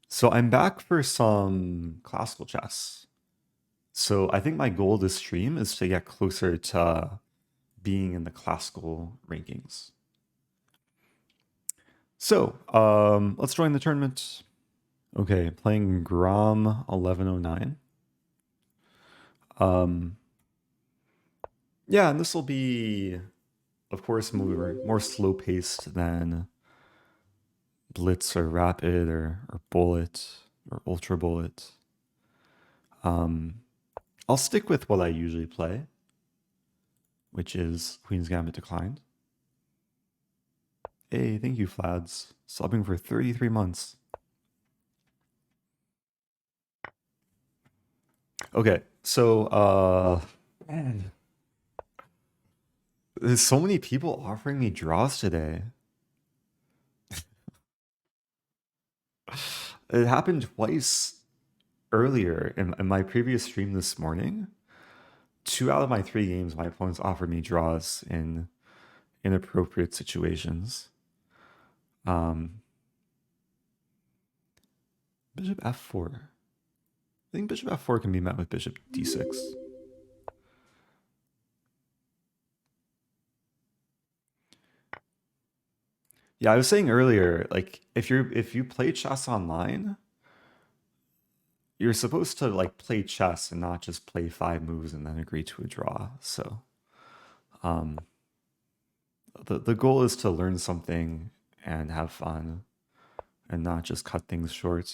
So I'm back for some classical chess. So I think my goal this stream is to get closer to being in the classical rankings. So let's join the tournament. Okay, playing Grom 1109. Um, yeah, and this will be, of course, more slow paced than Blitz or Rapid or Bullet or Ultra Bullet. I'll stick with what I usually play, which is Queen's Gambit Declined. Hey, thank you, Flads. Subbing for 33 months. Okay, so man, there's so many people offering me draws today. It happened twice earlier in my previous stream this morning. 2 out of my 3 games, my opponents offered me draws in inappropriate situations. Um, Bishop f4. I think Bishop f4 can be met with Bishop d6. Yeah, I was saying earlier, like if you play chess online, you're supposed to like play chess and not just play 5 moves and then agree to a draw. So um, the goal is to learn something and have fun and not just cut things short.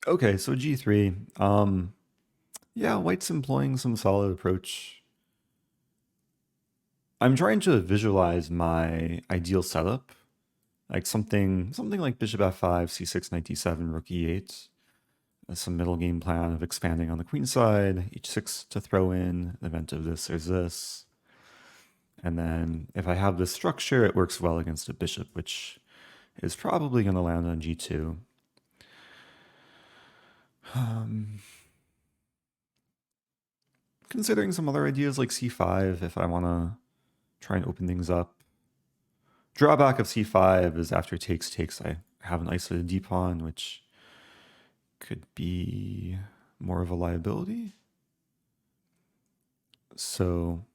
Okay, so g3. Yeah, white's employing some solid approach. I'm trying to visualize my ideal setup, like something like bishop f5, c6, knight d7, rook e8. Some middle game plan of expanding on the queen side, h6 to throw in the event of this or this. And then if I have this structure, it works well against a bishop, which is probably going to land on g2. Considering some other ideas like c5 if I want to try and open things up. Drawback of c5 is after takes, I have an isolated d-pawn, which could be more of a liability. So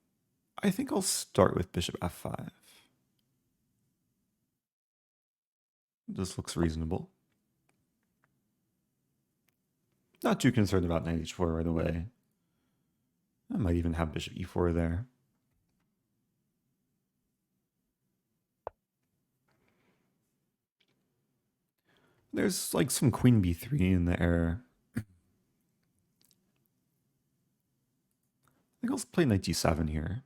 I think I'll start with bishop f5. This looks reasonable. Not too concerned about knight h4 right away. I might even have bishop e4 there. There's like some queen b3 in the air. I think I'll play knight d7 here.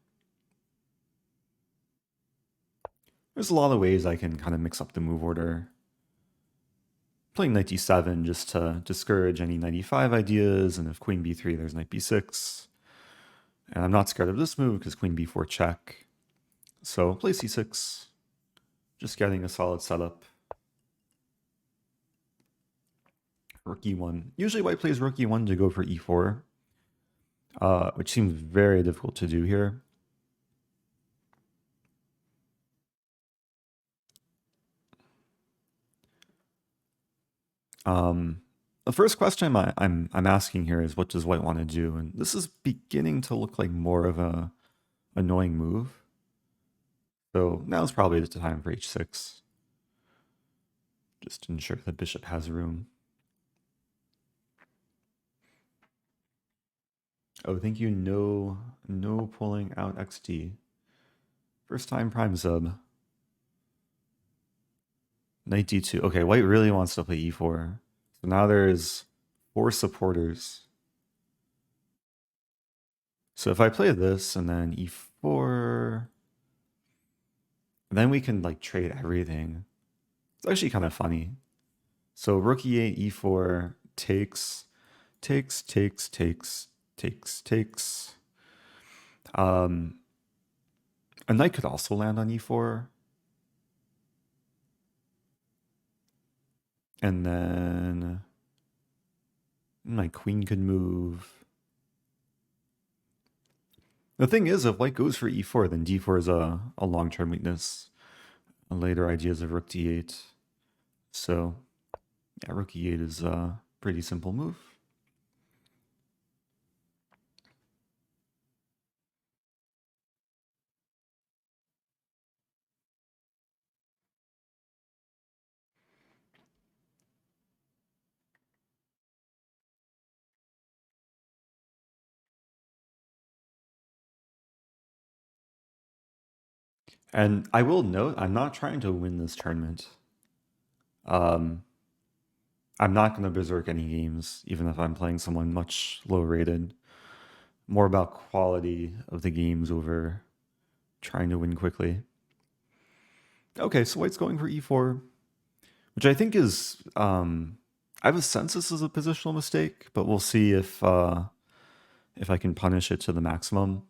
There's a lot of ways I can kind of mix up the move order. Playing knight d7 just to discourage any knight e5 ideas, and if queen b3, there's knight b6. And I'm not scared of this move because queen b4 check. So play c6, just getting a solid setup. Rook e1. Usually white plays rook e1 to go for e4, which seems very difficult to do here. The first question I'm asking here is what does white want to do? And this is beginning to look like more of a annoying move. So now's probably the time for h6. Just to ensure the bishop has room. Oh, thank you. No pulling out XD. First time prime sub. Knight d2. Okay, white really wants to play e4. So now there's 4 supporters. So if I play this and then e4, then we can like trade everything. It's actually kind of funny. So rook e8, e4, takes. A knight could also land on e4. And then my queen could move. The thing is, if white goes for e4, then d4 is a long-term weakness. later ideas of rook d8. So yeah, rook e8 is a pretty simple move. And I will note, I'm not trying to win this tournament. Um, I'm not going to berserk any games, even if I'm playing someone much lower rated. More about quality of the games over trying to win quickly. Okay, so white's going for e4, which I think is, I have a sense this is a positional mistake, but we'll see if I can punish it to the maximum.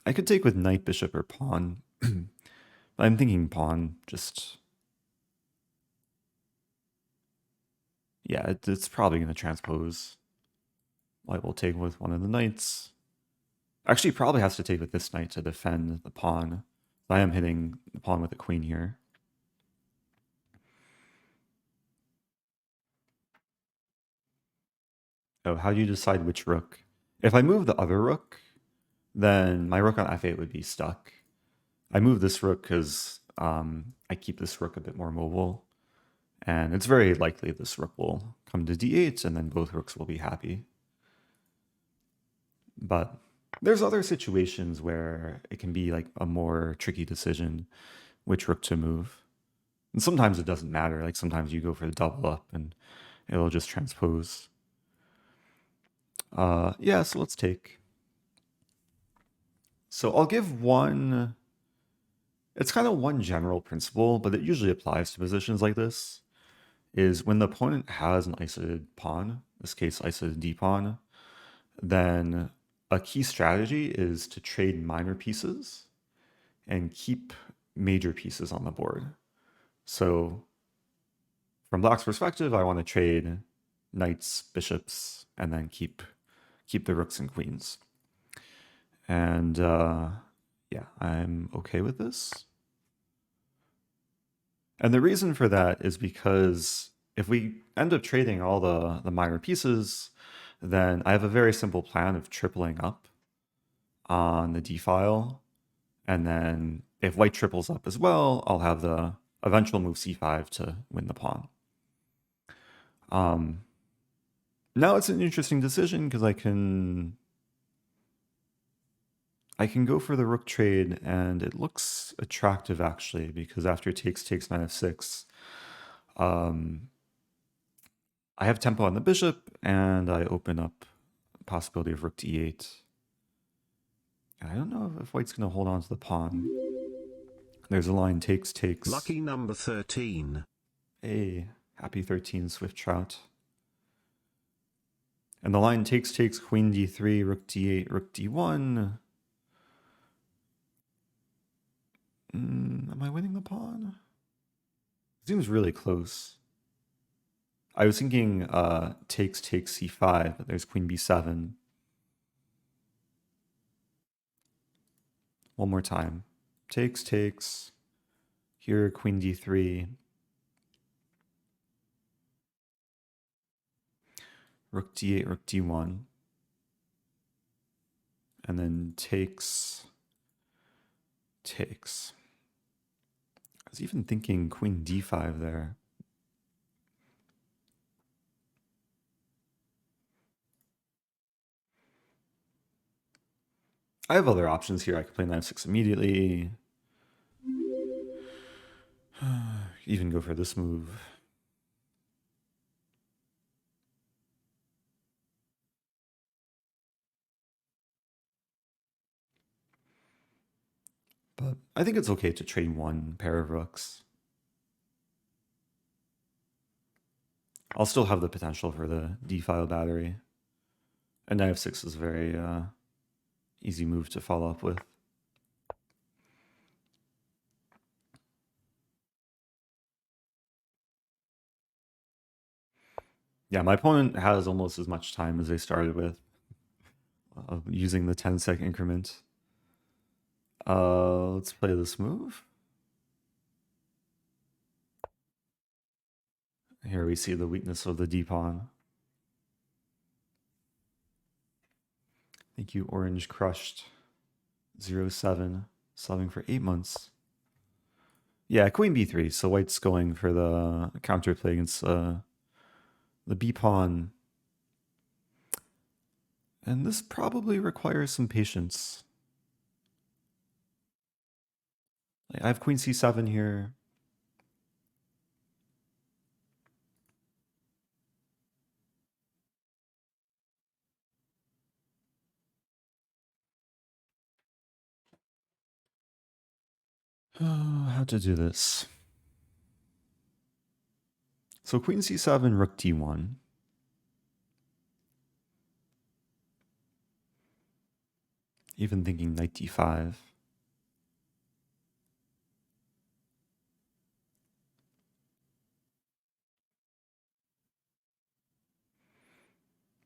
I could take with knight, bishop, or pawn. I'm thinking pawn, just... Yeah, it's probably going to transpose. White will take with one of the knights. Actually, probably has to take with this knight to defend the pawn. I am hitting the pawn with the queen here. Oh, how do you decide which rook? If I move the other rook, then my rook on f8 would be stuck. I move this rook because I keep this rook a bit more mobile. And it's very likely this rook will come to d8 and then both rooks will be happy. But there's other situations where it can be like a more tricky decision which rook to move. And sometimes it doesn't matter. Like sometimes you go for the double up and it'll just transpose. Yeah, so let's take. So I'll give one. It's kind of one general principle, but it usually applies to positions like this. Is when the opponent has an isolated pawn, in this case isolated d pawn, then a key strategy is to trade minor pieces and keep major pieces on the board. So from Black's perspective, I want to trade knights, bishops, and then keep the rooks and queens. And yeah, I'm okay with this. And the reason for that is because if we end up trading all the minor pieces, then I have a very simple plan of tripling up on the d file. And then if white triples up as well, I'll have the eventual move c5 to win the pawn. Now it's an interesting decision because I can go for the rook trade, and it looks attractive actually because after takes knight f6, I have tempo on the bishop, and I open up the possibility of rook d8. I don't know if white's going to hold on to the pawn. There's a line takes. Lucky number 13. Hey, happy 13, Swift Trout. And the line takes queen d3, rook d8, rook d1. Am I winning the pawn? Seems really close. I was thinking takes c5, but there's queen b7. One more time. Takes. Here, queen d3. Rook d8, rook d1. And then takes. I was even thinking queen d5 there. I have other options here. I could play knight f6 immediately. Even go for this move. But I think it's okay to trade one pair of rooks. I'll still have the potential for the d-file battery. And knight f6 is a very easy move to follow up with. Yeah, my opponent has almost as much time as they started with, using the 10-second increment. Let's play this move. Here we see the weakness of the d-pawn. Thank you, Orange Crushed. 0-7, subbing for 8 months. Yeah, queen b3, so white's going for the counterplay against the b-pawn. And this probably requires some patience. I have queen c7 here. How to do this? So queen c7, rook d1. Even thinking knight d5.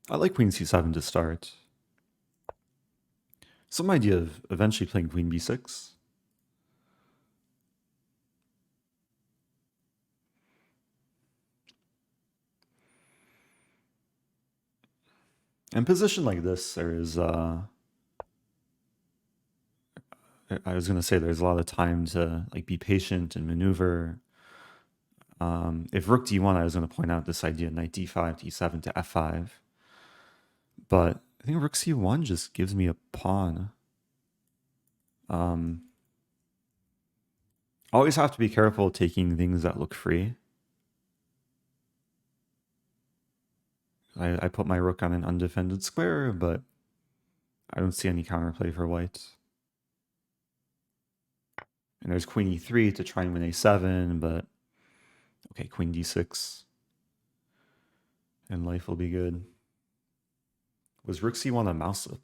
I like queen c7 to start. Some idea of eventually playing queen b6. In position like this, there is I was going to say there's a lot of time to like be patient and maneuver. If rook d1, I was going to point out this idea knight d5, d7 to f5. But I think rook c1 just gives me a pawn. Always have to be careful taking things that look free. I put my rook on an undefended square, but I don't see any counterplay for white. And there's queen e3 to try and win a7, but okay, queen d6. And life will be good. Was rook c1 a mouse up?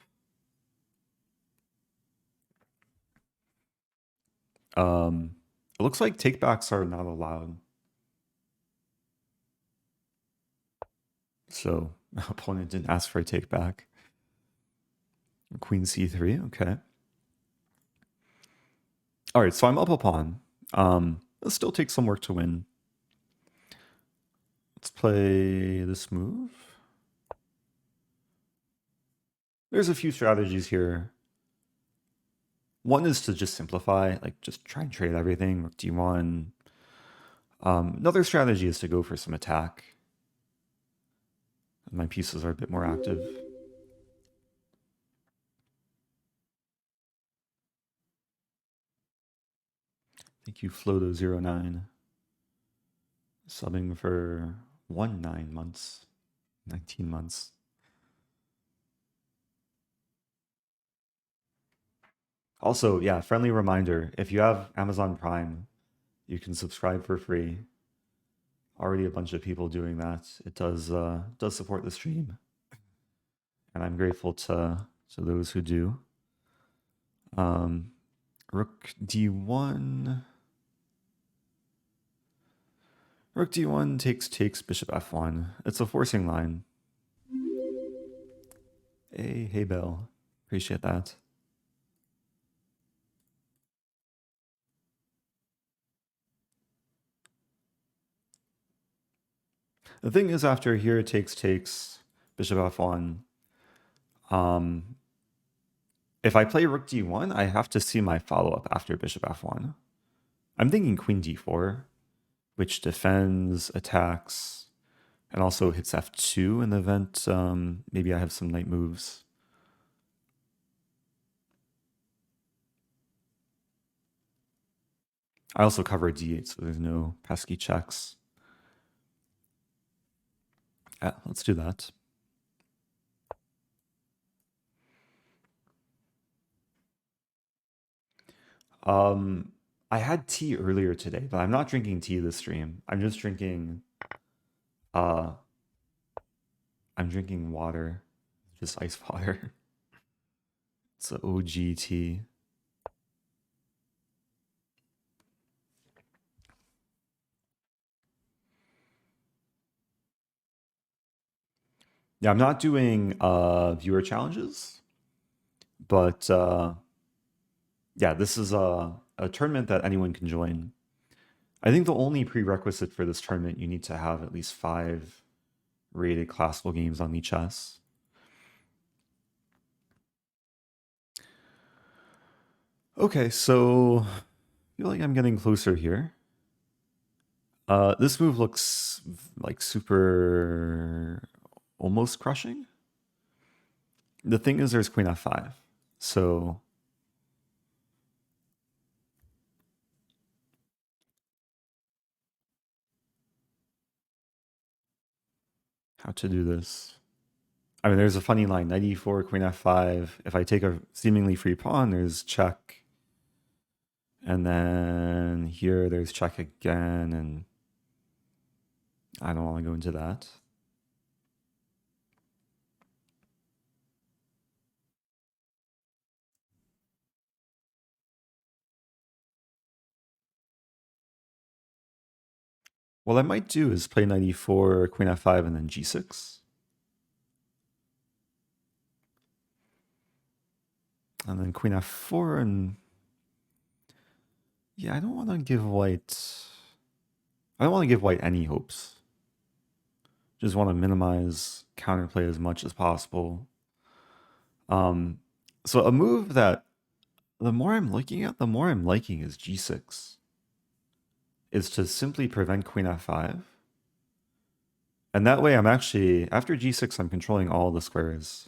It looks like takebacks are not allowed. So opponent didn't ask for a takeback. Queen c3, okay. All right, so I'm up a pawn. This still takes some work to win. Let's play this move. There's a few strategies here. One is to just simplify, like just try and trade everything, rook d1. Another strategy is to go for some attack. My pieces are a bit more active. Thank you, Floto09. Subbing for 9 months. 19 months. Also, yeah, friendly reminder, if you have Amazon Prime, you can subscribe for free. Already a bunch of people doing that. It does support the stream. And I'm grateful to those who do. Rook d1. Rook d1 takes bishop f1. It's a forcing line. Hey, Bell. Appreciate that. The thing is, after here it takes bishop f1. If I play rook d1, I have to see my follow-up after bishop f1. I'm thinking queen d4, which defends, attacks, and also hits f2 in the event maybe I have some knight moves. I also cover d8, so there's no pesky checks. Yeah, let's do that. I had tea earlier today, but I'm not drinking tea this stream. I'm just drinking I'm drinking water. Just ice water. It's a OG tea. Yeah, I'm not doing viewer challenges, but Yeah, this is a tournament that anyone can join. I think the only prerequisite for this tournament, you need to have at least 5 rated classical games on chess. Okay, so I feel like I'm getting closer here. This move looks like super almost crushing. The thing is, there's queen f5. So how to do this? I mean, there's a funny line, knight e4, queen f5. If I take a seemingly free pawn, there's check. And then here there's check again, and I don't want to go into that. What I might do is play knight e4, queen f5, and then g6. And then queen f4, and yeah, I don't want to give white... I don't want to give white any hopes. Just want to minimize counterplay as much as possible. So a move that the more I'm looking at, the more I'm liking is g6. Is to simply prevent queen f5. And that way I'm actually, after g6, I'm controlling all the squares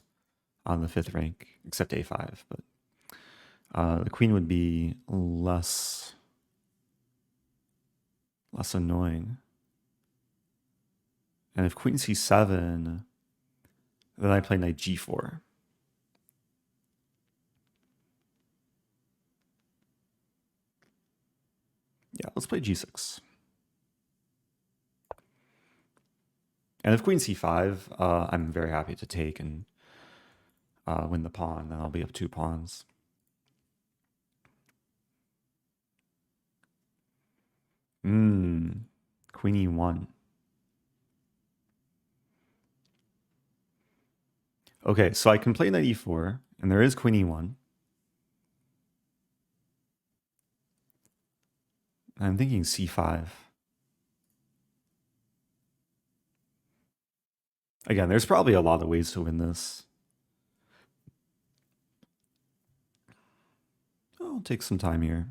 on the 5th rank, except a5. But the queen would be less annoying. And if queen c7, then I play knight g4. Yeah, let's play g6. And if queen c5, I'm very happy to take and win the pawn. Then I'll be up 2 pawns. Queen e1. Okay, so I can play knight e4, and there is queen e1. I'm thinking c5. Again, there's probably a lot of ways to win this. I'll take some time here.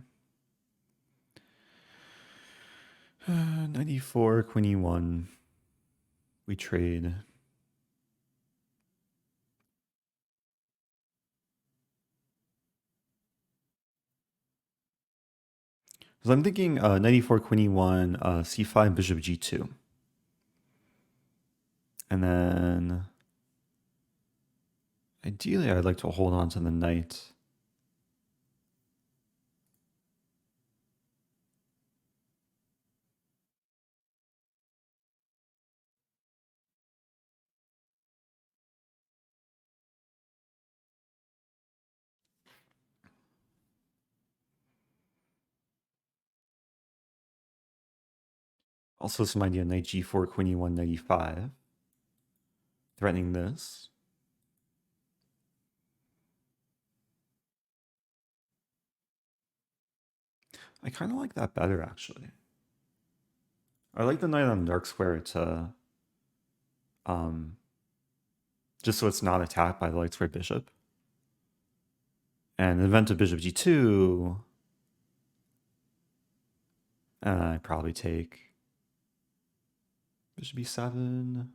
Knight e4, queen e1. We trade. So I'm thinking knight e4, queen e1, c5, bishop g2. And then ideally I'd like to hold on to the knight. Also some idea knight g4, queen e1, knight e5. Threatening this. I kind of like that better, actually. I like the knight on the dark square to, just so it's not attacked by the light square bishop. And in the event of bishop g2, I probably take bishop b7.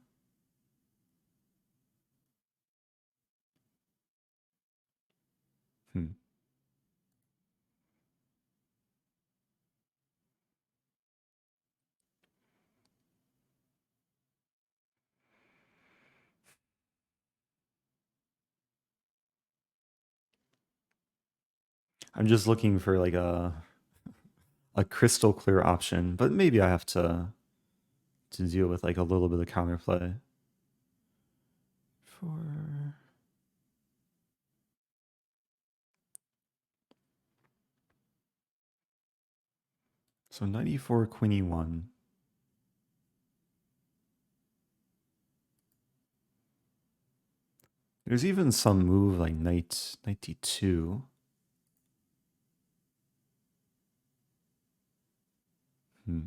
Hmm. I'm just looking for like a crystal clear option, but maybe I have to deal with like a little bit of counterplay. For so knight e4, queen e1. There's even some move like knight d2. Hmm.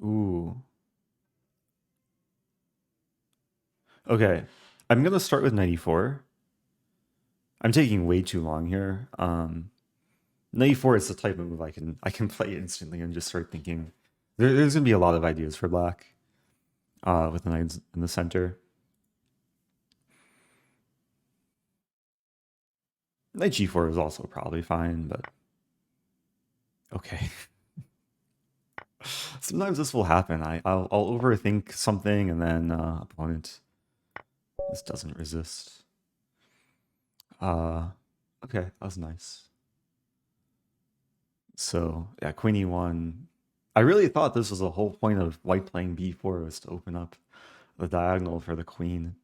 Ooh. Okay. I'm gonna start with 94. I'm taking way too long here. 94 is the type of move I can play instantly and just start thinking. There's gonna be a lot of ideas for black. With the knights in the center. Knight g4 is also probably fine, but okay. Sometimes this will happen. I'll overthink something and then opponent just doesn't resist. Uh, okay, that was nice. So yeah, queen e1. I really thought this was the whole point of white playing b4 was to open up the diagonal for the queen.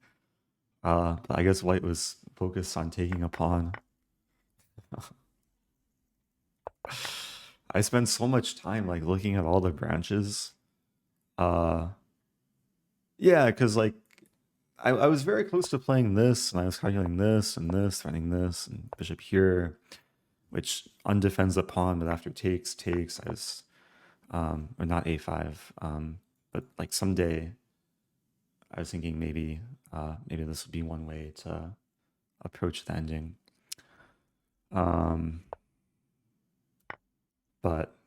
But I guess white was focused on taking a pawn. I spent so much time like looking at all the branches. Uh, yeah, because like I was very close to playing this, and I was calculating this and this, threatening this, and bishop here, which undefends the pawn, but after takes, I was, or not a5, but like someday I was thinking maybe this would be one way to approach the ending. Um, but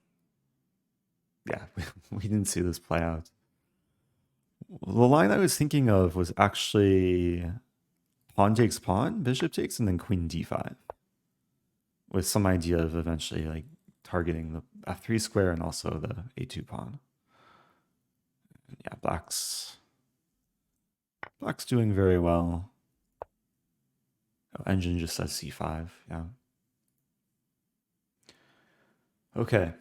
yeah, we didn't see this play out. The line I was thinking of was actually pawn takes pawn, bishop takes, and then queen d5, with some idea of eventually like targeting the f3 square and also the a2 pawn. Yeah, black's doing very well. Oh, engine just says c5. Yeah. Okay.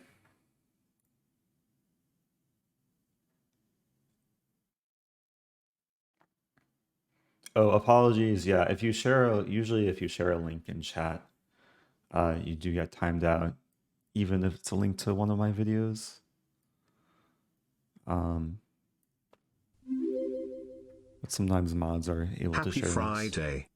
Oh, apologies. Yeah, if you share usually if you share a link in chat, you do get timed out, even if it's a link to one of my videos. Um, but sometimes mods are able to Happy share links. Friday.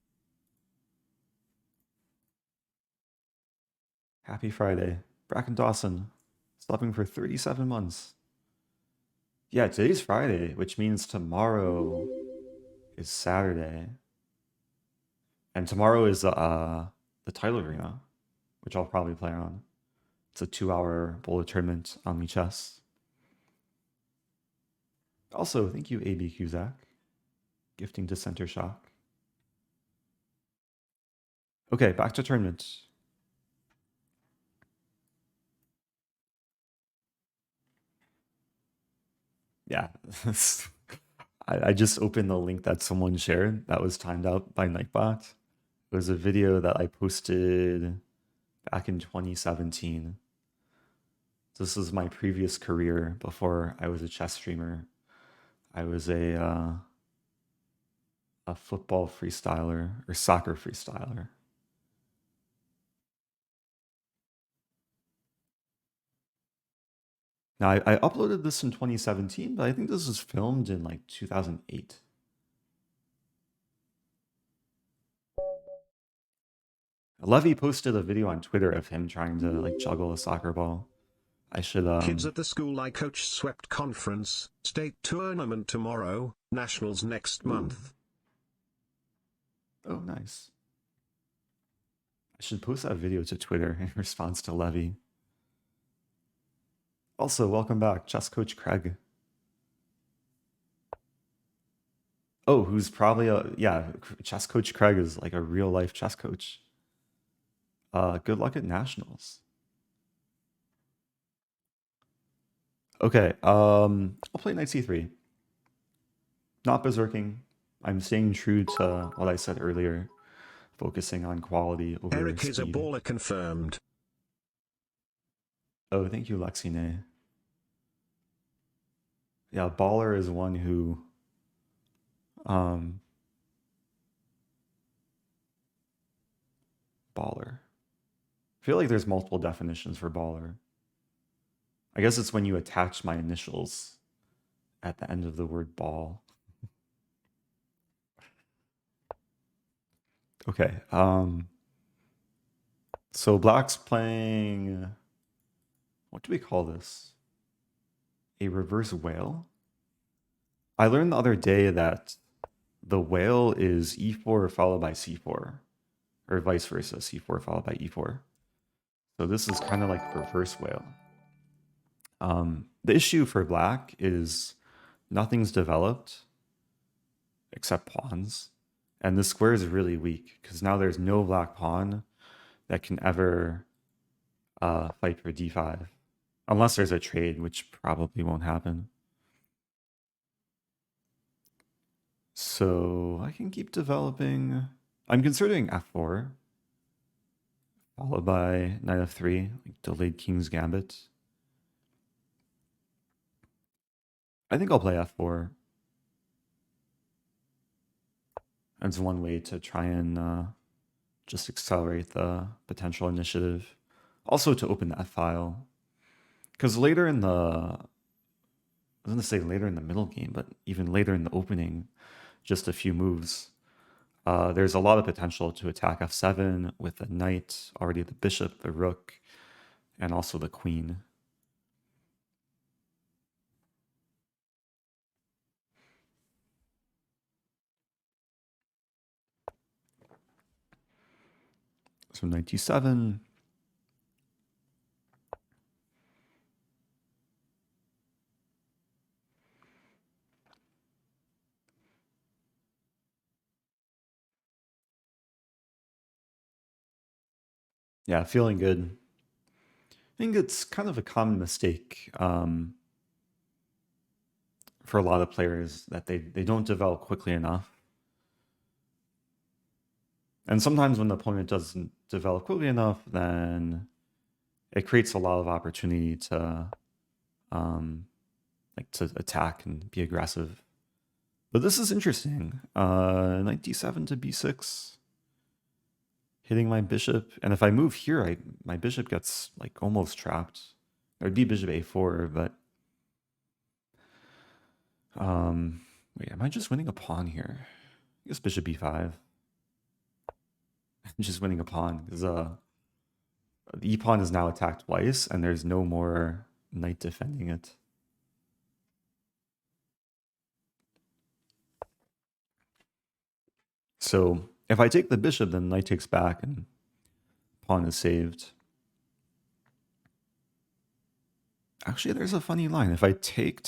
Happy Friday. Bracken Dawson, stopping for 37 months. Yeah, today's Friday, which means tomorrow is Saturday. And tomorrow is the title arena, which I'll probably play on. It's a 2-hour bullet tournament on the chess. Also, thank you, AB Cusack, gifting to Center Shock. Okay, back to tournament. Yeah, I just opened the link that someone shared that was timed out by Nightbot. It was a video that I posted back in 2017. This is my previous career before I was a chess streamer. I was a football freestyler or soccer freestyler. Now I uploaded this in 2017, but I think this was filmed in like 2008. Levy posted a video on Twitter of him trying to like juggle a soccer ball. I should Kids at the school I coach swept conference, state tournament tomorrow, nationals next month. Oh, nice. I should post that video to Twitter in response to Levy. Also, welcome back, chess coach Craig. Oh, who's probably chess coach Craig is like a real life chess coach. Good luck at nationals. Okay, I'll play knight c3. Not berserking. I'm staying true to what I said earlier, focusing on quality over Eric is a speed. baller confirmed. Oh, thank you, Lexine. Yeah, baller is one who baller. I feel like there's multiple definitions for baller. I guess it's when you attach my initials at the end of the word ball. Okay. So black's playing, what do we call this? A reverse whale? I learned the other day that the whale is e4 followed by c4, or vice versa, c4 followed by e4. So this is kind of like reverse whale. The issue for black is nothing's developed except pawns. And this square is really weak because now there's no black pawn that can ever fight for d5. Unless there's a trade, which probably won't happen. So I can keep developing. I'm considering f4, followed by knight f3, like delayed king's gambit. I think I'll play f4. That's one way to try and just accelerate the potential initiative. Also to open the f file. Because later in the, I was going to say later in the middle game, but even later in the opening, just a few moves, there's a lot of potential to attack f7 with the knight, already the bishop, the rook, and also the queen. So knight d7. Yeah, feeling good. I think it's kind of a common mistake for a lot of players that they don't develop quickly enough. And sometimes when the opponent doesn't develop quickly enough, then it creates a lot of opportunity to like to attack and be aggressive. But this is interesting. Knight d7 to b6, hitting my bishop. And if I move here, my bishop gets like almost trapped. It would be bishop a4, but wait, am I just winning a pawn here? I guess bishop b5. I'm just winning a pawn because the e pawn is now attacked twice, and there's no more knight defending it. So if I take the bishop, then knight takes back, and pawn is saved. Actually, there's a funny line. If I take,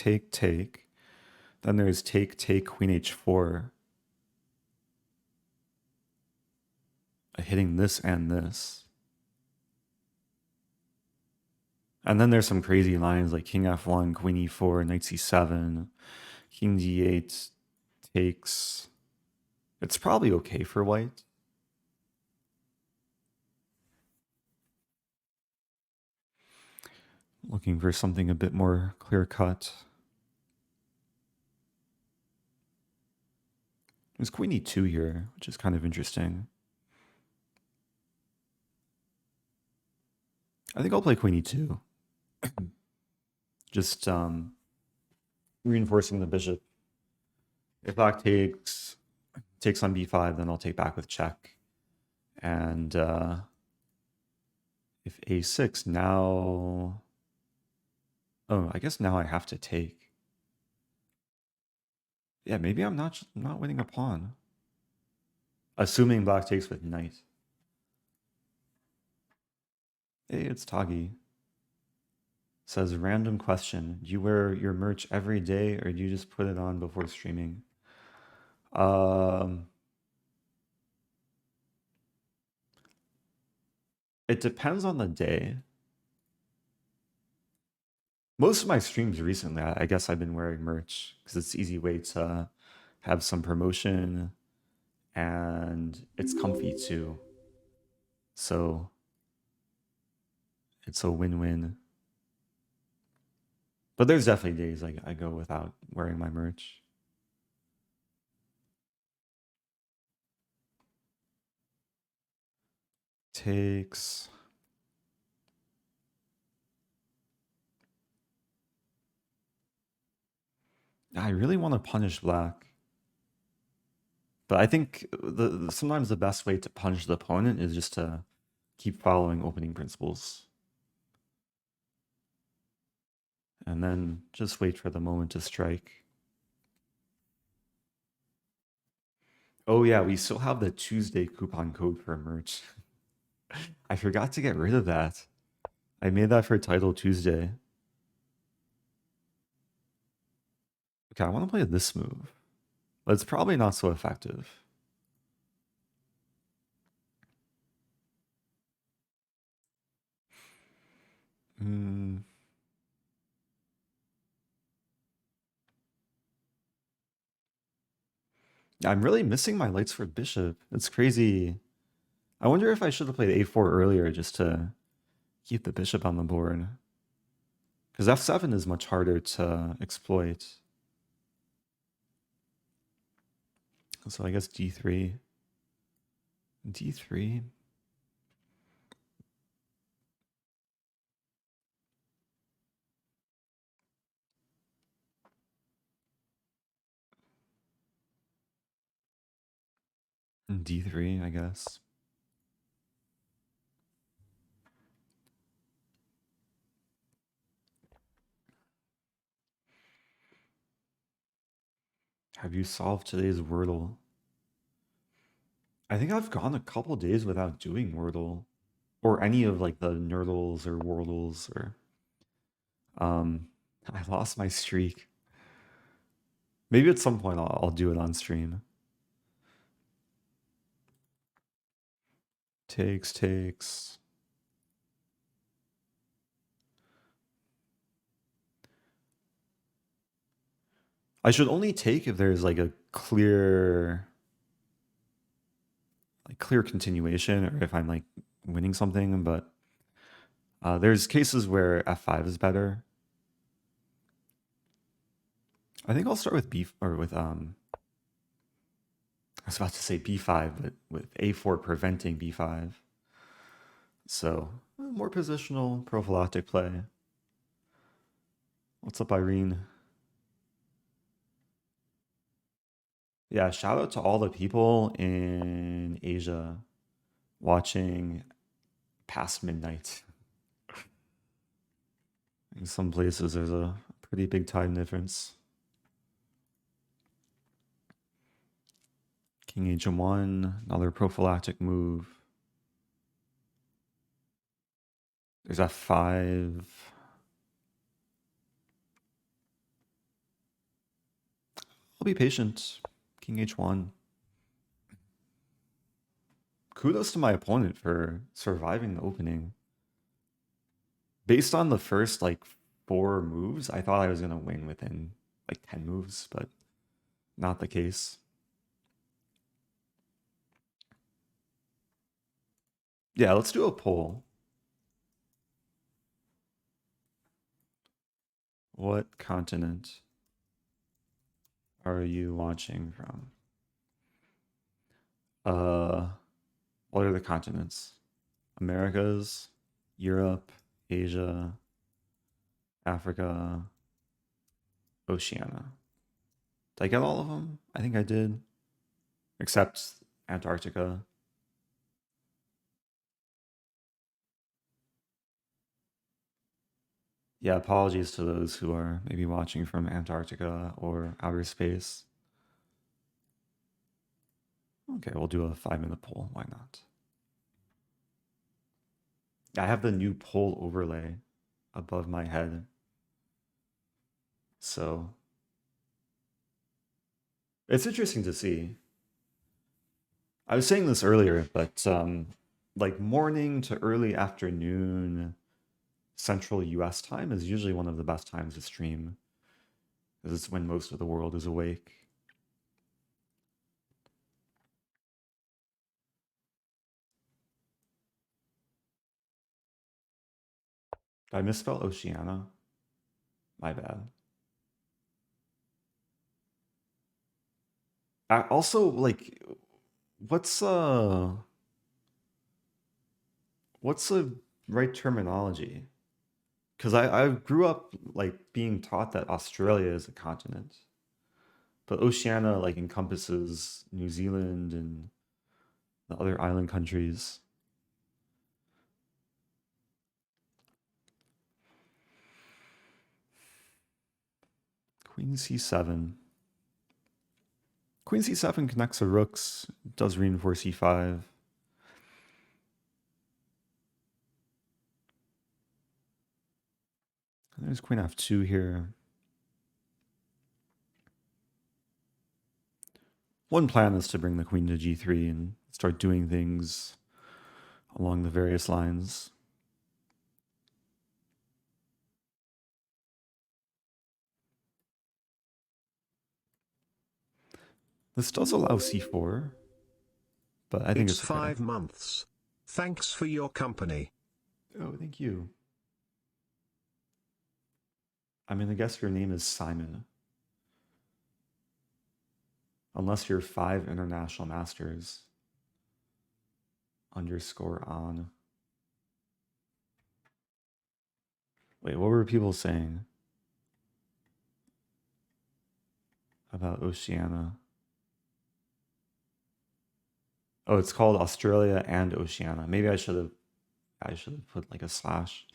then there's take, queen h4. Hitting this and this. And then there's some crazy lines like king f1, queen e4, knight c7, king d8 takes. It's probably okay for white. Looking for something a bit more clear cut. There's queen e2 here, which is kind of interesting. I think I'll play queen e2. Just reinforcing the bishop. If black takes on b5, then I'll take back with check. And if a6, now... Oh, I guess now I have to take. Yeah, maybe I'm not winning a pawn. Assuming black takes with knight. Hey, it's Tagi. Says, random question. Do you wear your merch every day or do you just put it on before streaming? It depends on the day. Most of my streams recently, I guess I've been wearing merch because it's an easy way to have some promotion and it's comfy too. So it's a win-win. But there's definitely days I go without wearing my merch. Takes. I really want to punish black, but I think sometimes the best way to punish the opponent is just to keep following opening principles, and then just wait for the moment to strike. Oh yeah, we still have the Tuesday coupon code for merch. I forgot to get rid of that. I made that for Title Tuesday. Okay, I want to play this move, but it's probably not so effective. Hmm. I'm really missing my lights for bishop. It's crazy. I wonder if I should have played a4 earlier just to keep the bishop on the board. Because f7 is much harder to exploit. So I guess d3. d3. And d3, I guess. Have you solved today's Wordle? I think I've gone a couple days without doing Wordle. Or any of like the Nerdles or Wordles or um I lost my streak. Maybe at some point I'll do it on stream. Takes. I should only take if there's like a clear continuation or if I'm like winning something, but there's cases where f5 is better. I think I'll start with b or with I was about to say b5, but with a4 preventing b5. So more positional prophylactic play. What's up, Irene? Yeah, shout out to all the people in Asia watching past midnight. In some places, there's a pretty big time difference. King h1, another prophylactic move. There's f5. I'll be patient. King h1. Kudos to my opponent for surviving the opening. Based on the first like 4 moves, I thought I was gonna win within like 10 moves, but not the case. Yeah, let's do a poll. What continent are you watching from? Uh, what are the continents? Americas, Europe, Asia, Africa, Oceania. Did I get all of them? I think I did, except Antarctica. Yeah, apologies to those who are maybe watching from Antarctica or outer space. Okay, we'll do a 5-minute poll. Why not? I have the new poll overlay above my head. So it's interesting to see. I was saying this earlier, but like morning to early afternoon Central US time is usually one of the best times to stream because it's when most of the world is awake. Did I misspell Oceania? My bad. I also like what's uh what's the right terminology? Because I grew up like being taught that Australia is a continent. But Oceania like encompasses New Zealand and the other island countries. Queen c7. Queen c7 connects the rooks, does reinforce e5. There's queen f2 here. One plan is to bring the queen to g3 and start doing things along the various lines. This does allow c4, but I think It's it's okay. 5 months. Thanks for your company. Oh, thank you. I'm going to guess your name is Simon. Unless you're 5 international masters underscore on. Wait, what were people saying about Oceania? Oh, it's called Australia and Oceania. Maybe I should have put like a slash.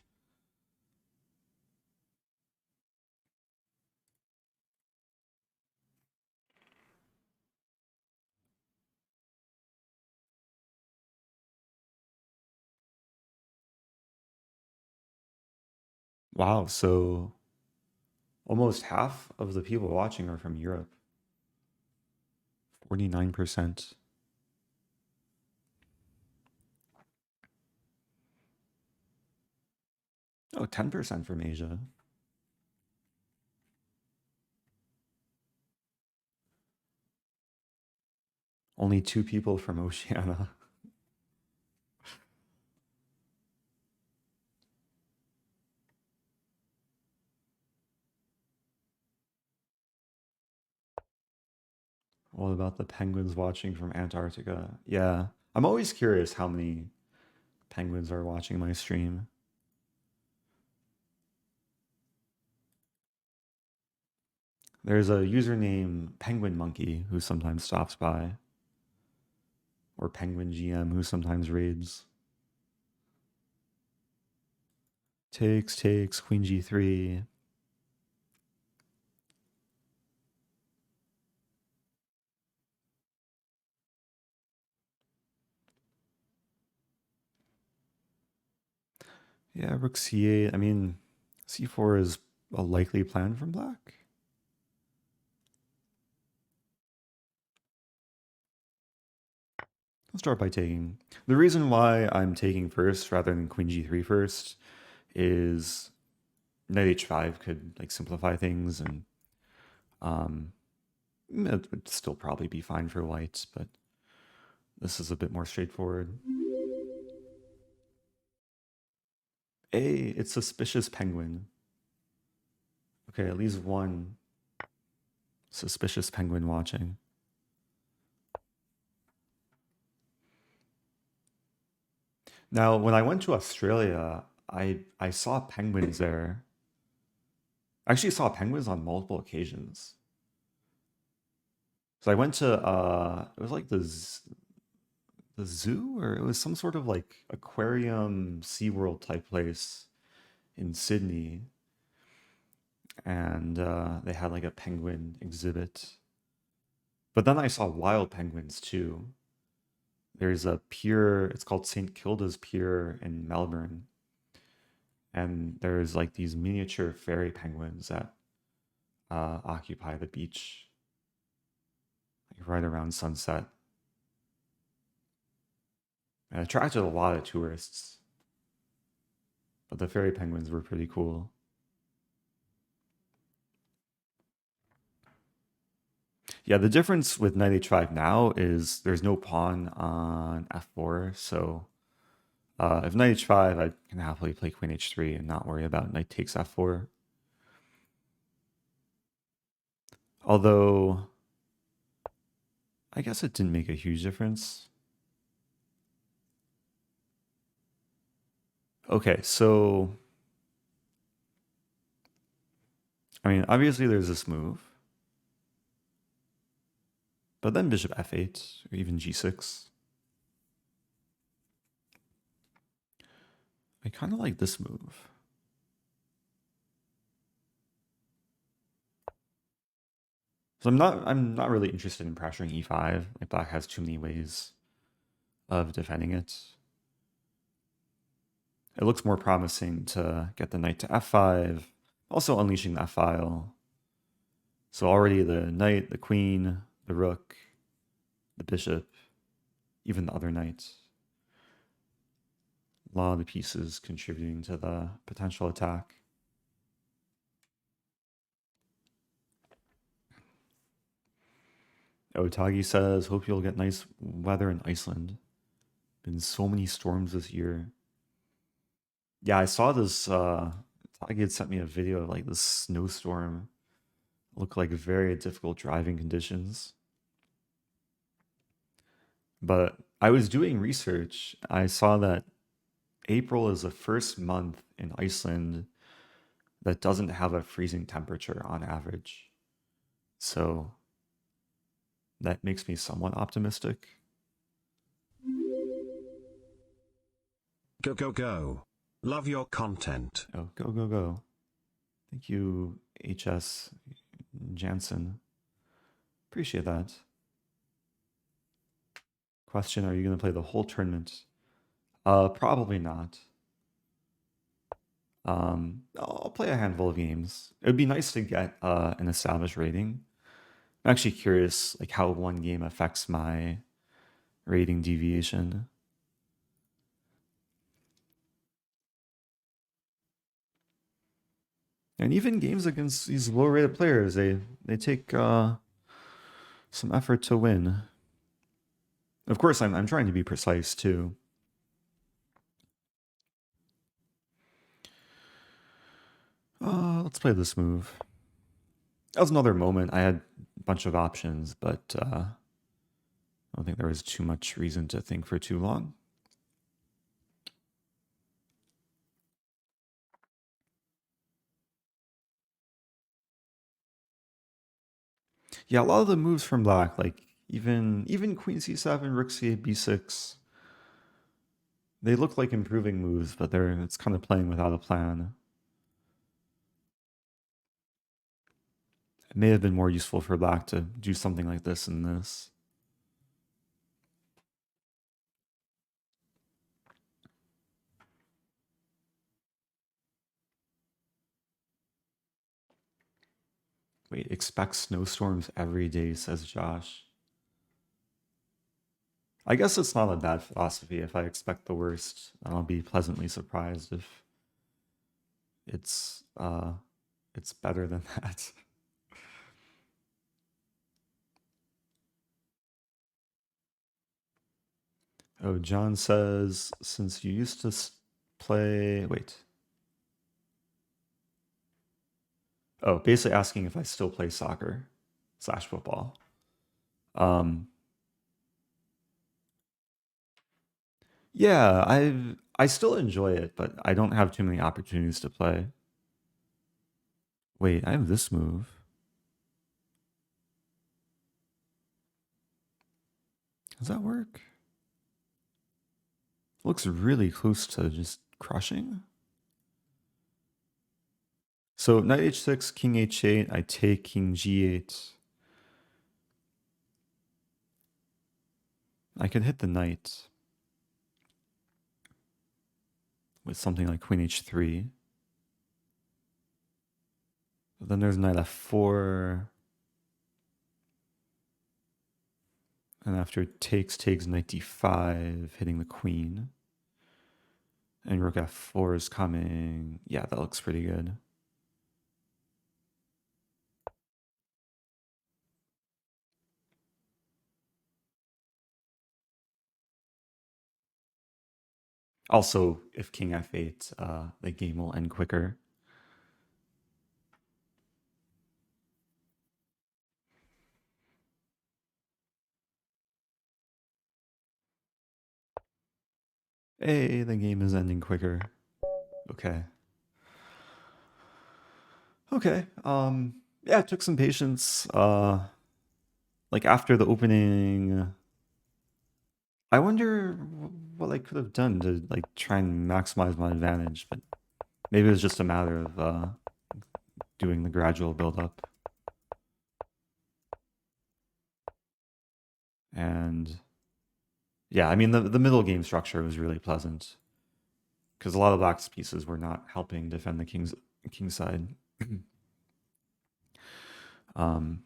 Wow, so almost half of the people watching are from Europe. 49%. Oh, 10% from Asia. Only 2 people from Oceania. What about the penguins watching from Antarctica? Yeah, I'm always curious how many penguins are watching my stream. There's a username Penguin Monkey who sometimes stops by, or Penguin GM who sometimes raids. Takes, Queen G3. Yeah, Rook C8. I mean, C4 is a likely plan from black. I'll start by taking. The reason why I'm taking first rather than Queen G3 first is Knight H5 could like simplify things, and it would still probably be fine for white, but this is a bit more straightforward. It's suspicious penguin. Okay, at least one suspicious penguin watching. Now, when I went to Australia, I saw penguins there. I actually saw penguins on multiple occasions. So I went to it was like the zoo, or it was some sort of like aquarium SeaWorld type place in Sydney, and they had like a penguin exhibit. But then I saw wild penguins too. There's a pier, it's called St. Kilda's Pier in Melbourne, and there's like these miniature fairy penguins that occupy the beach like right around sunset. And it attracted a lot of tourists, but the fairy penguins were pretty cool. Yeah, the difference with knight h5 now is there's no pawn on f4, so if knight h5, I can happily play queen h3 and not worry about knight takes f4. Although, I guess it didn't make a huge difference. Okay, so I mean, obviously there's this move. But then bishop f8 or even g6. I kind of like this move. So I'm not really interested in pressuring e5. Like black has too many ways of defending it. It looks more promising to get the knight to f5, also unleashing the f-file. So already the knight, the queen, the rook, the bishop, even the other knights. A lot of the pieces contributing to the potential attack. Otagi says, hope you'll get nice weather in Iceland. Been so many storms this year. Yeah, I saw this, Otagi had sent me a video of like this snowstorm. Looked like very difficult driving conditions. But I was doing research. I saw that April is the first month in Iceland that doesn't have a freezing temperature on average. So that makes me somewhat optimistic. Go, go, go. Love your content. Oh, go, go, go. Thank you, HS Jansen. Appreciate that. Question, are you going to play the whole tournament? Probably not. I'll play a handful of games. It would be nice to get an established rating. I'm actually curious like how one game affects my rating deviation. And even games against these low-rated players, they take some effort to win. Of course, I'm trying to be precise too. Let's play this move. That was another moment. I had a bunch of options, but I don't think there was too much reason to think for too long. Yeah, a lot of the moves from black, like even queen c7, rook c8, b6, they look like improving moves, but it's kind of playing without a plan. It may have been more useful for black to do something like this and this. Wait, expect snowstorms every day, says Josh. I guess it's not a bad philosophy. If I expect the worst, I'll be pleasantly surprised if it's better than that. Oh, John says, since you used to play, wait. Oh, basically asking if I still play soccer / football. Yeah, I still enjoy it, but I don't have too many opportunities to play. Wait, I have this move. Does that work? Looks really close to just crushing. So knight h6, king h8, I take king g8. I could hit the knight with something like queen h3. But then there's knight f4. And after it takes knight d5, hitting the queen. And rook f4 is coming. Yeah, that looks pretty good. Also, if king f8, the game will end quicker. Hey, the game is ending quicker. Okay. Okay. Yeah, it took some patience. like after the opening, I wonder what I could have done to like try and maximize my advantage, but maybe it was just a matter of doing the gradual build up. And yeah, I mean the middle game structure was really pleasant because a lot of black's pieces were not helping defend the king's side. um,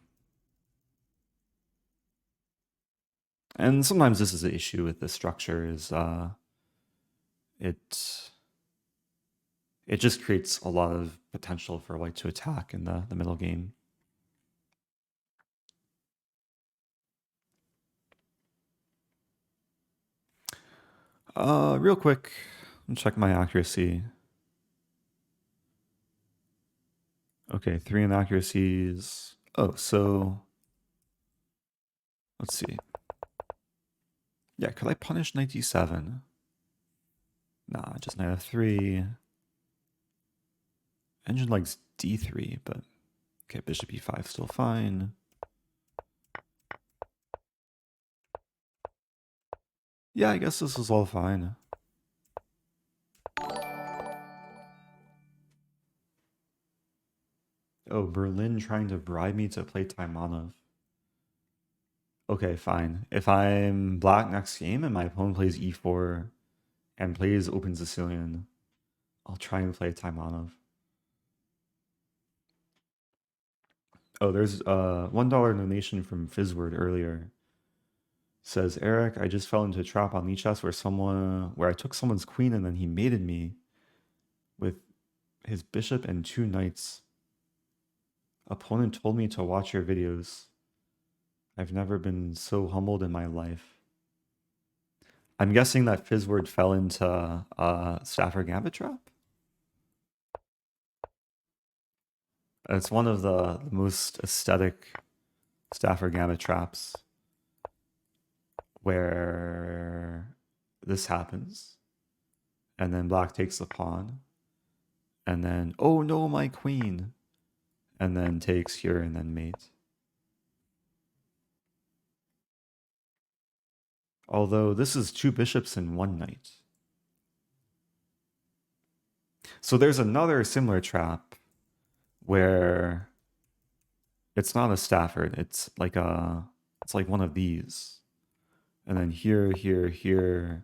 and sometimes this is the issue with the structure is it it just creates a lot of potential for white to attack in the middle game. Real quick, check my accuracy. Okay, 3 inaccuracies. Oh, so let's see. Yeah, could I punish knight d7? Nah, just knight f3. Engine likes d3, but okay, bishop e5 still fine. Yeah, I guess this is all fine. Oh, Berlin trying to bribe me to play Taimanov. Okay, fine. If I'm black next game and my opponent plays e4 and plays open Sicilian, I'll try and play Taimanov. Oh, there's a $1 donation from Fizzword earlier. Says, Eric, I just fell into a trap on Lichess where I took someone's queen and then he mated me with his bishop and 2 knights. Opponent told me to watch your videos. I've never been so humbled in my life. I'm guessing that Fizzword fell into Stafford Gambit trap. It's one of the most aesthetic Stafford Gambit traps where this happens, and then black takes the pawn, and then, oh no, my queen, and then takes here and then mate. Although this is 2 bishops and 1 knight. So there's another similar trap where it's not a Stafford, it's like one of these. And then here, here, here,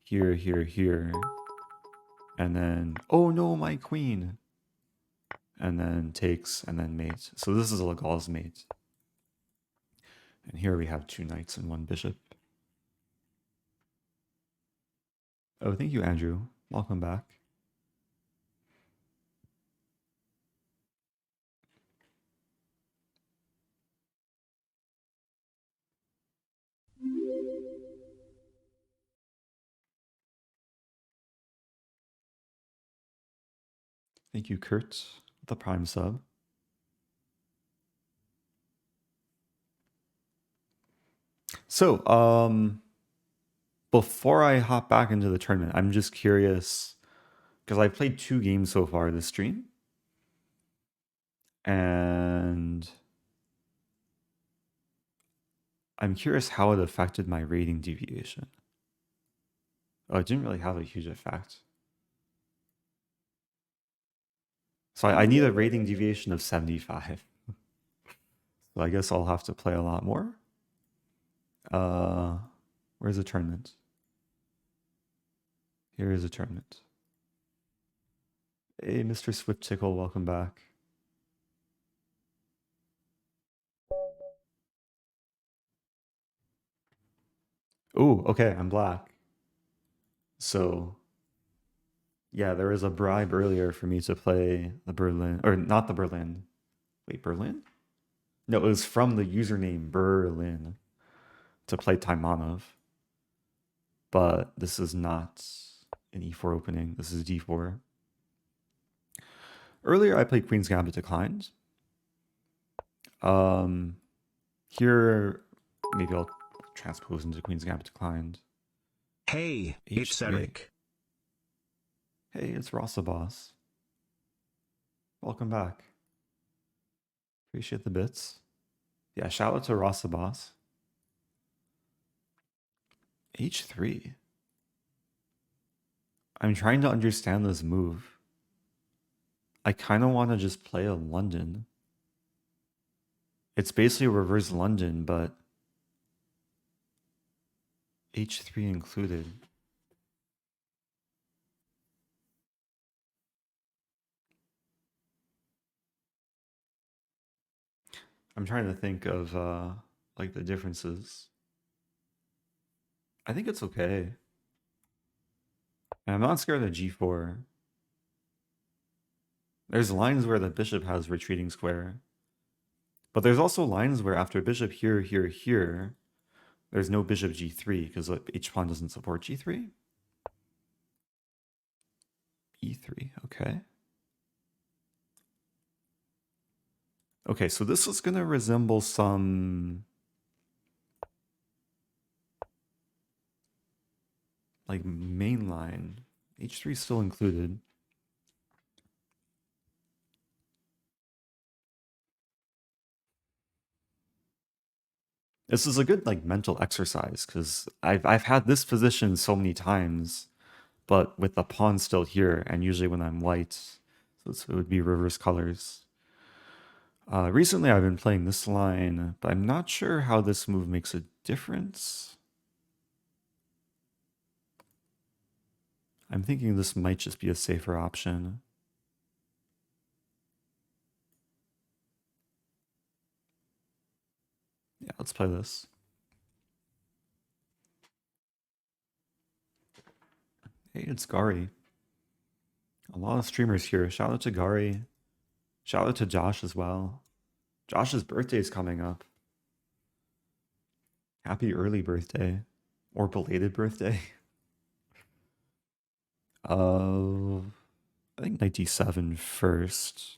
here, here, here. And then, oh no, my queen. And then takes and then mate. So this is a Legal's mate. And here we have 2 knights and 1 bishop. Oh, thank you, Andrew. Welcome back. Thank you, Kurt, with the prime sub. So, before I hop back into the tournament, I'm just curious because I played 2 games so far this stream, and I'm curious how it affected my rating deviation. Oh, it didn't really have a huge effect. So I need a rating deviation of 75. So I guess I'll have to play a lot more. Where's the tournament? Here is a tournament. Hey, Mr. Swift Tickle, welcome back. Ooh, okay, I'm black. So, yeah, there was a bribe earlier for me to play the Berlin, or not the Berlin. Wait, Berlin? No, it was from the username Berlin to play Taimanov. But this is not an e4 opening. This is d4. Earlier, I played Queen's Gambit declined. Here, maybe I'll transpose into Queen's Gambit declined. Hey, it's Eric. Hey, it's Rasa Boss. Welcome back. Appreciate the bits. Yeah, shout out to Rasa Boss. H3. I'm trying to understand this move. I kind of want to just play a London. It's basically reverse London, but H3 included. I'm trying to think of like the differences. I think it's okay. And I'm not scared of G4. There's lines where the bishop has retreating square. But there's also lines where after bishop here, here, here, there's no bishop G3 because H pawn doesn't support G3. E3, okay. Okay, so this is going to resemble some like main line. H3 still included. This is a good like mental exercise because I've had this position so many times, but with the pawn still here, and usually when I'm white, so it would be reverse colors. Recently, I've been playing this line, but I'm not sure how this move makes a difference. I'm thinking this might just be a safer option. Yeah, let's play this. Hey, it's Gary. A lot of streamers here. Shout out to Gary. Shout out to Josh as well. Josh's birthday is coming up. Happy early birthday. Or belated birthday. I think 97 first.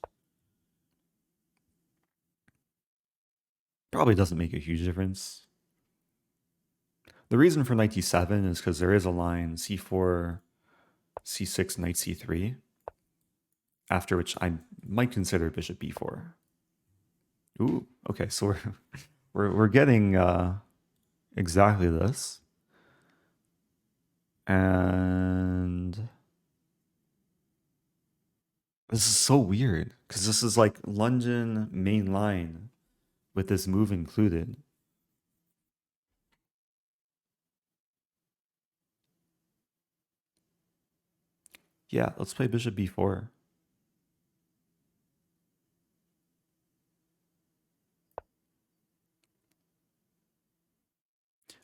Probably doesn't make a huge difference. The reason for 97 is because there is a line c4, c6, knight c3, after which I might consider bishop b4. Ooh, okay, so we're getting exactly this. And this is so weird because this is like London main line with this move included. Yeah, let's play bishop b4.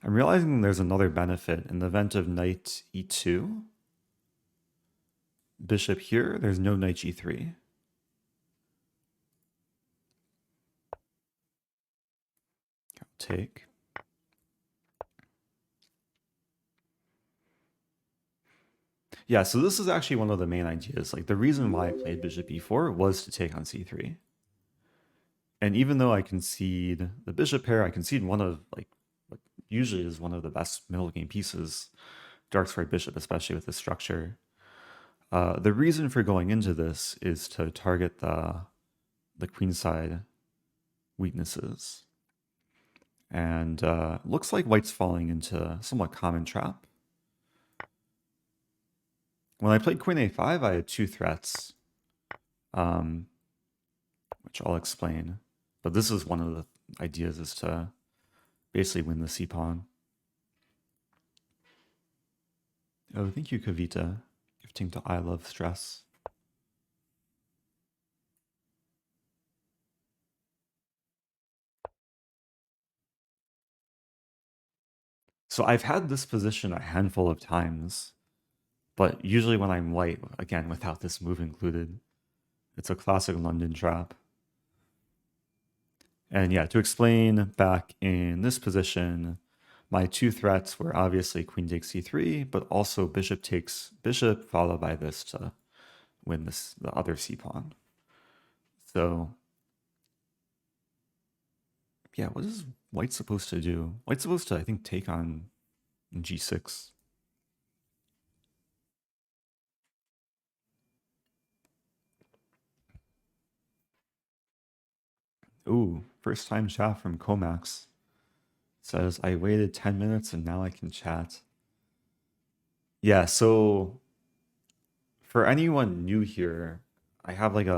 I'm realizing there's another benefit in the event of knight e2. Bishop here, there's no knight g3. Take. Yeah, so this is actually one of the main ideas. Like the reason why I played bishop e4 was to take on c3. And even though I concede the bishop pair, I concede one of like what usually is one of the best middle game pieces, dark square bishop, especially with this structure. The reason for going into this is to target the queenside weaknesses. And looks like white's falling into a somewhat common trap. When I played queen a5, I had two threats, which I'll explain. But this is one of the ideas, is to basically win the c-pawn. Oh, thank you, Kavita. Gifting to I Love Stress. So I've had this position a handful of times, but usually when I'm white, again, without this move included. It's a classic London trap. And yeah, to explain, back in this position, my two threats were obviously queen takes c3, but also bishop takes bishop, followed by this to win the other c-pawn. So yeah, what is white supposed to do? White's supposed to, I think, take on g6. Ooh, First time chat from Comax. Says, I waited 10 minutes and now I can chat. Yeah, so for anyone new here, I have like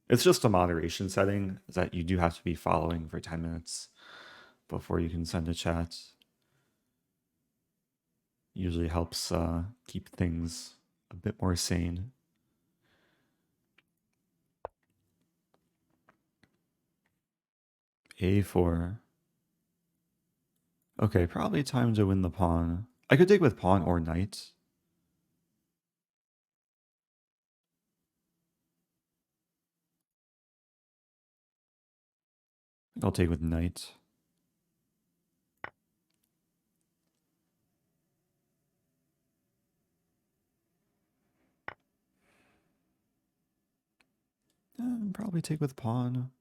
it's just a moderation setting that you do have to be following for 10 minutes before you can send a chat. Usually helps keep things a bit more sane. A4. Okay, probably time to win the pawn. I could take with pawn or knight. I'll take with knight. Probably take with pawn.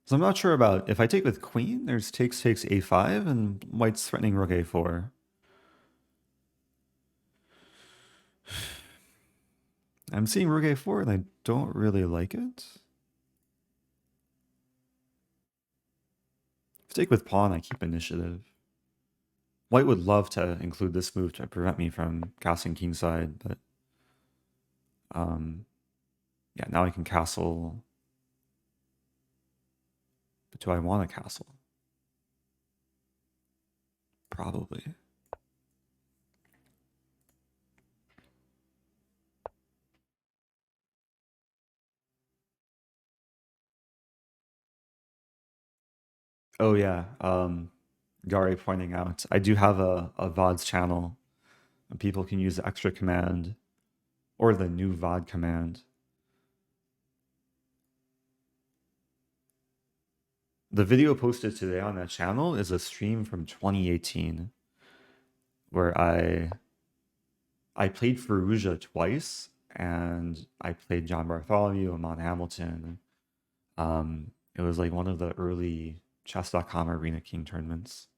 So I'm not sure about if I take with queen, there's takes a5 and white's threatening rook a4. I'm seeing rook a4 and I don't really like it. If I take with pawn, I keep initiative. White would love to include this move to prevent me from castling kingside, but yeah, now I can castle. But do I want a castle? Probably. Oh yeah, Gary pointing out, I do have a VODs channel, and people can use the extra command or the new VOD command. The video posted today on that channel is a stream from 2018 where I played Fallujah twice, and I played John Bartholomew, Amon Hamilton. It was like one of the early chess.com Arena King tournaments.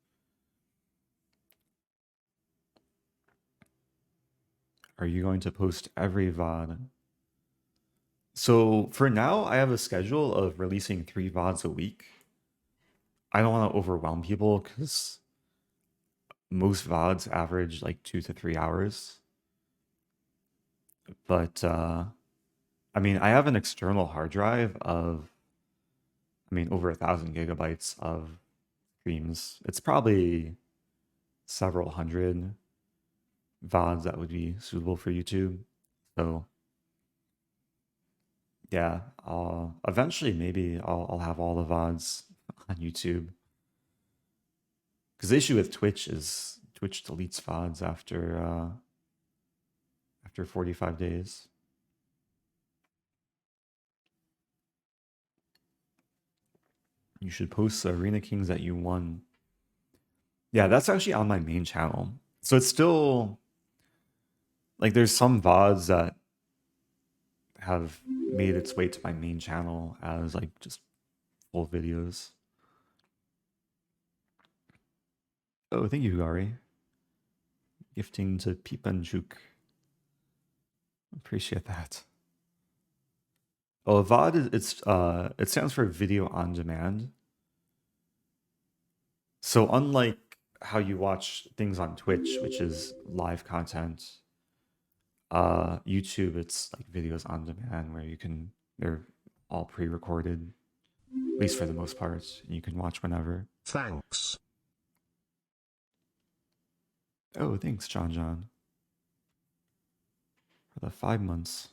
Are you going to post every VOD? So for now, I have a schedule of releasing 3 VODs a week. I don't want to overwhelm people because most VODs average like 2 to 3 hours. But I mean, I have an external hard drive of, I mean, over 1,000 GB of streams. It's probably several hundred VODs that would be suitable for YouTube. So yeah, eventually maybe I'll have all the VODs on YouTube. Because the issue with Twitch is Twitch deletes VODs after 45 days. You should post the Arena Kings that you won. Yeah, that's actually on my main channel. So it's still like there's some VODs that have made its way to my main channel as like just full videos. Oh, thank you, Gary. Gifting to Pipanchuk. Appreciate that. Oh, VOD it stands for video on demand. So unlike how you watch things on Twitch, which is live content, YouTube it's like videos on demand where they're all pre-recorded, at least for the most part, and you can watch whenever. Thanks. Oh, thanks, John, for the 5 months.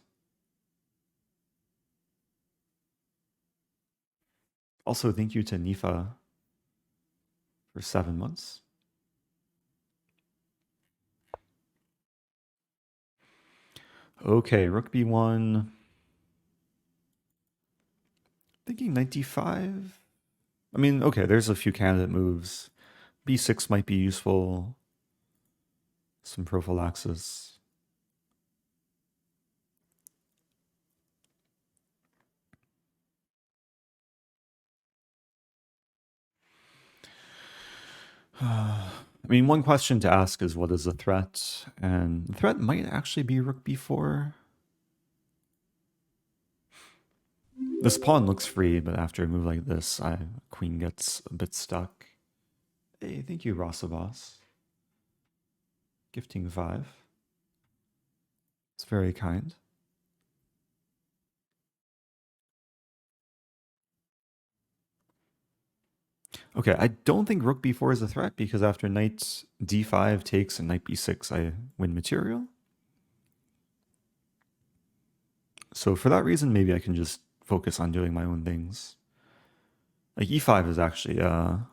Also, thank you to Nifa for 7 months. Okay, rook b1. Thinking knight d5. I mean, okay, there's a few candidate moves. b6 might be useful. Some prophylaxis. I mean, one question to ask is what is the threat? And the threat might actually be rook b4. This pawn looks free, but after a move like this, queen gets a bit stuck. Hey, thank you, Rasabas. Gifting 5. It's very kind. Okay, I don't think rook b4 is a threat because after knight d5 takes and knight b6, I win material. So for that reason, maybe I can just focus on doing my own things. Like e5 is actually a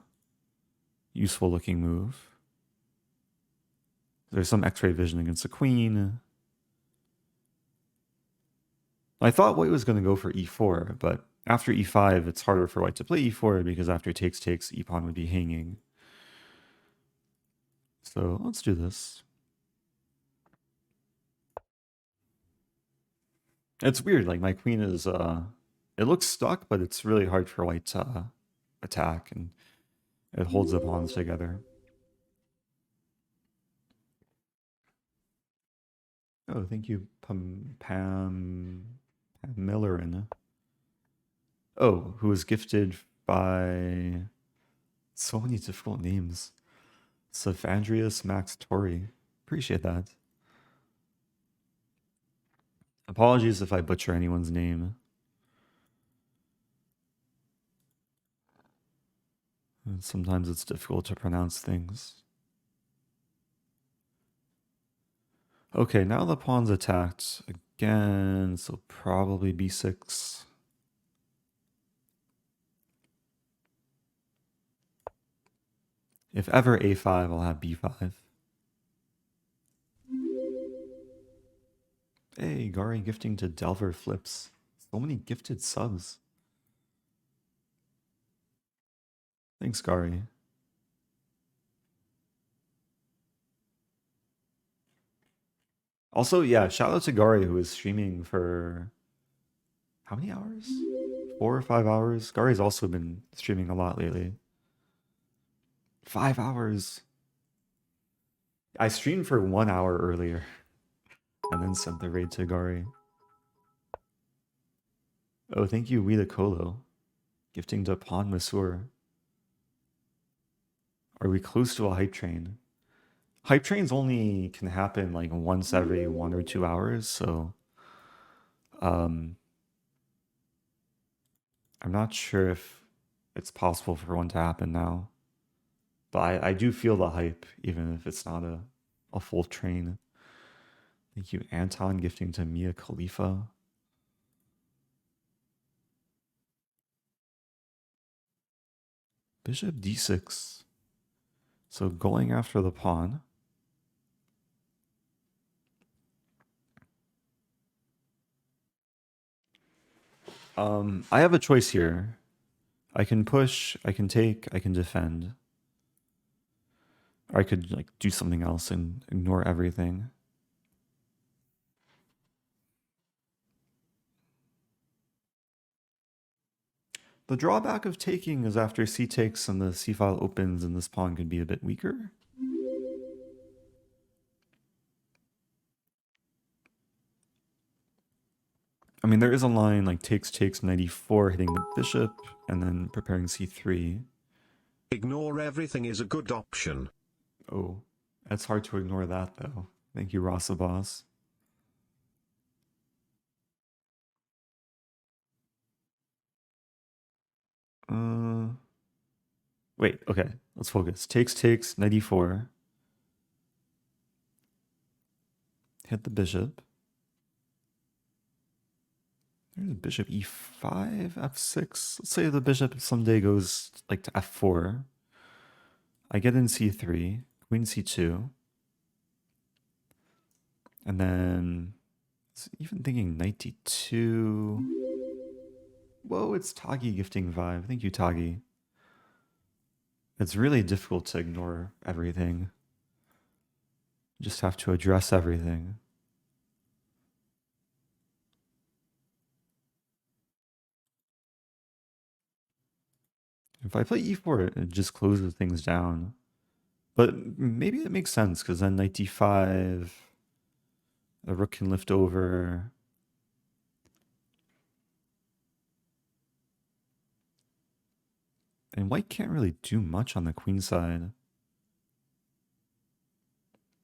useful looking move. There's some x-ray vision against the queen. I thought white was going to go for e4, but after e5, it's harder for white to play e4 because after takes, e-pawn would be hanging. So let's do this. It's weird, like my queen is, it looks stuck, but it's really hard for white to attack, and it holds the pawns together. Oh, thank you, Pam Millerin. Oh, who was gifted by so many difficult names. Savandrius Max Tori. Appreciate that. Apologies if I butcher anyone's name. Sometimes it's difficult to pronounce things. Okay, now the pawn's attacked again, so probably b6. If ever a5, I'll have b5. Hey, Gari gifting to Delver Flips. So many gifted subs. Thanks, Gari. Also, yeah, shout out to Gari, who is streaming for how many hours? 4 or 5 hours. Gari's also been streaming a lot lately. 5 hours. I streamed for 1 hour earlier and then sent the raid to Gari. Oh, thank you, Wida Kolo. Gifting to Pawn Masur. Are we close to a hype train? Hype trains only can happen like once every 1 or 2 hours, so I'm not sure if it's possible for one to happen now. But I do feel the hype, even if it's not a full train. Thank you, Anton, gifting to Mia Khalifa. Bishop d6. So going after the pawn. I have a choice here. I can push, I can take, I can defend. Or I could like do something else and ignore everything. The drawback of taking is after c takes and the c file opens and this pawn could be a bit weaker. I mean, there is a line like takes, 94, hitting the bishop, and then preparing c3. Ignore everything is a good option. Oh, that's hard to ignore that, though. Thank you, Rasa Boss. Wait, okay, let's focus. Takes, 94. Hit the bishop. There's bishop e5, f6. Let's say the bishop someday goes like to f4. I get in c3, queen c2. And then, even thinking knight d2. Whoa, it's Tagi gifting 5. Thank you, Tagi. It's really difficult to ignore everything. You just have to address everything. If I play e4, it just closes things down. But maybe it makes sense, because then knight d5, a rook can lift over. And white can't really do much on the queen side.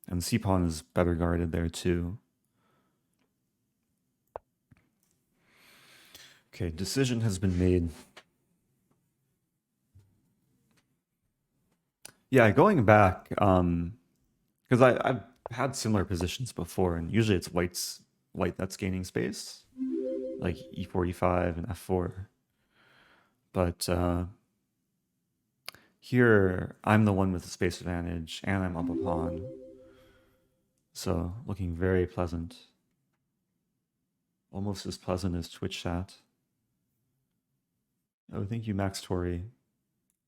And the c-pawn is better guarded there too. Okay, decision has been made. Yeah, going back, because I've had similar positions before, and usually it's white that's gaining space, like e4, e5, and f4. But here, I'm the one with the space advantage, and I'm up a pawn. So, looking very pleasant. Almost as pleasant as Twitch chat. Oh, thank you, Max Tori.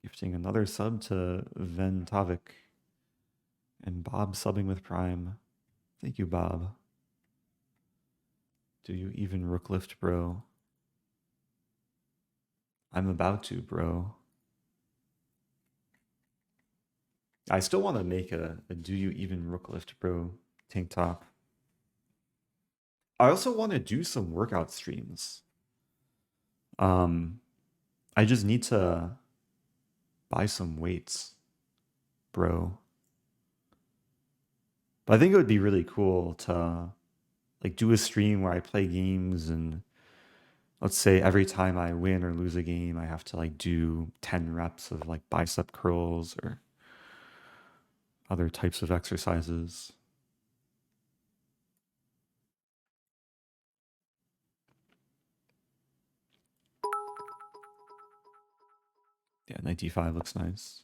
Gifting another sub to Ven Tavik. And Bob subbing with Prime. Thank you, Bob. Do you even rook lift, bro? I'm about to, bro. I still want to make a do you even rook lift, bro tank top. I also want to do some workout streams. I just need to buy some weights, bro. But I think it would be really cool to like do a stream where I play games and let's say every time I win or lose a game, I have to like do 10 reps of like bicep curls or other types of exercises. Yeah, knight d5 looks nice.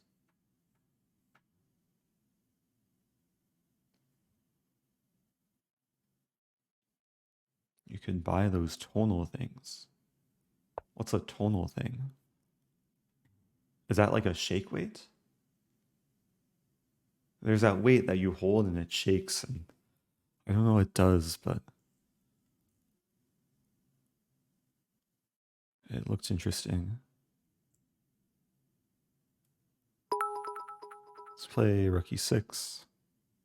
You can buy those tonal things. What's a tonal thing? Is that like a shake weight? There's that weight that you hold and it shakes, and I don't know what it does, but it looks interesting. Let's play rook e6.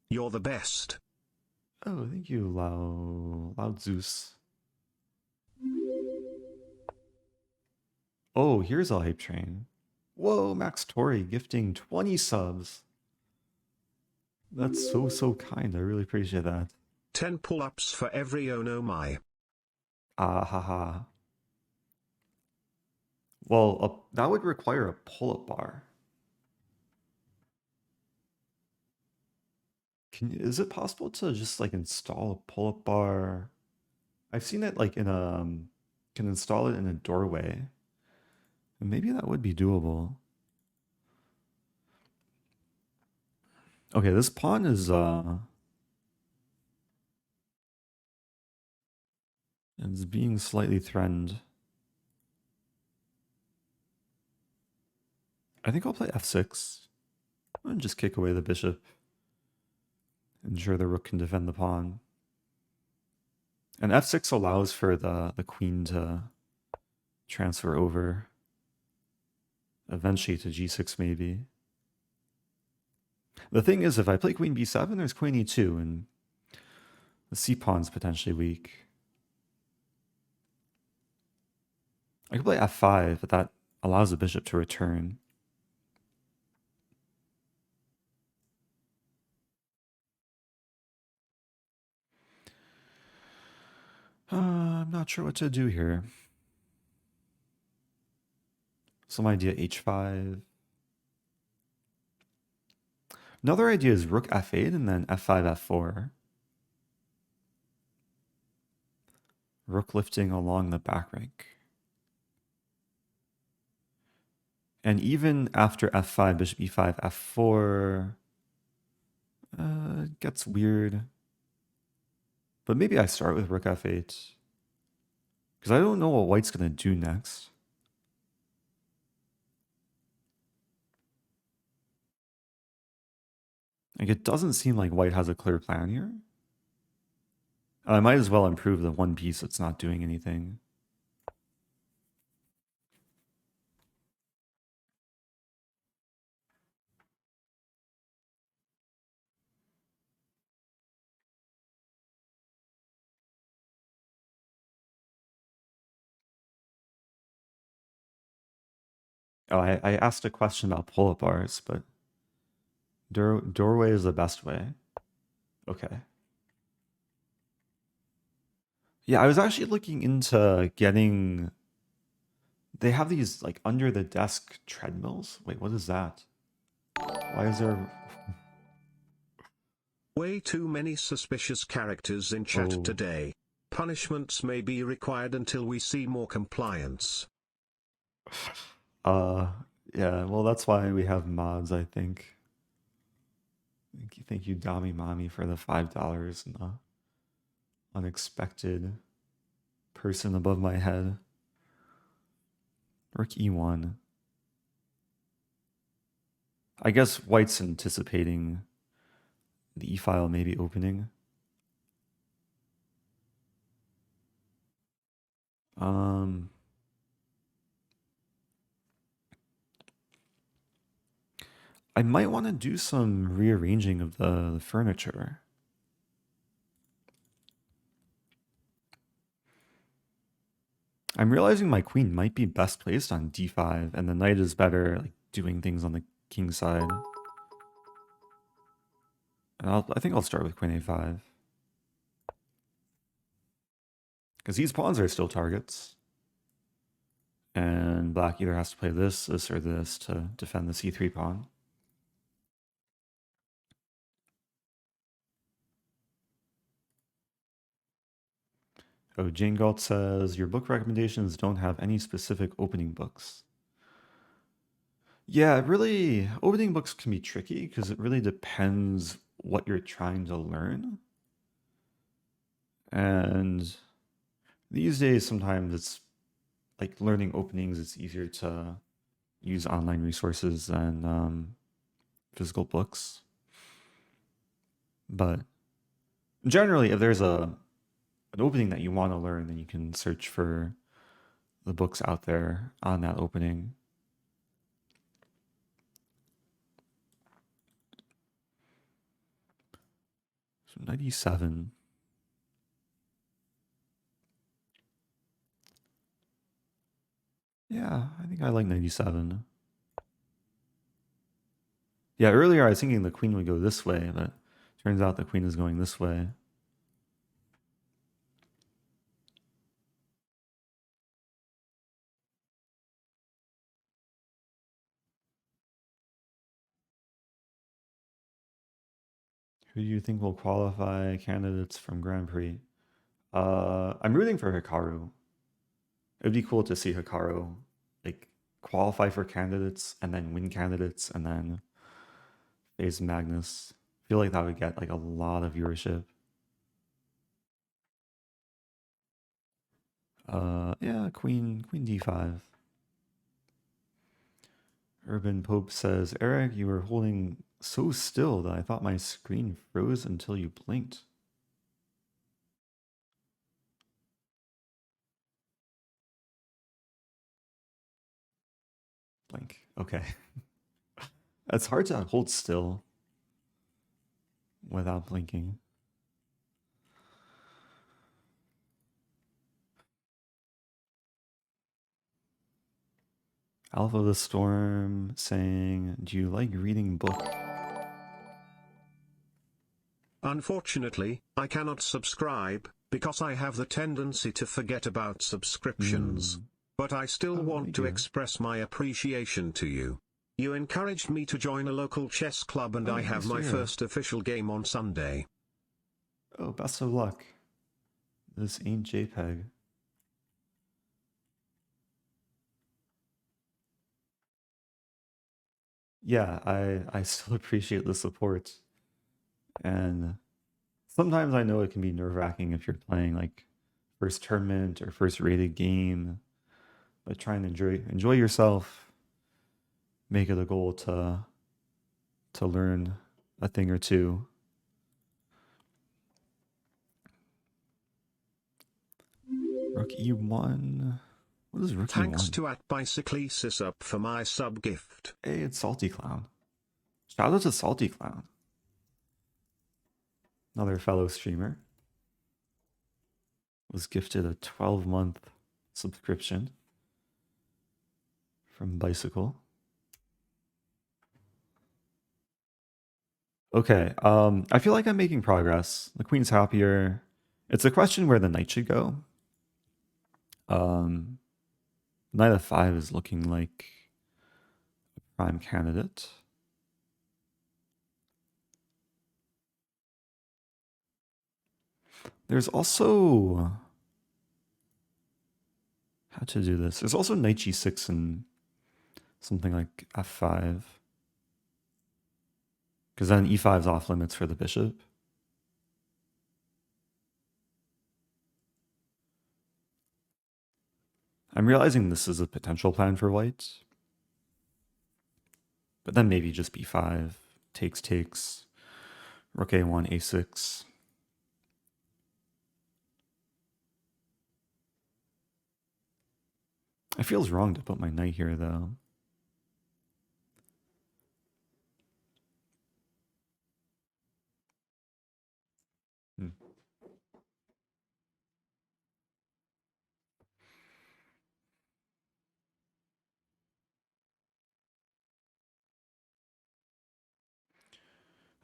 You're the best. Oh, thank you, Loud Zeus. Oh, here's a hype train. Whoa, Max Tori gifting 20 subs. That's so kind. I really appreciate that. 10 pull-ups for every oh no my. Ah ha ha. Well, that would require a pull-up bar. Is it possible to just like install a pull-up bar? I've seen it like in a can install it in a doorway. And maybe that would be doable. Okay, this pawn is being slightly threatened. I think I'll play f6 and just kick away the bishop. Ensure the rook can defend the pawn. And f6 allows for the queen to transfer over. Eventually to g6 maybe. The thing is, if I play queen b7, there's queen e2, and the c-pawn's potentially weak. I could play f5, but that allows the bishop to return. I'm not sure what to do here. Some idea h5. Another idea is rook f8 and then f5, f4. Rook lifting along the back rank. And even after f5, bishop e5, f4 gets weird. But maybe I start with rook f8. Because I don't know what white's going to do next. Like, it doesn't seem like white has a clear plan here. I might as well improve the one piece that's not doing anything. Oh, I asked a question about pull-up bars, but doorway is the best way. Okay. Yeah, I was actually looking into getting. They have these like under the desk treadmills. Wait, what is that? Why is there? Way too many suspicious characters in chat Oh, today. Punishments may be required until we see more compliance. uh, yeah. Well, that's why we have mods, I think. Thank you, Dami Mommy, for the $5 and the unexpected person above my head. Rook E1. I guess White's anticipating the E file maybe opening. Um, I might want to do some rearranging of the furniture. I'm realizing my queen might be best placed on D5, and the knight is better like doing things on the king side. And I think I'll start with queen A5. Because these pawns are still targets. And black either has to play this, or this to defend the C3 pawn. Oh, Jane Galt says, your book recommendations don't have any specific opening books. Yeah, really, opening books can be tricky because it really depends what you're trying to learn. And these days, sometimes it's like learning openings, it's easier to use online resources than physical books. But generally, if there's an opening that you want to learn, then you can search for the books out there on that opening. So 97. Yeah, I think I like 97. Yeah, earlier I was thinking the queen would go this way, but turns out the queen is going this way. Who do you think will qualify candidates from Grand Prix? I'm rooting for Hikaru. It would be cool to see Hikaru like qualify for candidates and then win candidates and then face Magnus. I feel like that would get like a lot of viewership. Yeah, Queen D5. Urban Pope says, Eric, you were holding so still that I thought my screen froze until you blinked. Blink. Okay. It's hard to hold still without blinking. Alpha of the Storm saying, do you like reading book? Unfortunately, I cannot subscribe, because I have the tendency to forget about subscriptions. But I still I want to do. express my appreciation to you. You encouraged me to join a local chess club and I have Nice to my hear. first official game on Sunday. Oh, best of luck. This ain't JPEG. Yeah, I still appreciate the support. And sometimes I know it can be nerve-wracking if you're playing like first tournament or first rated game, but try and enjoy yourself. Make it a goal to learn a thing or two. Rook E1. What is Rook Thanks E1? to @Bicyclesis up for my sub gift. Hey, it's Salty Clown. Shout out to Salty Clown. Another fellow streamer. Was gifted a 12-month subscription from Bicycle. Okay, I feel like I'm making progress. The queen's happier. It's a question where the knight should go. Um, Knight f5 is looking like a prime candidate. There's also how to do this. There's also knight g6 and something like f5. Because then e5 is off limits for the bishop. I'm realizing this is a potential plan for white. But then maybe just b5, takes, rook a1, a6. It feels wrong to put my knight here, though. Hmm.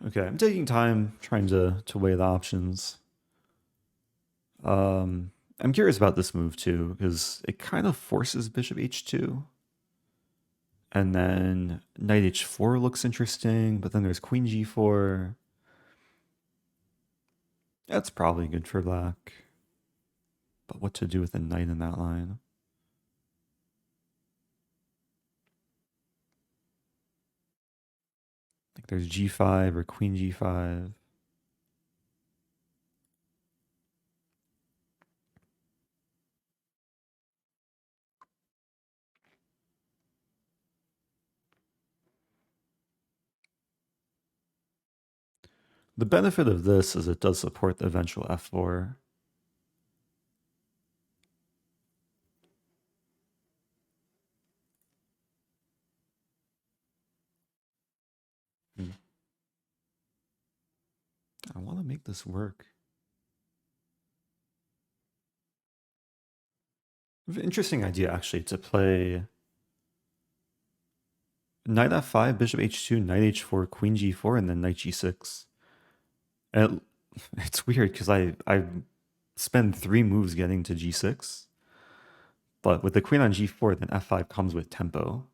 Okay, I'm taking time trying to weigh the options. I'm curious about this move too, because it kind of forces bishop h2. And then knight h4 looks interesting, but then there's queen g4. That's probably good for black. But what to do with a knight in that line? Like there's g5 or queen g5. The benefit of this is it does support the eventual f4. Hmm. I want to make this work. Interesting idea, actually, to play knight f5, bishop h2, knight h4, queen g4, and then knight g6. And it's weird because I spend 3 moves getting to g6, but with the queen on g4, then f5 comes with tempo.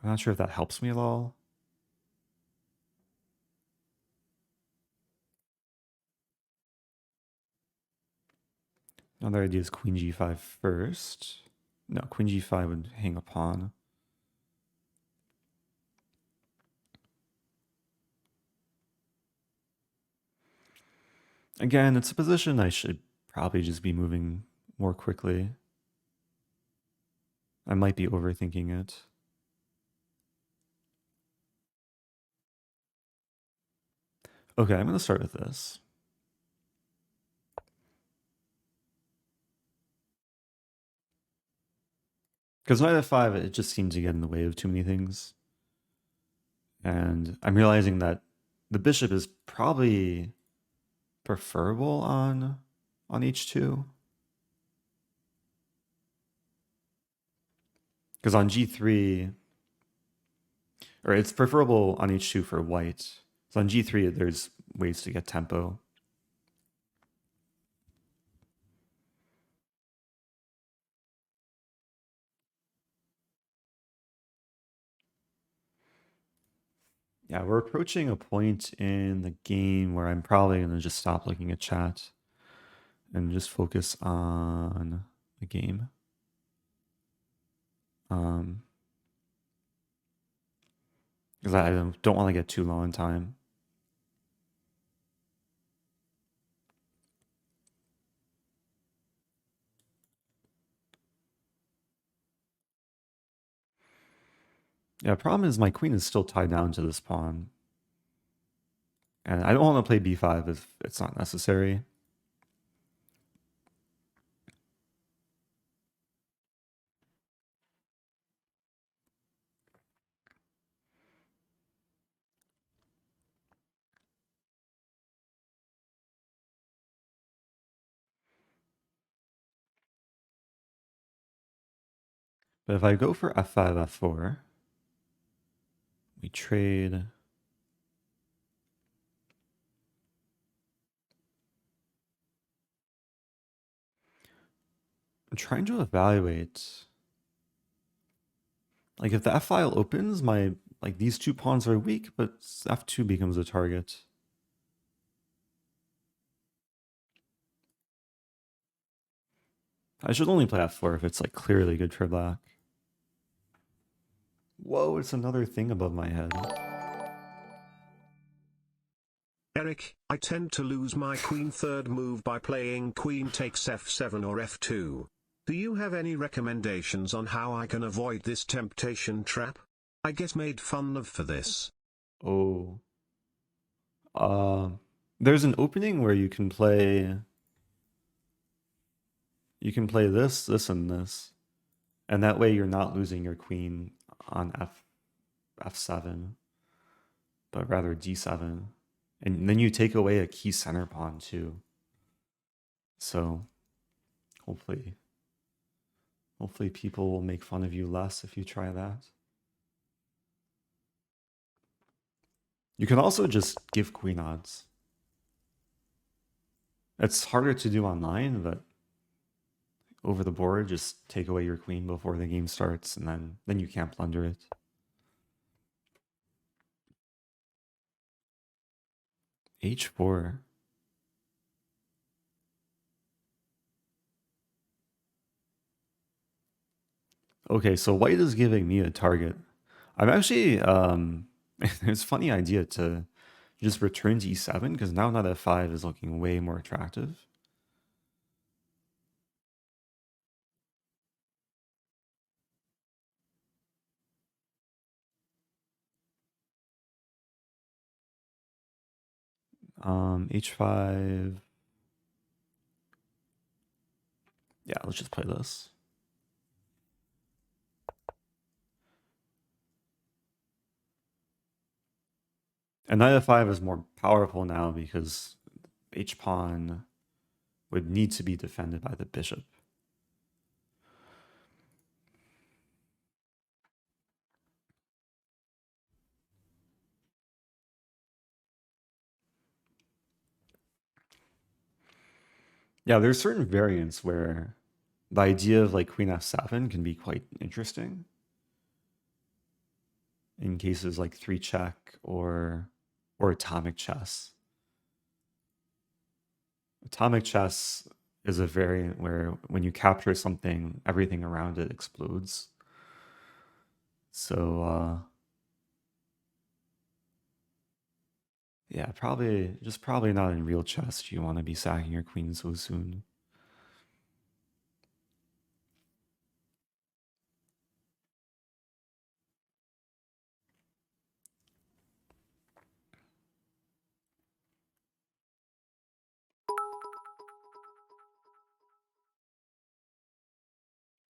I'm not sure if that helps me at all. Another idea is queen g5 first. No, queen g5 would hang a pawn. Again, it's a position I should probably just be moving more quickly. I might be overthinking it. Okay, I'm going to start with this. Because knight f5, it just seems to get in the way of too many things. And I'm realizing that the bishop is probably preferable on h2. Because on g3, or it's preferable on h2 for white. So on g3, there's ways to get tempo. Yeah, we're approaching a point in the game where I'm probably going to just stop looking at chat and just focus on the game. Because I don't want to get too low in time. Yeah, problem is my queen is still tied down to this pawn. And I don't want to play b5 if it's not necessary. But if I go for f5, f4, we trade. I'm trying to evaluate. Like if the f file opens, like these two pawns are weak, but f2 becomes a target. I should only play f4 if it's like clearly good for black. Whoa, it's another thing above my head. Eric, I tend to lose my queen third move by playing queen takes f7 or f2. Do you have any recommendations on how I can avoid this temptation trap? I get made fun of for this. Oh. There's an opening where you can play this, this, and this. And that way you're not losing your queen on f7, but rather d7. And then you take away a key center pawn too. So hopefully people will make fun of you less if you try that. You can also just give queen odds. It's harder to do online, but over the board, just take away your queen before the game starts, and then you can't plunder it. h4. Okay, so white is giving me a target. I'm actually, it's a funny idea to just return to e7, because now knight f5 is looking way more attractive. H5. Yeah, let's just play this. And knight f5 is more powerful now because h pawn would need to be defended by the bishop. Yeah, there's certain variants where the idea of like queen f7 can be quite interesting in cases like 3-check or atomic chess. Atomic chess is a variant where when you capture something, everything around it explodes. So yeah, probably not in real chess do you want to be sacking your queen so soon.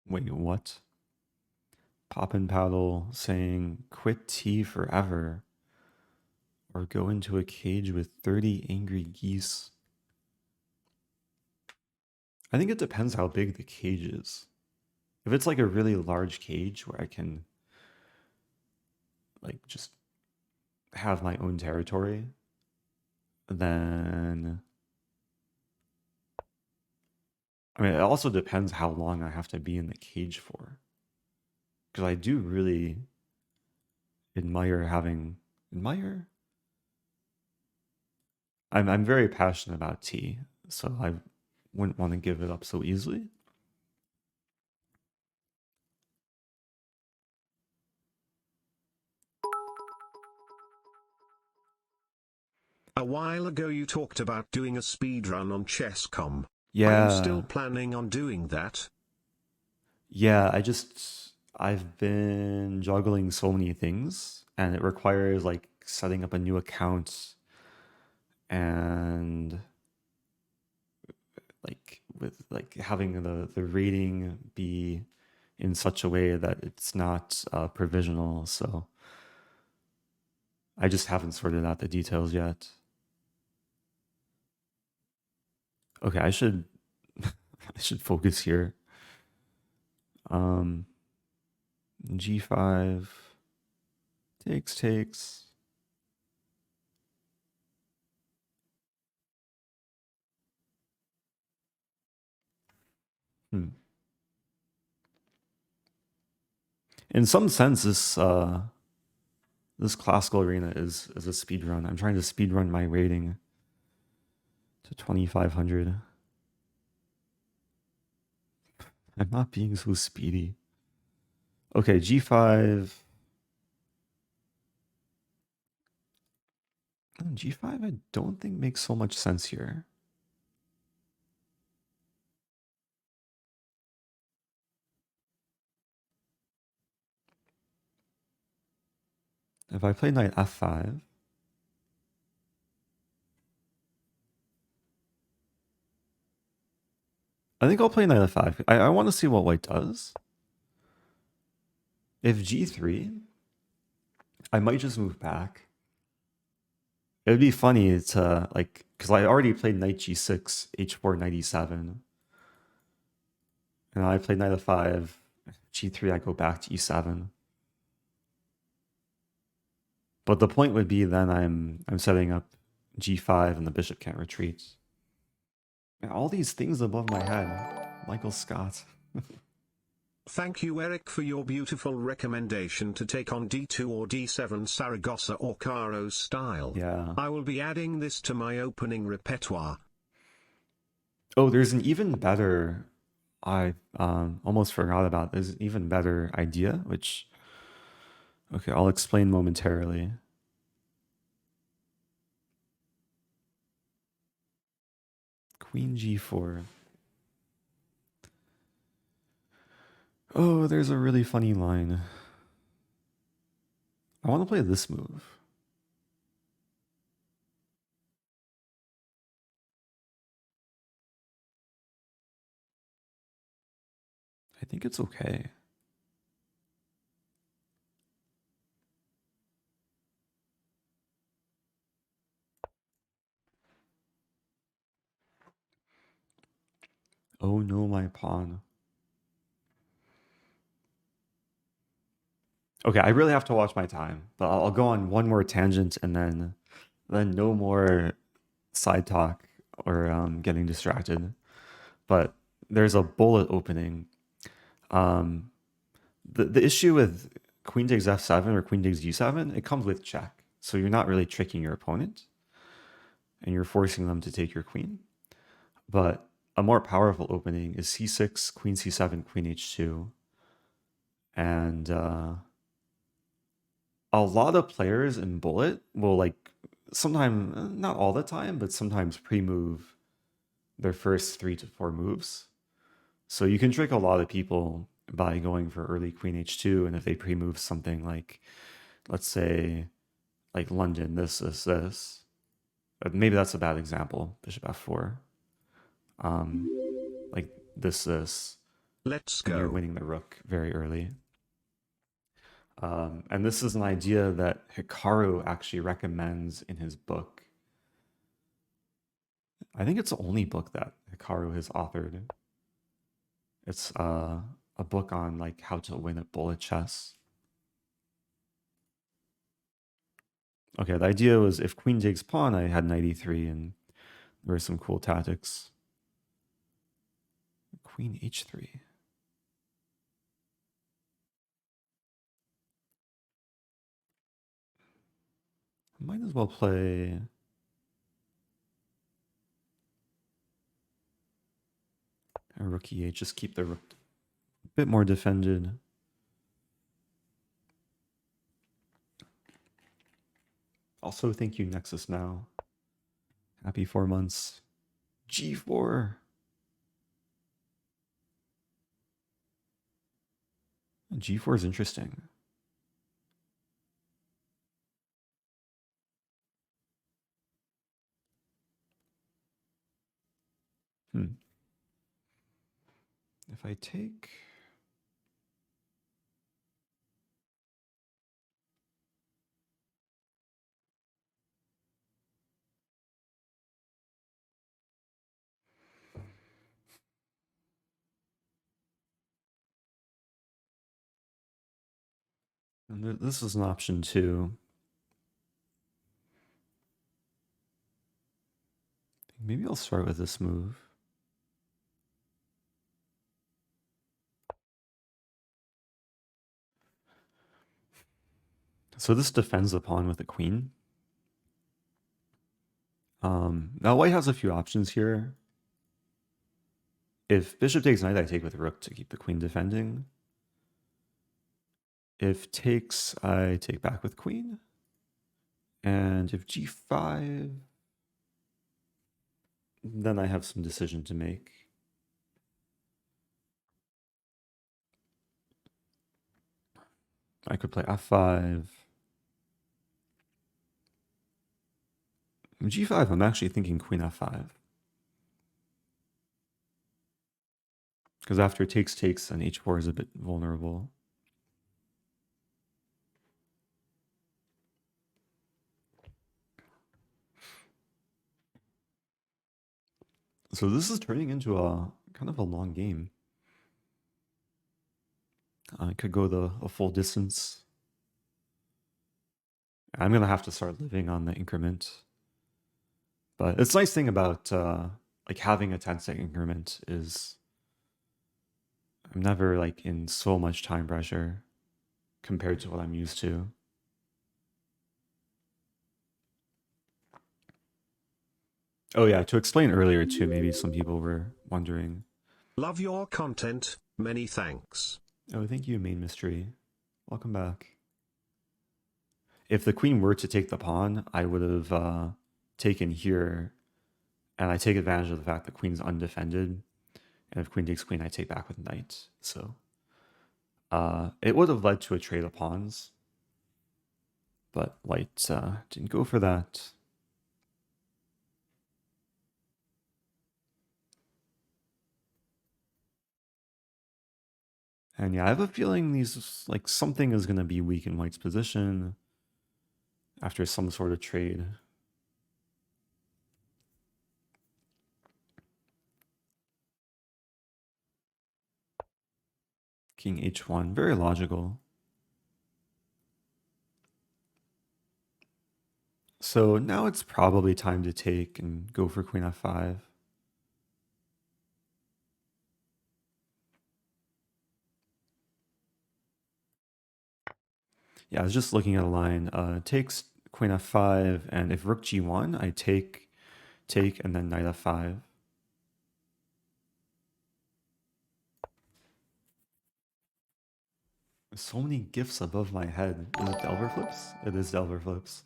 Wait, what? Pop and Paddle saying quit tea forever or go into a cage with 30 angry geese. I think it depends how big the cage is. If it's like a really large cage where I can like just have my own territory, then I mean it also depends how long I have to be in the cage for. Because I do really admire. I'm very passionate about tea, so I wouldn't want to give it up so easily. A while ago you talked about doing a speedrun on Chess.com. Are you still Yeah, planning on doing that? yeah. I've been juggling so many things, and it requires like setting up a new account and like with like having the rating be in such a way that it's not provisional. So I just haven't sorted out the details yet. Okay, I should I should focus here. Um, G5. Takes. In some sense, this classical arena is a speed run. I'm trying to speed run my rating to 2500. I'm not being so speedy. Okay, G5. G5 I don't think makes so much sense here. If I play knight F5, I think I'll play knight F5. I want to see what white does. If G3, I might just move back. It would be funny to, like, because I already played knight G6, H4, knight E7. And I played knight F5, G3, I go back to E7. But the point would be then I'm setting up G5 and the bishop can't retreat. And all these things above my head. Michael Scott. Thank you, Eric, for your beautiful recommendation to take on D2 or D7 Saragossa or Caro's style. Yeah. I will be adding this to my opening repertoire. Oh, there's an even better, I almost forgot about, there's an even better idea, which, okay, I'll explain momentarily. Queen G4. Oh, there's a really funny line. I want to play this move. I think it's okay. Oh no, my pawn. Okay, I really have to watch my time, but I'll go on one more tangent and then no more side talk or getting distracted. But there's a bullet opening. The issue with queen takes f7 or queen takes g7, it comes with check. So you're not really tricking your opponent and you're forcing them to take your queen. But a more powerful opening is c6, queen c7, queen h2. And a lot of players in bullet will, like, sometimes, not all the time, but sometimes pre-move their first 3 to 4 moves. So you can trick a lot of people by going for early queen h2, and if they pre-move something like, let's say, like London, this, maybe that's a bad example, bishop f4, like this, Let's and you're go. winning the rook very early. And this is an idea that Hikaru actually recommends in his book. I think it's the only book that Hikaru has authored. It's a book on, like, how to win at bullet chess. Okay, the idea was if queen takes pawn, I had knight e3, and there were some cool tactics. Queen h3. Might as well play a rook e8, just keep the rook a bit more defended. Also, thank you, Nexus Now. Happy 4 months. G4. G4 is interesting. If I take... And this is an option too. Maybe I'll start with this move. So this defends the pawn with the queen. Now white has a few options here. If bishop takes knight, I take with rook to keep the queen defending. If takes, I take back with queen. And if g5, then I have some decision to make. I could play f5. g5, I'm actually thinking queen f5. Because after takes, then h4 is a bit vulnerable. So this is turning into a kind of a long game. I could go the full distance. I'm going to have to start living on the increment. But it's nice thing about like having a 10-second increment is I'm never like in so much time pressure compared to what I'm used to. Oh yeah, to explain earlier too, maybe some people were wondering. Love your content, many thanks. Oh, thank you, Main Mystery. Welcome back. If the queen were to take the pawn, I would have taken here, and I take advantage of the fact the queen's undefended. And if queen takes queen, I take back with knight. So it would have led to a trade of pawns, but white didn't go for that. And yeah, I have a feeling these like something is going to be weak in white's position after some sort of trade. King h1, very logical. So now it's probably time to take and go for queen f5. Yeah, I was just looking at a line. Takes queen f5, and if rook g1, I take, and then knight f5. So many gifts above my head. Is it Delver Flips? It is Delver Flips.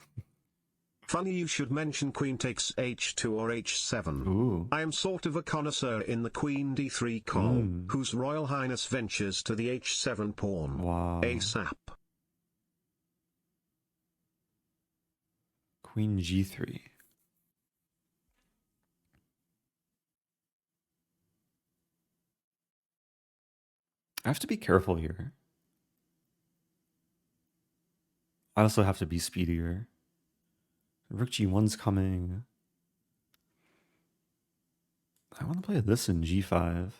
Funny you should mention queen takes h2 or h7. Ooh. I am sort of a connoisseur in the queen d3 call, whose Royal Highness ventures to the h7 pawn. Wow. ASAP. Queen g3. I have to be careful here. I also have to be speedier. Rook g1's coming. I want to play this in g5.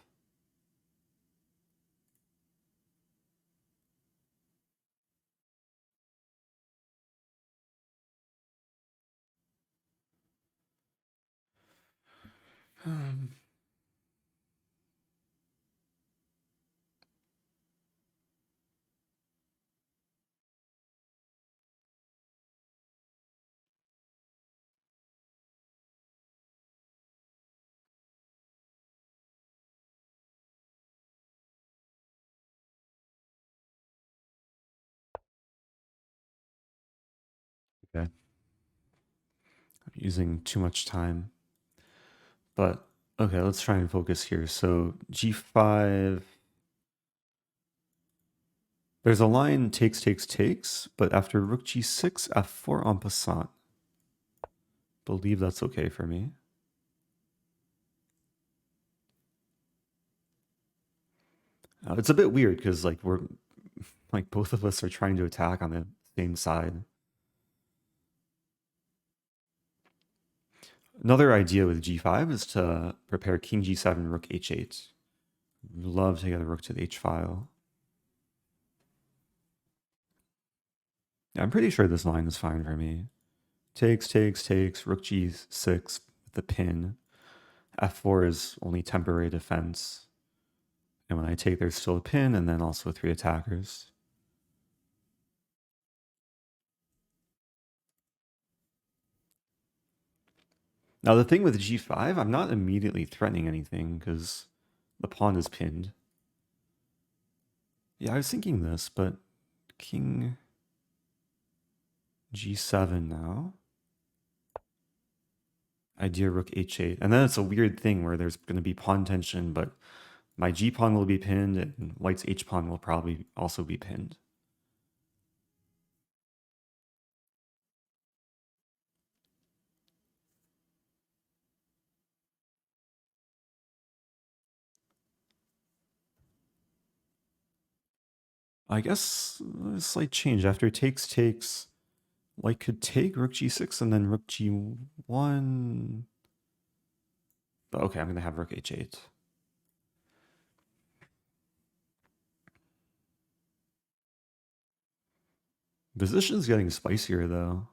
Okay. I'm using too much time. But okay, let's try and focus here. So g5. There's a line takes, but after rook g6, f4 en passant. Believe that's okay for me. It's a bit weird because like we're like both of us are trying to attack on the same side. Another idea with g5 is to prepare king g7, rook h8. Love to get a rook to the h file. Yeah, I'm pretty sure this line is fine for me. Takes, takes, takes, rook g6 with the pin. f4 is only temporary defense. And when I take, there's still a pin, and then also 3 attackers. Now, the thing with g5, I'm not immediately threatening anything because the pawn is pinned. Yeah, I was thinking this, but king g7 now. Idea rook h8. And then it's a weird thing where there's going to be pawn tension, but my g pawn will be pinned, and white's h pawn will probably also be pinned. I guess a slight change. After takes, takes, white could take rook g6 and then rook g1. But okay, I'm going to have rook h8. Position's getting spicier, though.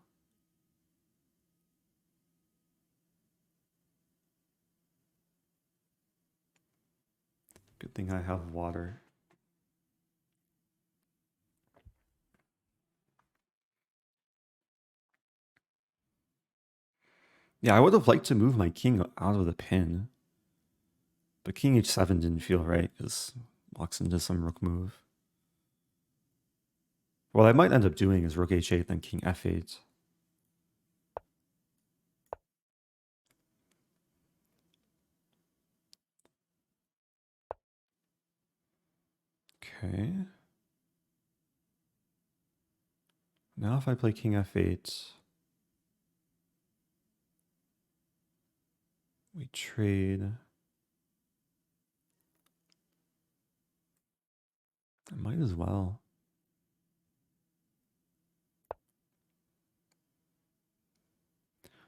Good thing I have water. Yeah, I would have liked to move my king out of the pin. But king h7 didn't feel right because walks into some rook move. What I might end up doing is rook h8, then king f8. Okay. Now if I play king f8, we trade. I might as well.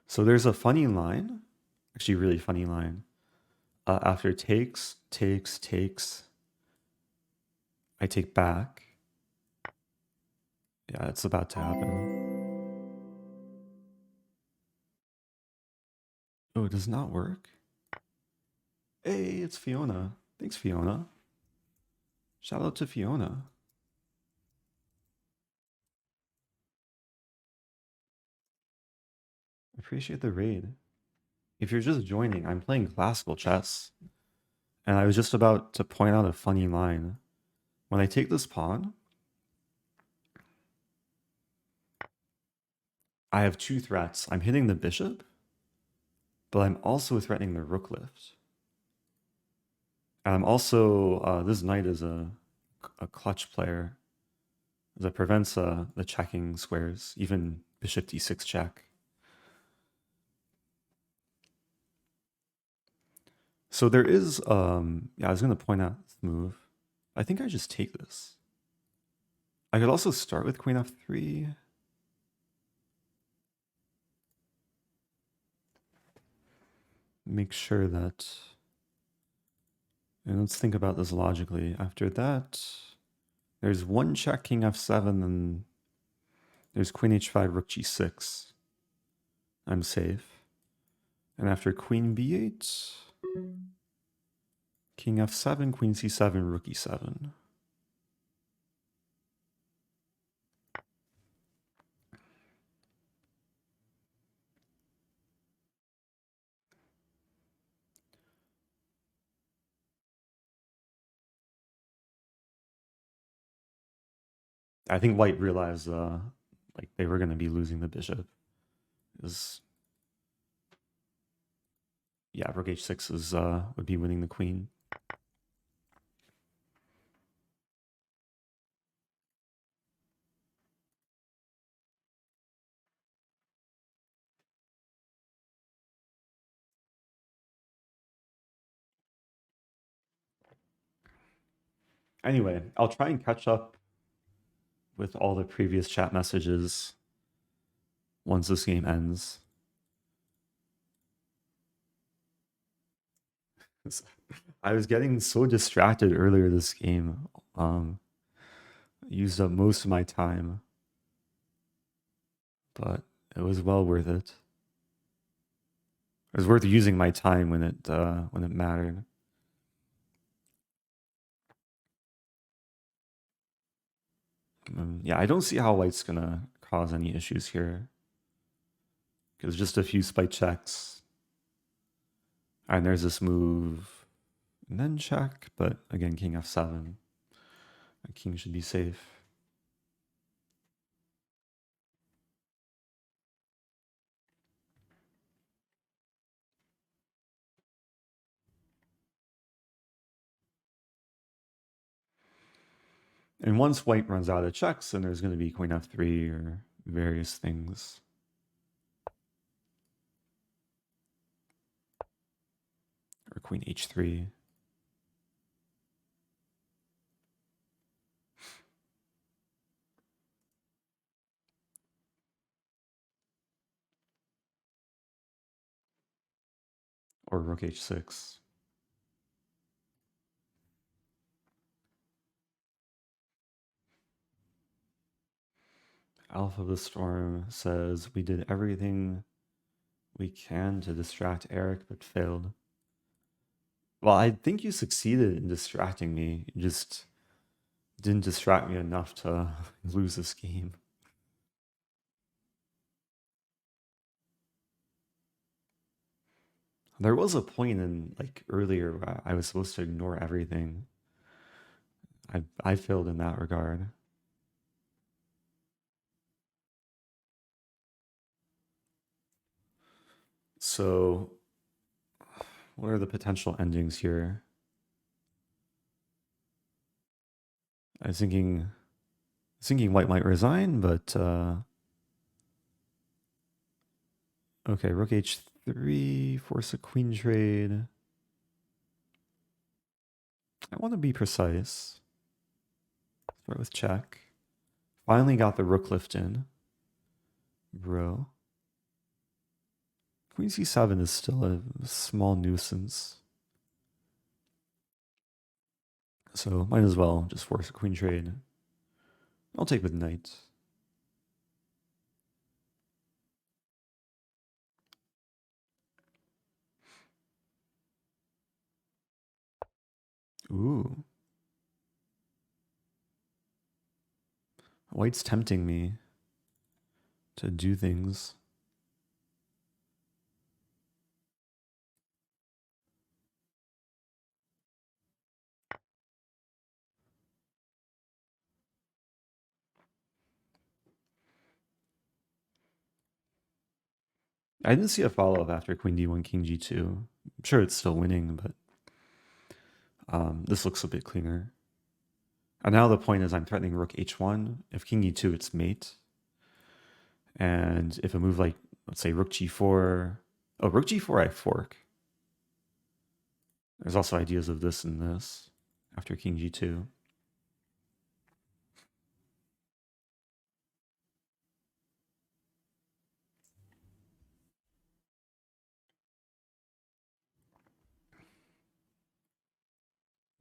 So there's a funny line, actually really funny line. After takes, takes, takes, I take back. Yeah, it's about to happen. Oh, it does not work? Hey, it's Fiona. Thanks, Fiona. Shout out to Fiona. Appreciate the raid. If you're just joining, I'm playing classical chess. And I was just about to point out a funny line. When I take this pawn, I have 2 threats. I'm hitting the bishop, but I'm also threatening the rook lift. And I'm also, this knight is a clutch player that prevents the checking squares, even bishop d6 check. So there is, yeah, I was going to point out this move. I think I just take this. I could also start with queen f3. Make sure that, and let's think about this logically. After that, there's one check, king f7, and there's queen h5, rook g6. I'm safe. And after queen b8, king f7, queen c7, rook e7. I think white realized like they were going to be losing the bishop. Is yeah, rook h6 is would be winning the queen. Anyway, I'll try and catch up with all the previous chat messages once this game ends. I was getting so distracted earlier this game. Used up most of my time. but it was well worth it. It was worth using my time when it mattered. Yeah, I don't see how white's gonna cause any issues here. Because just a few spite checks. And there's this move, and then check, but again, king f7. The king should be safe. And once white runs out of checks, then there's going to be queen f3 or various things. Or queen h3. Or rook h6. Alpha of the Storm says, we did everything we can to distract Eric, but failed. Well, I think you succeeded in distracting me. You just didn't distract me enough to lose this game. There was a point in like earlier where I was supposed to ignore everything. I failed in that regard. So, what are the potential endings here? I was thinking white might resign, but okay, rook h3, force a queen trade. I want to be precise. Start with check. Finally got the rook lift in. Bro. Queen c7 is still a small nuisance. So might as well just force a queen trade. I'll take with knight. Ooh. White's tempting me to do things. I didn't see a follow-up after queen d1, king g2. I'm sure it's still winning, but this looks a bit cleaner. And now the point is I'm threatening rook h1. If king e2, it's mate. And if a move like, let's say, rook g4... Oh, rook g4, I fork. There's also ideas of this and this after king g2.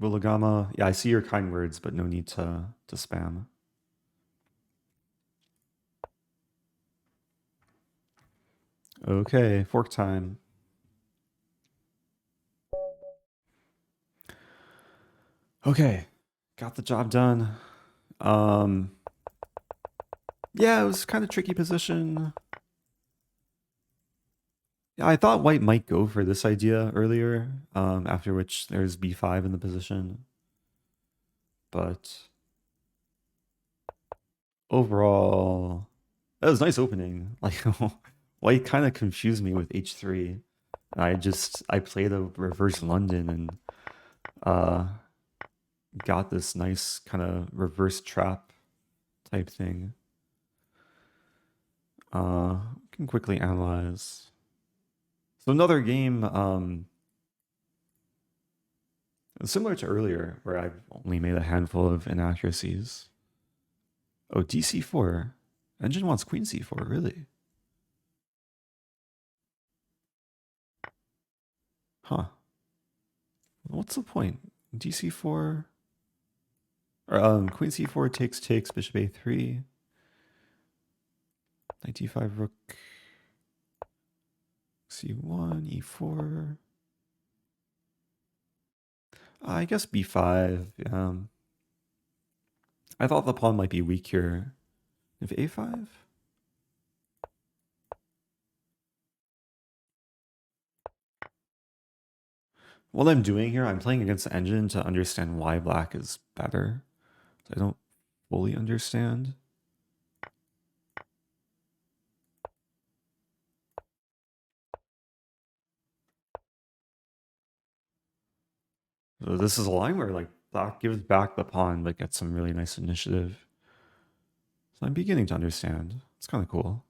Willigama, yeah, I see your kind words, but no need to spam. Okay, fork time. Okay, got the job done. Yeah, it was kind of tricky position. Yeah, I thought white might go for this idea earlier, after which there's b5 in the position. But overall, that was a nice opening. Like, white kind of confused me with h3. I played a reverse London and got this nice kind of reverse trap type thing. Can quickly analyze. So another game similar to earlier, where I've only made a handful of inaccuracies. Oh, dc4. Engine wants queen c4, really? Huh. What's the point? dc4... Or, queen c4 takes, bishop a3. Knight d5, rook c1, e4. I guess b5. I thought the pawn might be weak here. If a5? What I'm doing here, I'm playing against the engine to understand why black is better. I don't fully understand. So this is a line where like black gives back the pawn but gets some really nice initiative. So I'm beginning to understand. It's kind of cool.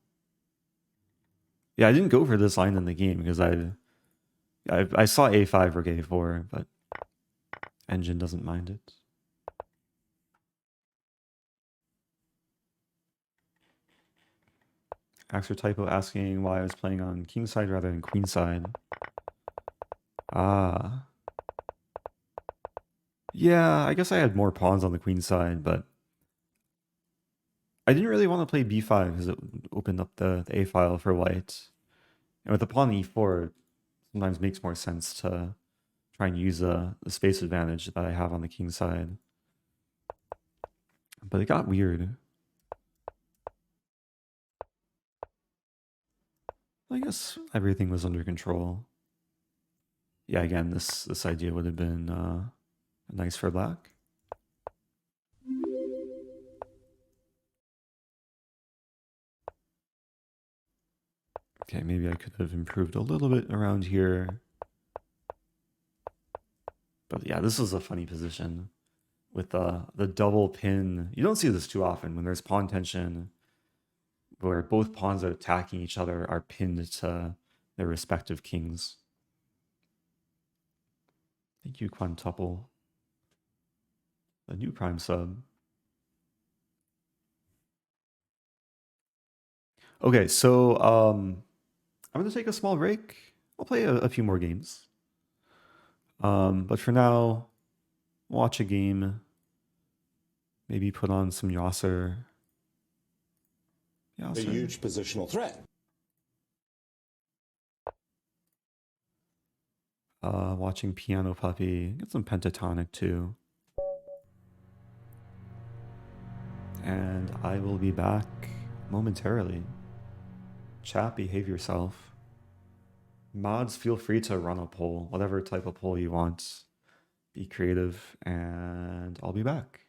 Yeah, I didn't go for this line in the game because I saw a5 or a4, but engine doesn't mind it. Axer typo asking why I was playing on kingside rather than queenside. Ah. Yeah, I guess I had more pawns on the queen side, but I didn't really want to play b5 because it opened up the a file for white. And with the pawn e4, it sometimes makes more sense to try and use the space advantage that I have on the king side. But it got weird. I guess everything was under control. Yeah, again, this idea would have been nice for black. Okay, maybe I could have improved a little bit around here. But yeah, this is a funny position with the double pin. You don't see this too often when there's pawn tension where both pawns that are attacking each other are pinned to their respective kings. Thank you, Quintuple. A new Prime sub. Okay, so I'm going to take a small break. I'll play a few more games. But for now, watch a game. Maybe put on some Yasser. A huge positional threat. Watching Piano Puppy. Get some Pentatonic too. And I will be back momentarily. Chat, behave yourself. Mods, feel free to run a poll, whatever type of poll you want. Be creative, and I'll be back.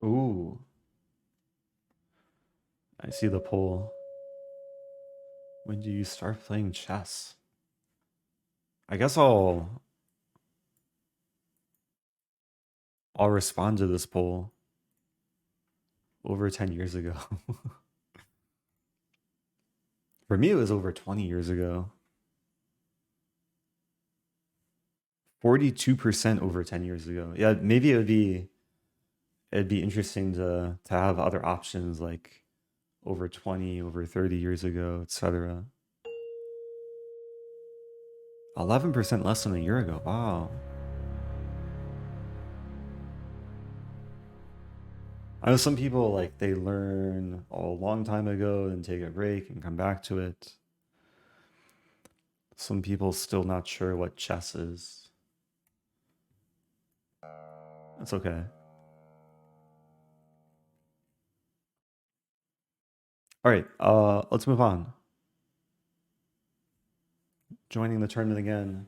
Ooh, I see the poll. When do you start playing chess? I guess I'll respond to this poll over 10 years ago. For me, it was over 20 years ago. 42% over 10 years ago. Yeah, maybe it'd be interesting to have other options like over 20, over 30 years ago, etc. 11% less than a year ago. Wow. I know some people like they learn a long time ago and take a break and come back to it. Some people still not sure what chess is. That's okay. All right, let's move on. Joining the tournament again.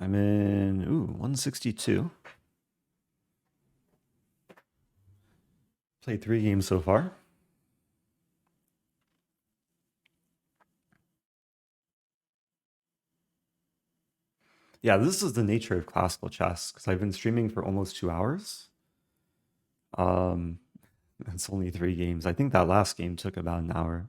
I'm in 162. Played 3 games so far. Yeah, this is the nature of classical chess because I've been streaming for almost 2 hours. It's only 3 games. I think that last game took about an hour.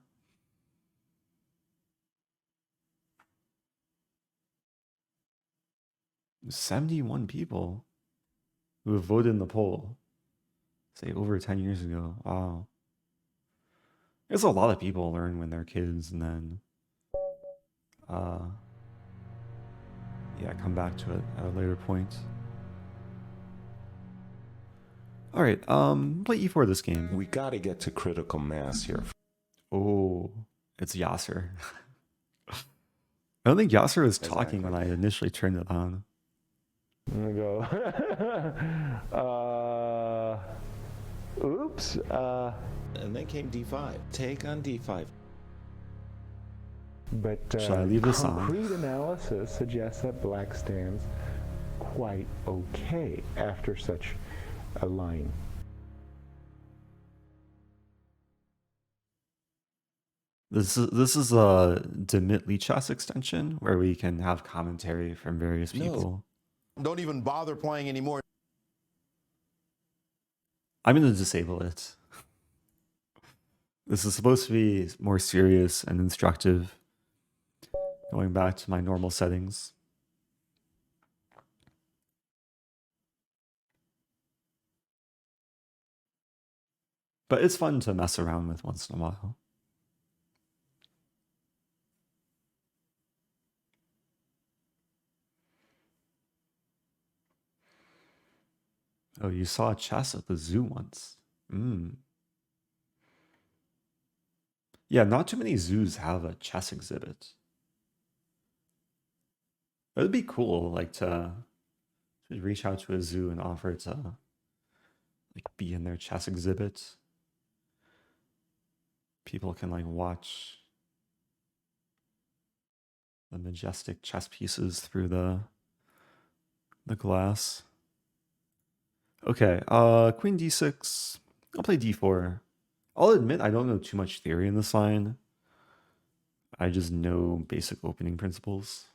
There's 71 people who have voted in the poll. Say over 10 years ago. Wow. There's a lot of people learn when they're kids and then yeah, come back to it at a later point. All right, play e4 this game. We got to get to critical mass here. Oh, it's Yasser. I don't think Yasser was talking when I initially turned it on. I'm gonna go. Oops. And then came d5. Take on d5. But Should I leave this on? concrete analysis suggests that black stands quite okay after such a line. This is a Demitli chess extension where we can have commentary from various people. Don't even bother playing anymore. I'm going to disable it. This is supposed to be more serious and instructive. Going back to my normal settings. But it's fun to mess around with once in a while. Oh, you saw chess at the zoo once. Yeah, not too many zoos have a chess exhibit. It would be cool, like to reach out to a zoo and offer to like be in their chess exhibit. People can like watch the majestic chess pieces through the glass. Okay, queen d6. I'll play d4. I'll admit I don't know too much theory in this line. I just know basic opening principles.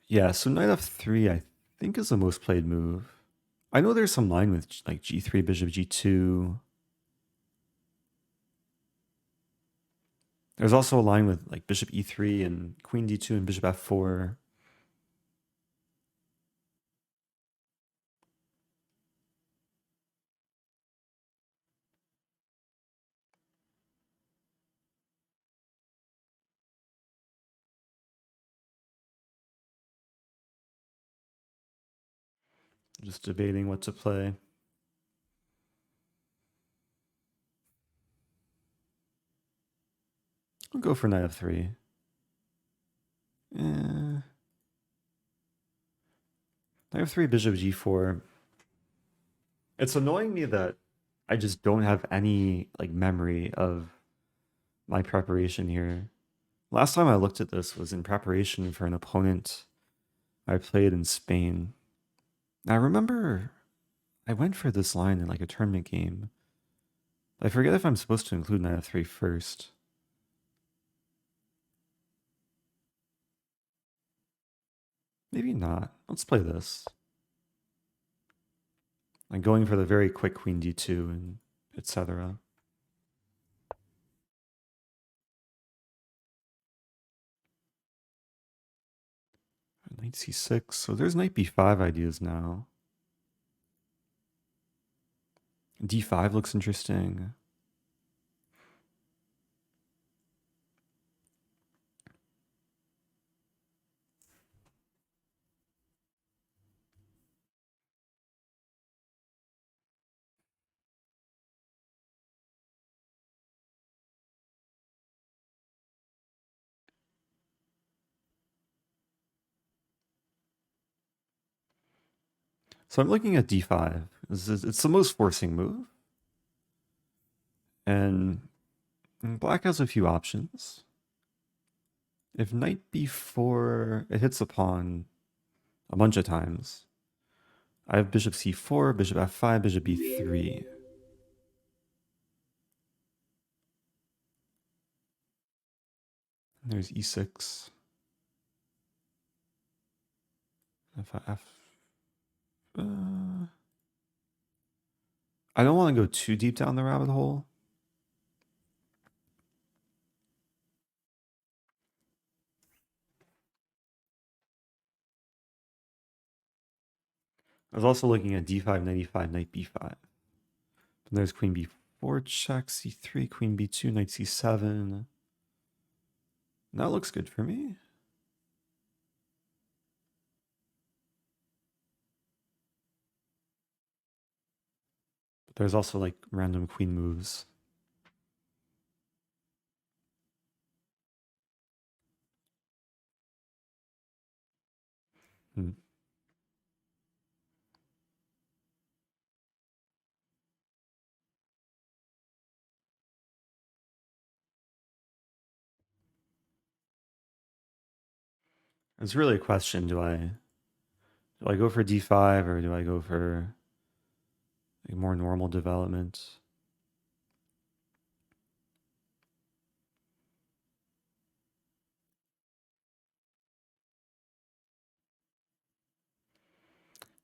Yeah, so knight f3 I think is the most played move. I know there's some line with like g3, bishop g2. There's also a line with like bishop e3 and queen d2 and bishop f4. Just debating what to play. I'll go for knight f3. Knight f3, bishop g4. It's annoying me that I just don't have any like memory of my preparation here. Last time I looked at this was in preparation for an opponent I played in Spain. I remember I went for this line in like a tournament game. I forget if I'm supposed to include knight f3 first. Maybe not. Let's play this. I'm going for the very quick queen d2 and etc. Knight c6. So there's knight b5 ideas now. d5 looks interesting. So I'm looking at d5. It's the most forcing move. And black has a few options. If knight b4, it hits a pawn a bunch of times. I have bishop c4, bishop f5, bishop b3. There's e6. F. I don't want to go too deep down the rabbit hole. I was also looking at d5, knight e5, knight b5. And there's queen b4 check, c3, queen b2, knight c7. That looks good for me. But there's also like random queen moves. Hmm. It's really a question. Do I go for d5 or do I go for a more normal development?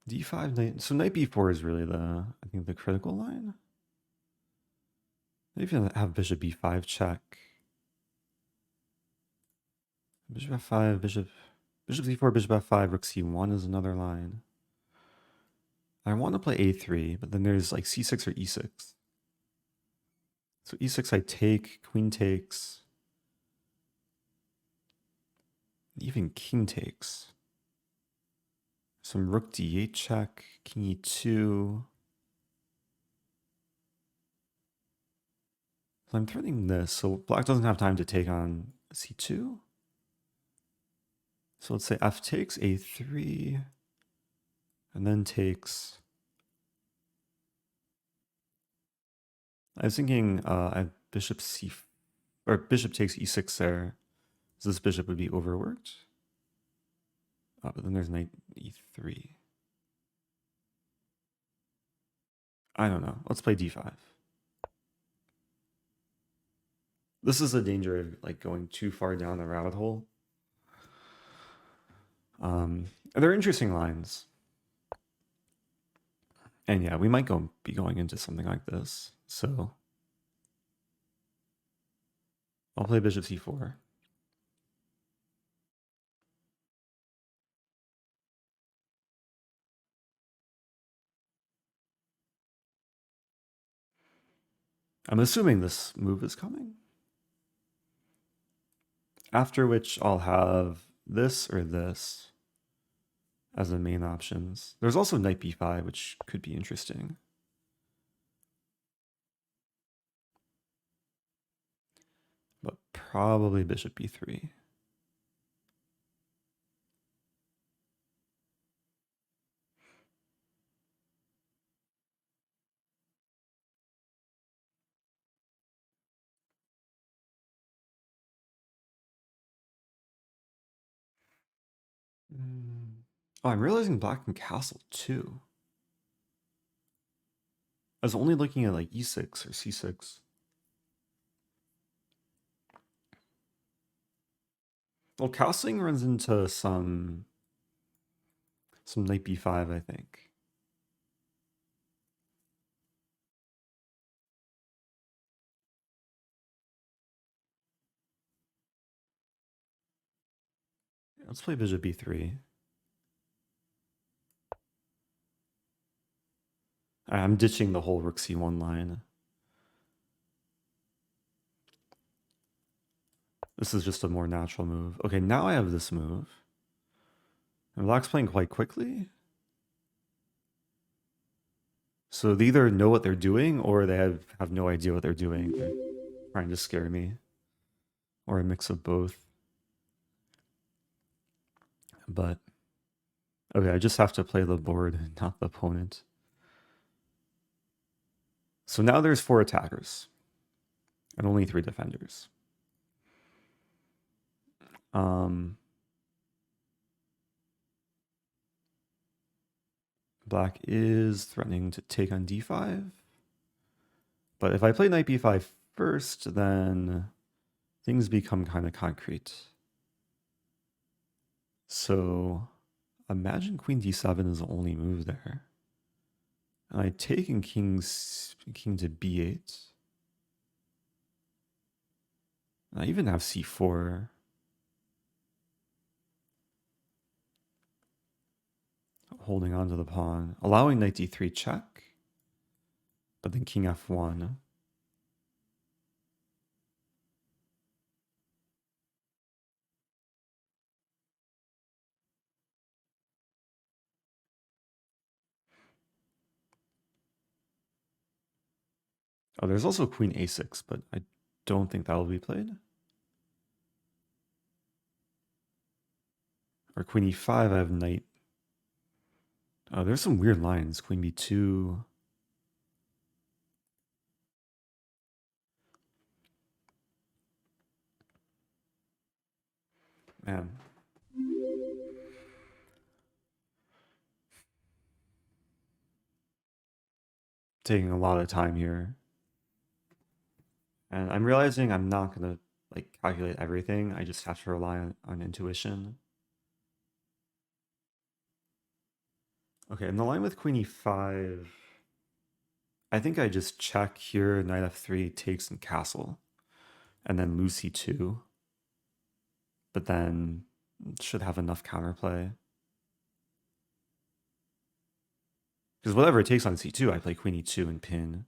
d5, knight. So knight b4 is really I think the critical line. Maybe have bishop b5 check. Bishop f5, bishop c4, bishop f5, rook c1 is another line. I want to play a3, but then there's like c6 or e6. So e6 I take, queen takes, even king takes. Some rook d8 check, king e2. So I'm threatening this, so black doesn't have time to take on c2. So let's say f takes a3, and then takes. I was thinking I have bishop or bishop takes e6 there. So this bishop would be overworked. But then there's knight e3. I don't know. Let's play d5. This is the danger of like going too far down the rabbit hole. They're interesting lines. And yeah, we might be going into something like this. So I'll play bishop c4. I'm assuming this move is coming. After which I'll have this or this as the main options. There's also knight b5, which could be interesting. But probably bishop b3. Oh, I'm realizing black can castle too. I was only looking at like e6 or c6. Well, castling runs into some knight b5, I think. Let's play bishop b3. I'm ditching the whole rook c1 line. This is just a more natural move. Okay, now I have this move. And black's playing quite quickly. So they either know what they're doing or they have no idea what they're doing. They're trying to scare me. Or a mix of both. But, okay, I just have to play the board, not the opponent. So now there's 4 attackers. And only 3 defenders. Black is threatening to take on d5. But if I play knight b5 first, then things become kind of concrete. So imagine queen d7 is the only move there. And I take in king to b8. I even have c4. Holding on to the pawn. Allowing knight d3 check. But then king f1. Oh, there's also queen a6, but I don't think that will be played. Or queen e5, I have knight. Oh, there's some weird lines. Queen b2. Man. Taking a lot of time here. And I'm realizing I'm not going to like calculate everything. I just have to rely on intuition. Okay, in the line with queen e5, I think I just check here, knight f3 takes and castle, and then lose c2. But then should have enough counterplay. Because whatever it takes on c2, I play queen e2 and pin,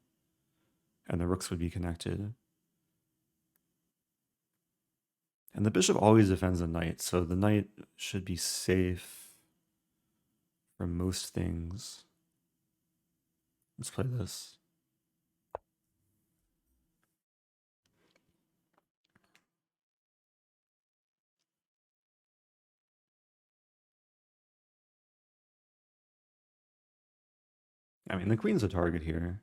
and the rooks would be connected. And the bishop always defends the knight, so the knight should be safe from most things. Let's play this. I mean, the queen's a target here.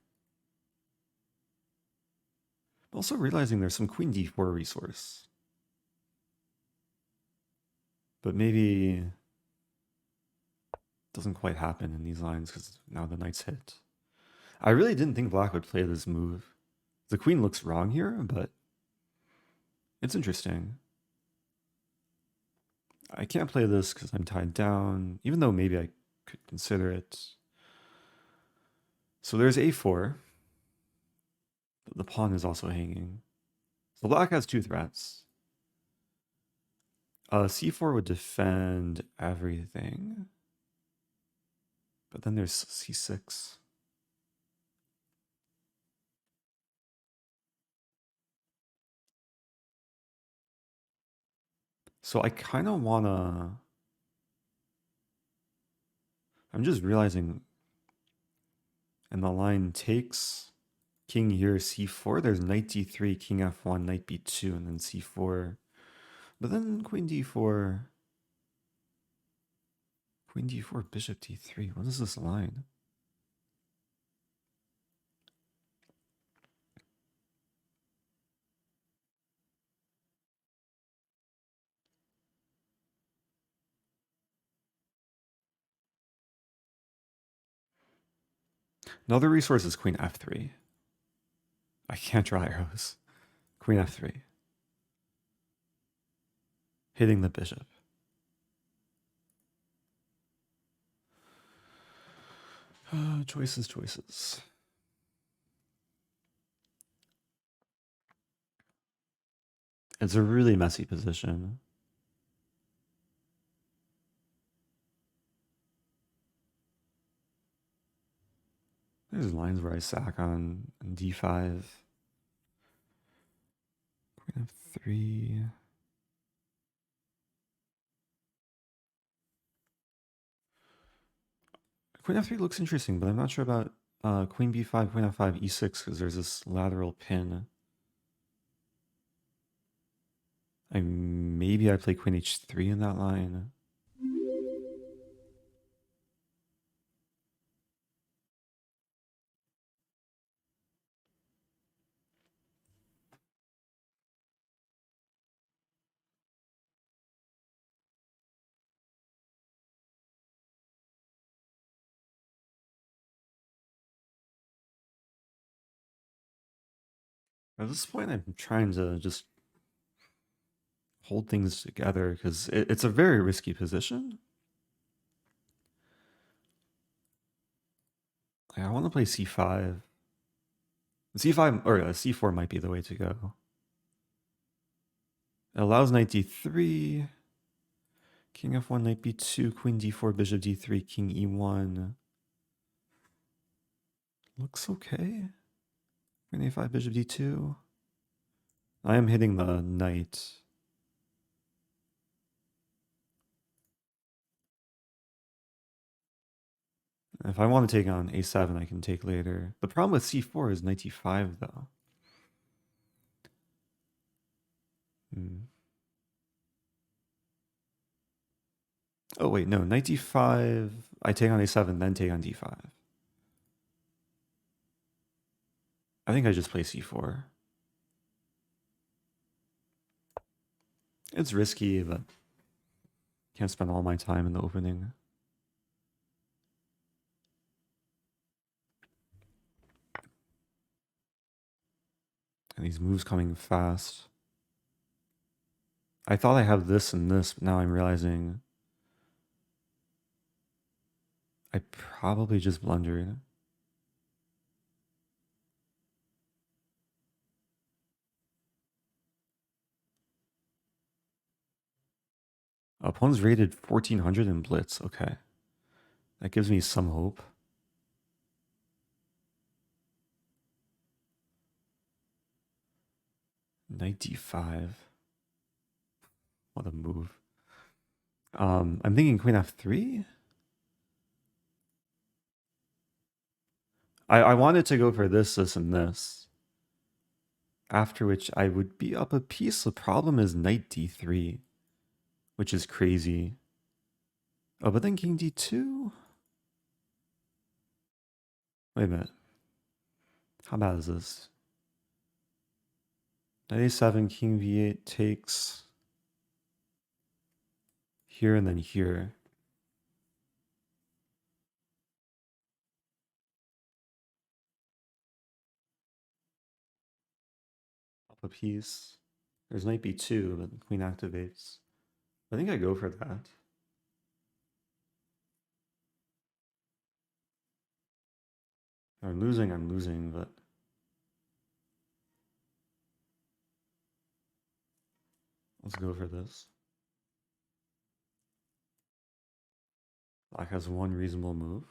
Also realizing there's some queen d4 resource. But maybe it doesn't quite happen in these lines because now the knight's hit. I really didn't think black would play this move. The queen looks wrong here, but it's interesting. I can't play this because I'm tied down, even though maybe I could consider it. So there's a4. The pawn is also hanging. So black has 2 threats. c4 would defend everything. But then there's c6. So I kind of want to... I'm just realizing in the line takes king here, c4. There's knight d3, king f1, knight b2, and then c4. But then queen d4... Queen d4, bishop d3. What is this line? Another resource is queen f3. I can't draw arrows. Queen f3. Hitting the bishop. Choices. It's a really messy position. There's lines where I sack on d5. Queen f3. Queen f3 looks interesting, but I'm not sure about queen b5, queen f5, e6, because there's this lateral pin. Maybe I play queen h3 in that line. At this point, I'm trying to just hold things together because it's a very risky position. I want to play c5. c5 or c4 might be the way to go. It allows knight d3, king f1, knight b2, queen d4, bishop d3, king e1. Looks okay. Queen a5, bishop d2. I am hitting the knight. If I want to take on a7, I can take later. The problem with c4 is knight d5, though. Oh, wait, no. Knight d5, I take on a7, then take on d5. I think I just play c4. It's risky, but can't spend all my time in the opening. And these moves coming fast. I thought I have this and this, but now I'm realizing I probably just blundered. Opponent's rated 1400 in Blitz. Okay. That gives me some hope. Knight d5. What a move. I'm thinking queen f3. I wanted to go for this, and this. After which I would be up a piece. The problem is knight d3, which is crazy. Oh, but then king d2? Wait a minute. How bad is this? Knight a7, king v8 takes here and then here. Up a piece. There's knight b2, but the queen activates. I think I go for that. I'm losing, but let's go for this. Black has one reasonable move.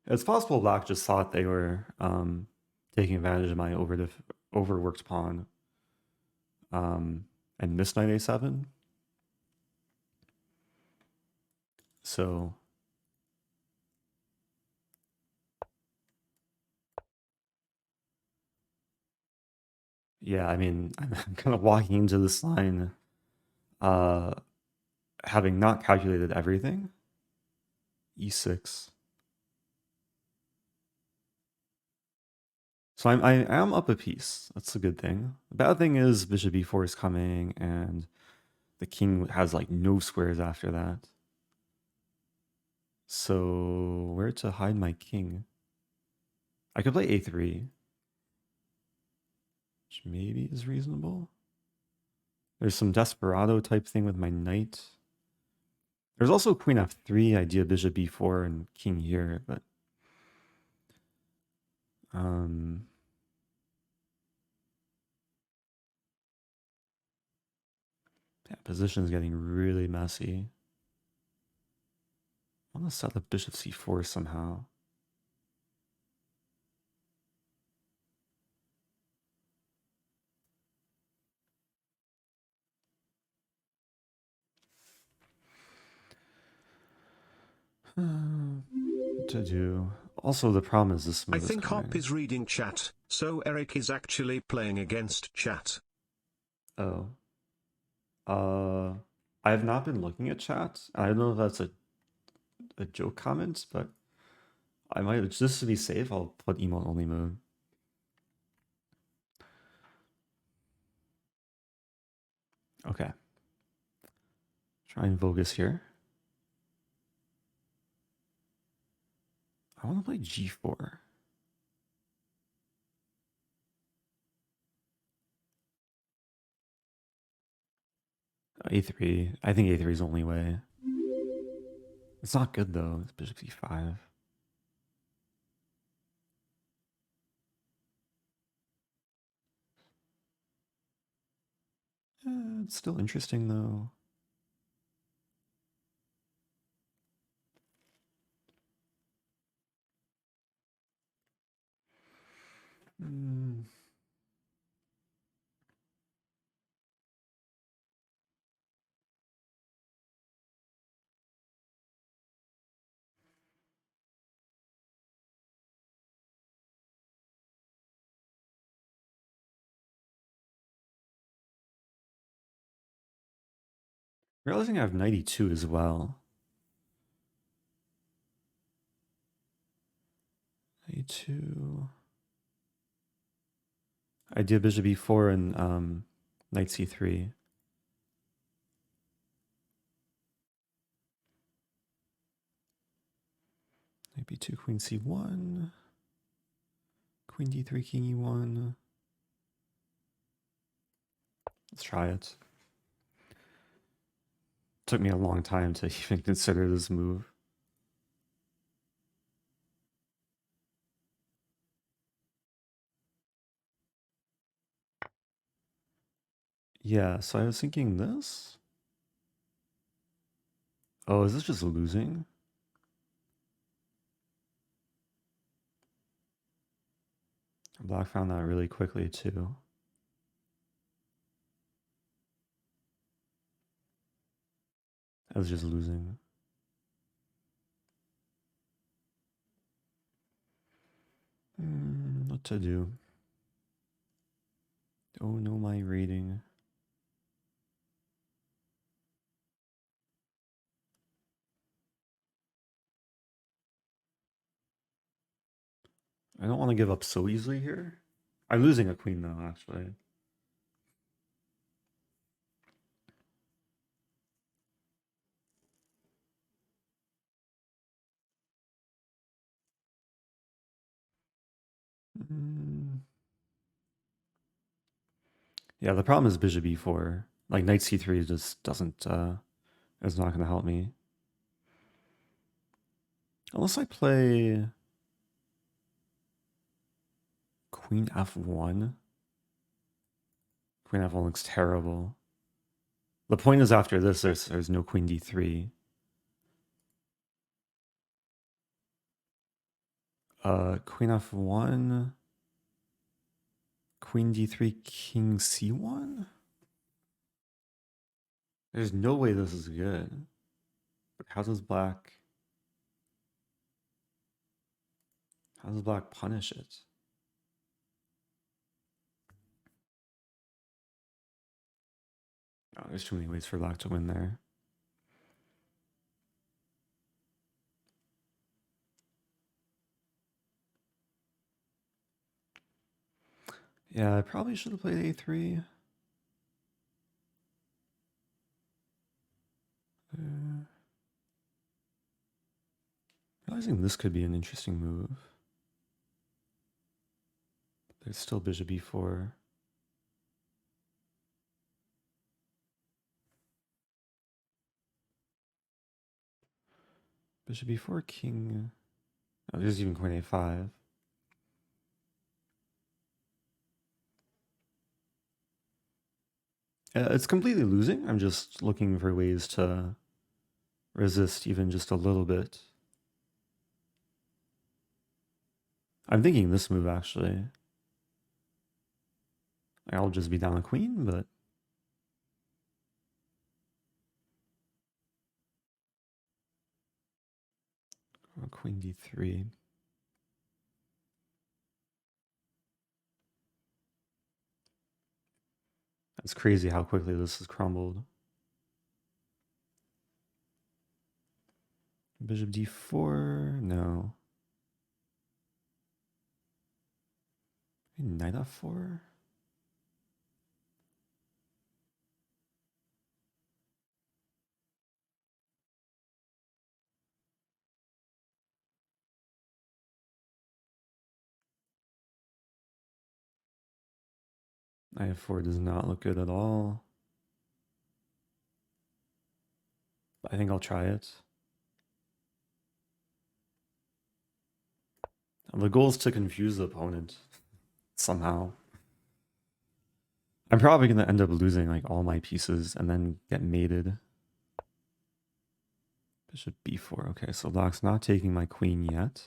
It's possible Black just thought they were taking advantage of my overworked pawn and missed knight a7. So yeah, I mean, I'm kind of walking into this line Having not calculated everything, e6. So I am up a piece. That's a good thing. The bad thing is bishop e4 is coming, and the king has like no squares after that. So where to hide my king? I could play a3, which maybe is reasonable. There's some desperado type thing with my knight. There's also queen f3, idea bishop b4 and king here, but yeah, position is getting really messy. I want to set up bishop c4 somehow. What to do? Also, the problem is this I move is think Hop coming. is reading chat, so Eric is actually playing against chat. Oh. I have not been looking at chat. I don't know if that's a joke comment, but I might, just to be safe, I'll put emote only mode. Okay. Try and focus here. I want to play g4. a3. I think a3 is the only way. It's not good though. It's bishop c5. It's still interesting though. Realizing I have 92 as well. 92. Idea bishop e4 and knight c3. Knight b2, queen c1. Queen d3, king e1. Let's try it. Took me a long time to even consider this move. Yeah, so I was thinking this. Oh, is this just losing? Black found that really quickly too. I was just losing. What to do? Oh no, my rating. I don't want to give up so easily here. I'm losing a queen though, actually. Yeah, the problem is bishop e4. Like knight c3 just doesn't is not gonna help me. Unless I play queen f1. Queen f1 looks terrible. The point is after this there's no queen d3. Queen f1. Queen d3, king c1? There's no way this is good. But how does black punish it? Oh, there's too many ways for black to win there. Yeah, I probably should have played a3. Realizing this could be an interesting move. There's still bishop b4. Bishop b4, king. Oh, there's even queen a5. It's completely losing. I'm just looking for ways to resist even just a little bit. I'm thinking this move, actually. I'll just be down a queen, but... Queen d3. It's crazy how quickly this has crumbled. Bishop d4, no. Knight f4? Knight f4 does not look good at all. I think I'll try it. The goal is to confuse the opponent somehow. I'm probably going to end up losing like all my pieces and then get mated. Bishop b4. Okay, so black's not taking my queen yet.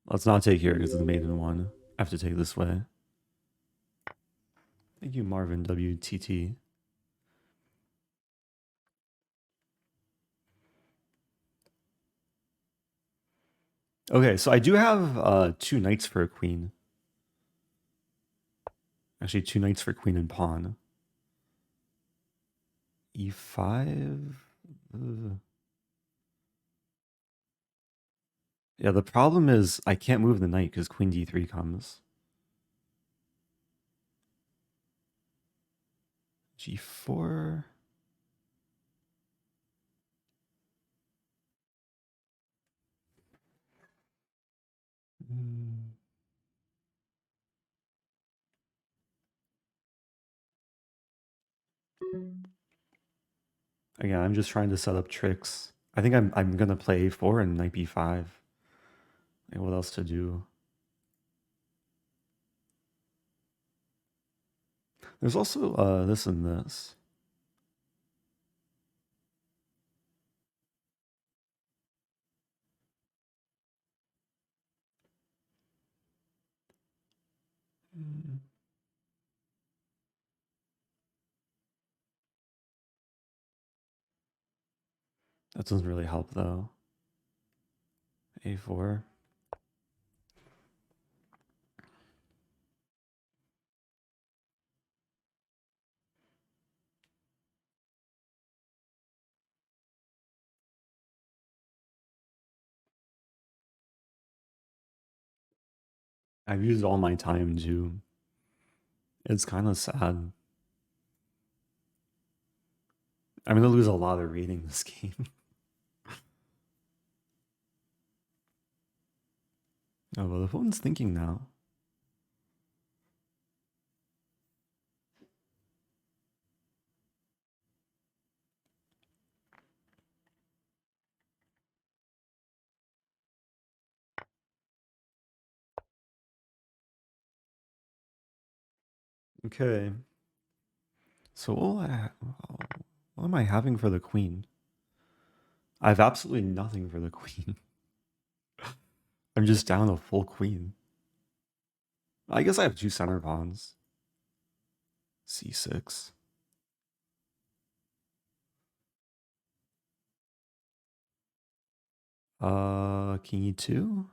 Let's not take here because of the maiden one. I have to take this way. Thank you, Marvin WTT. Okay, so I do have 2 knights for a queen. Actually, 2 knights for queen and pawn. e5. Yeah, the problem is I can't move the knight because queen d3 comes. g4. Again, I'm just trying to set up tricks. I think I'm gonna play a4 and knight b5. Like, what else to do? There's also this and this. That doesn't really help though. a4. I've used all my time too. It's kind of sad. I'm gonna lose a lot of rating this game. Oh, well, the phone's thinking now. Okay. So What am I having for the queen? I have absolutely nothing for the queen. I'm just down a full queen. I guess I have 2 center pawns. C6. King E2?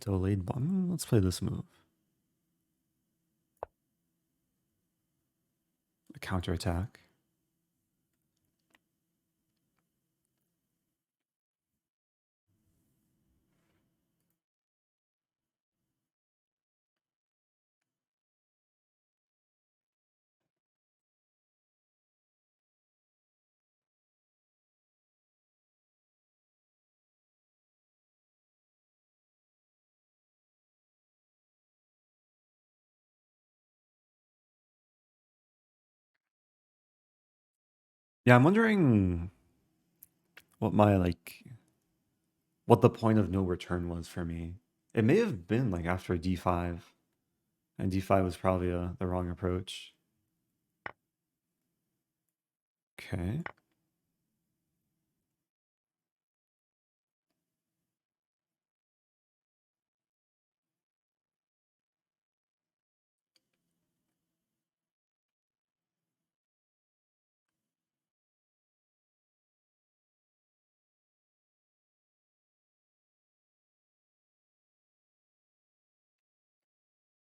Delayed button? Let's play this move. A counterattack. Yeah, I'm wondering what my, what the point of no return was for me. It may have been, after D5. And D5 was probably the wrong approach. Okay.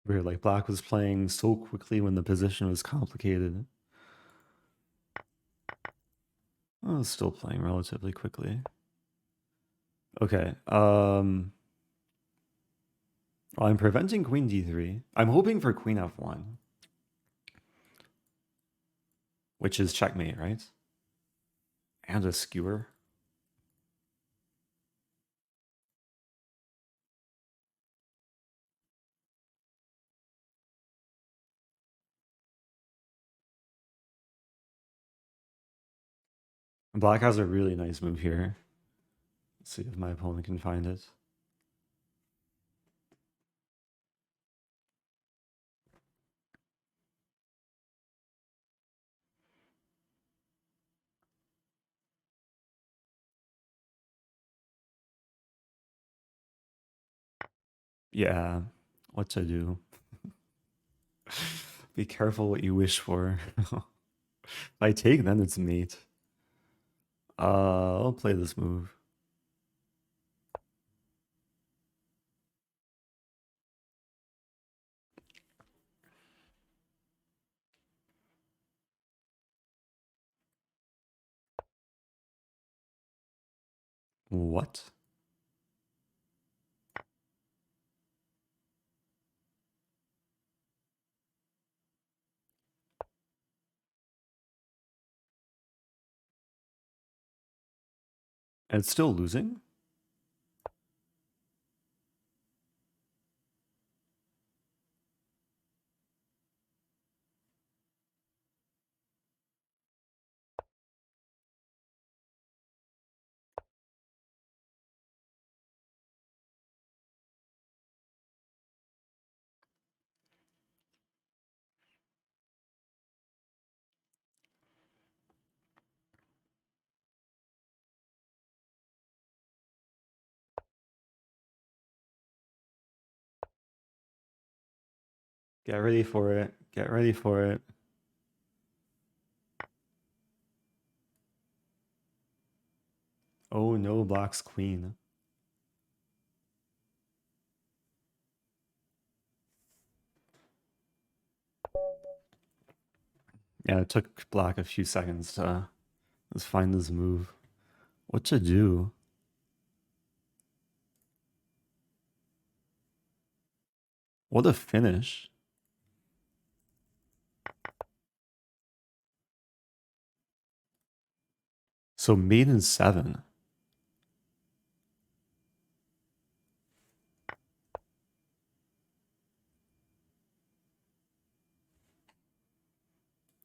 Weird, black was playing so quickly when the position was complicated. Oh, it's still playing relatively quickly. Okay. Well, I'm preventing queen d3. I'm hoping for queen f1. Which is checkmate, right? And a skewer. Black has a really nice move here. Let's see if my opponent can find it. Yeah, what to do. Be careful what you wish for. If I take, then it's mate. I'll play this move. What? And it's still losing? Get ready for it. Get ready for it. Oh no, black's queen. Yeah, it took black a few seconds to let's find this move. What to do? What a finish. So maiden 7.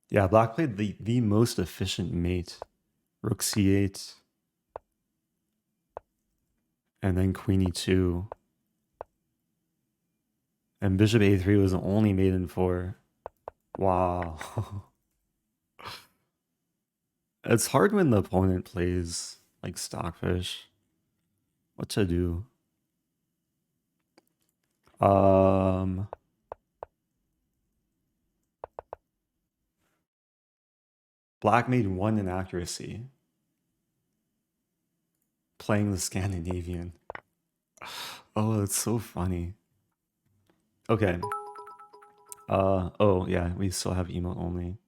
Yeah, black played the most efficient mate. Rook c8. And then queen e2. And bishop a3 was only maiden 4. Wow. It's hard when the opponent plays like Stockfish. What to do? Black made one inaccuracy. Playing the Scandinavian. Oh, that's so funny. Okay. Oh yeah, we still have emote only.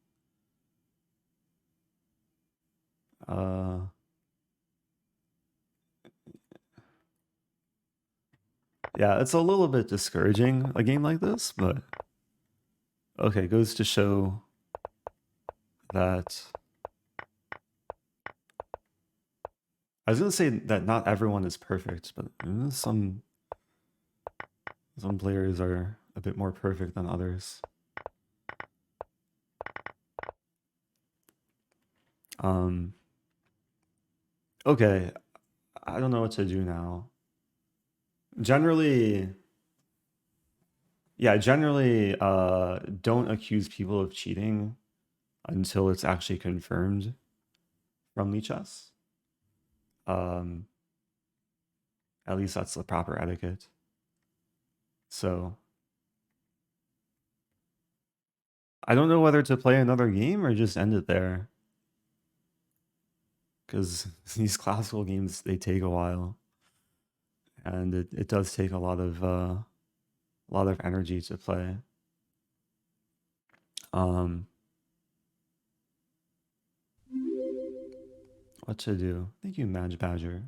Yeah, it's a little bit discouraging, a game like this, but okay, goes to show that I was gonna say that not everyone is perfect, but some players are a bit more perfect than others. Okay, I don't know what to do now. Generally, don't accuse people of cheating until it's actually confirmed from Lichess. At least that's the proper etiquette. So I don't know whether to play another game or just end it there. Because these classical games, they take a while. And it does take a lot of energy to play. What to do? Thank you, Madge Badger.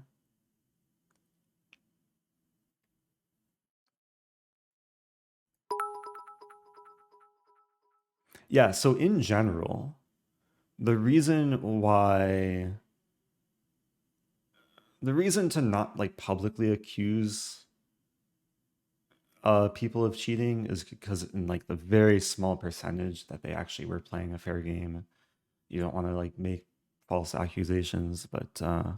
Yeah, so in general, the reason to not like publicly accuse people of cheating is because in like the very small percentage that they actually were playing a fair game, you don't want to like make false accusations, but yeah,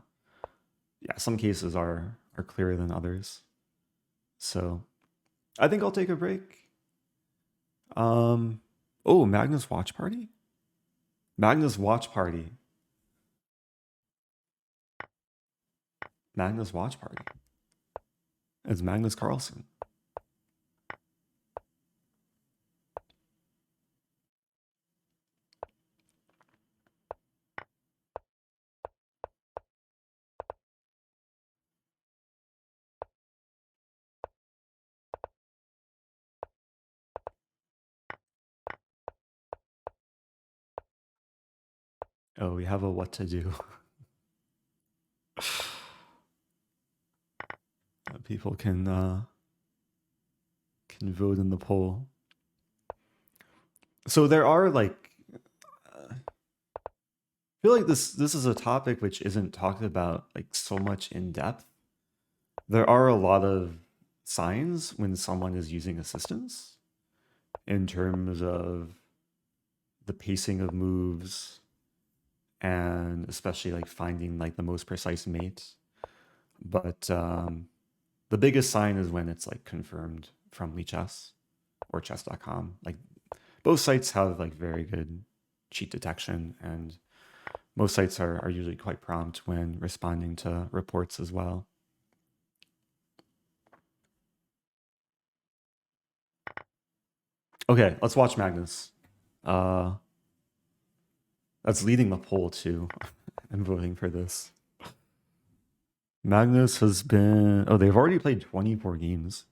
some cases are clearer than others. So I think I'll take a break. Oh, Magnus Watch Party? Magnus Watch Party. Magnus Watch Party. It's Magnus Carlsen. Oh, we have a what to do. People can vote in the poll. So there are like, I feel like this is a topic which isn't talked about like so much in depth. There are a lot of signs when someone is using assistance in terms of the pacing of moves and especially like finding like the most precise mate. But the biggest sign is when it's like confirmed from Lichess or chess.com. Like both sites have like very good cheat detection, and most sites are usually quite prompt when responding to reports as well. Okay, let's watch Magnus. That's leading the poll too. I'm voting for this. Magnus has been... Oh, they've already played 24 games.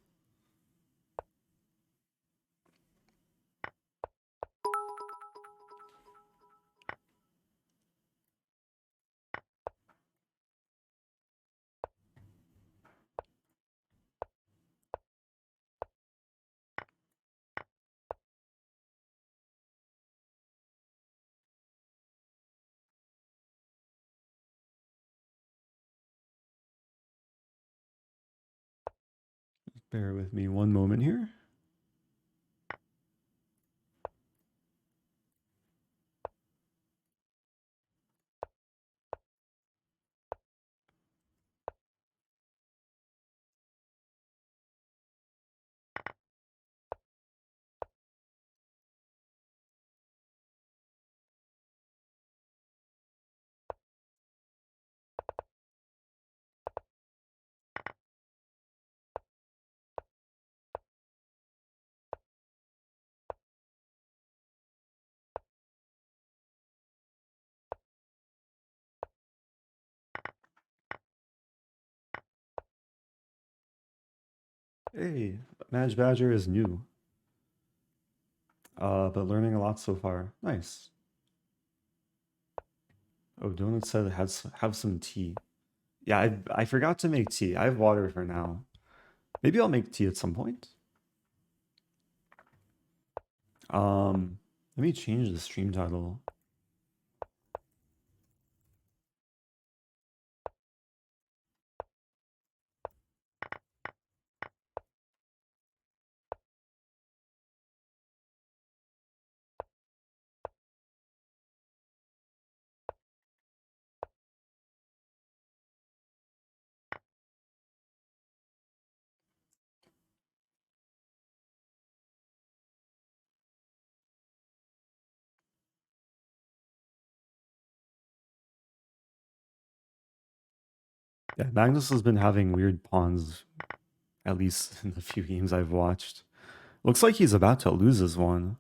Bear with me one moment here. Hey, Madge Badger is new, but learning a lot so far. Nice. Oh, Donut said have some tea. Yeah, I forgot to make tea. I have water for now. Maybe I'll make tea at some point. Let me change the stream title. Yeah, Magnus has been having weird pawns, at least in the few games I've watched. Looks like he's about to lose his one.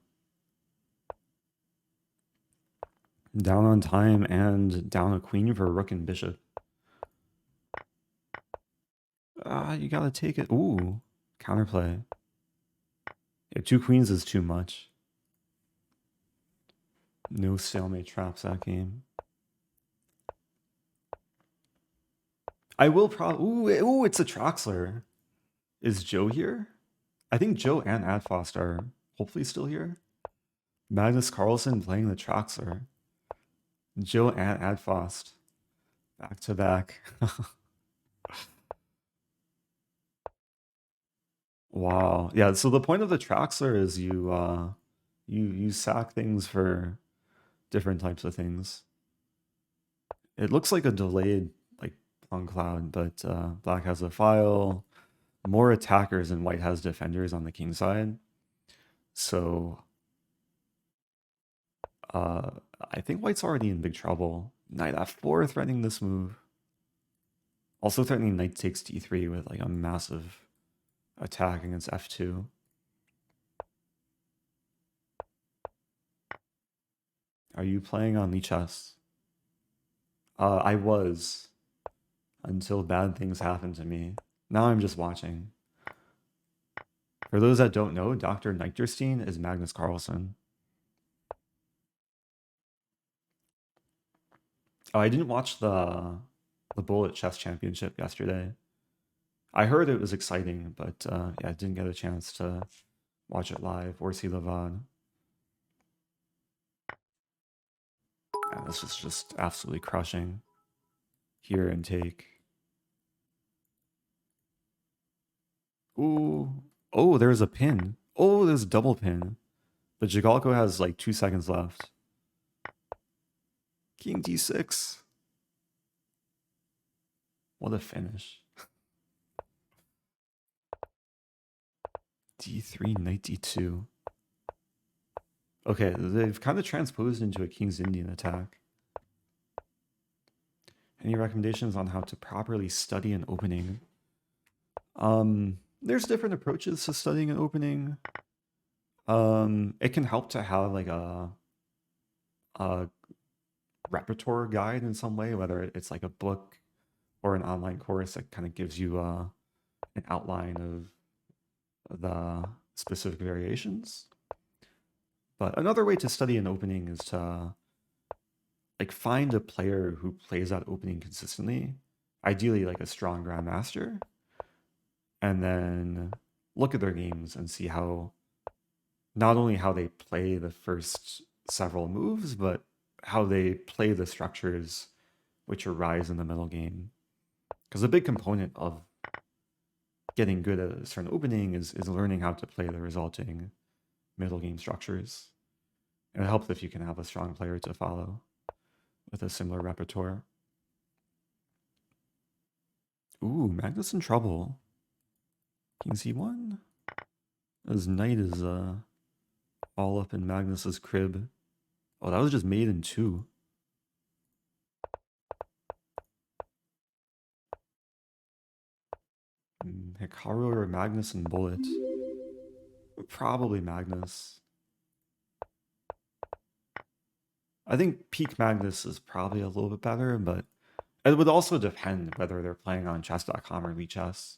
Down on time and down a queen for rook and bishop. You gotta take it. Ooh, counterplay. Yeah, 2 queens is too much. No stalemate traps that game. I will probably. Ooh, it's a Troxler. Is Joe here? I think Joe and Adfost are hopefully still here. Magnus Carlsen playing the Troxler. Joe and Adfost. Back to back. Wow. Yeah, so the point of the Troxler is you sack things for different types of things. It looks like a delayed like on cloud, but black has a file, more attackers and white has defenders on the king side. So I think white's already in big trouble. Knight f4 threatening this move. Also threatening knight takes d3 with like a massive attack against f2. Are you playing on Lichess? I was until bad things happened to me. Now I'm just watching. For those that don't know, Dr. Nichterstein is Magnus Carlsen. Oh, I didn't watch the Bullet Chess Championship yesterday. I heard it was exciting, but yeah, I didn't get a chance to watch it live or see the VOD. Yeah, this is just absolutely crushing. Here and take. Ooh. Oh, there's a pin. Oh, there's a double pin. But Jigalko has like 2 seconds left. King d6. What a finish. d3, knight d2. Okay, they've kind of transposed into a King's Indian attack. Any recommendations on how to properly study an opening? There's different approaches to studying an opening. It can help to have like a repertoire guide in some way, whether it's like a book or an online course that kind of gives you an outline of the specific variations. But another way to study an opening is to like find a player who plays that opening consistently, ideally like a strong grandmaster, and then look at their games and see how not only how they play the first several moves, but how they play the structures which arise in the middle game. Because a big component of getting good at a certain opening is learning how to play the resulting middle game structures. And it helps if you can have a strong player to follow with a similar repertoire. Ooh, Magnus in trouble. King c1. His knight is all up in Magnus's crib. Oh, that was just made in 2. Hikaru or Magnus and Bullet? Probably Magnus. I think peak Magnus is probably a little bit better, but it would also depend whether they're playing on chess.com or Lichess.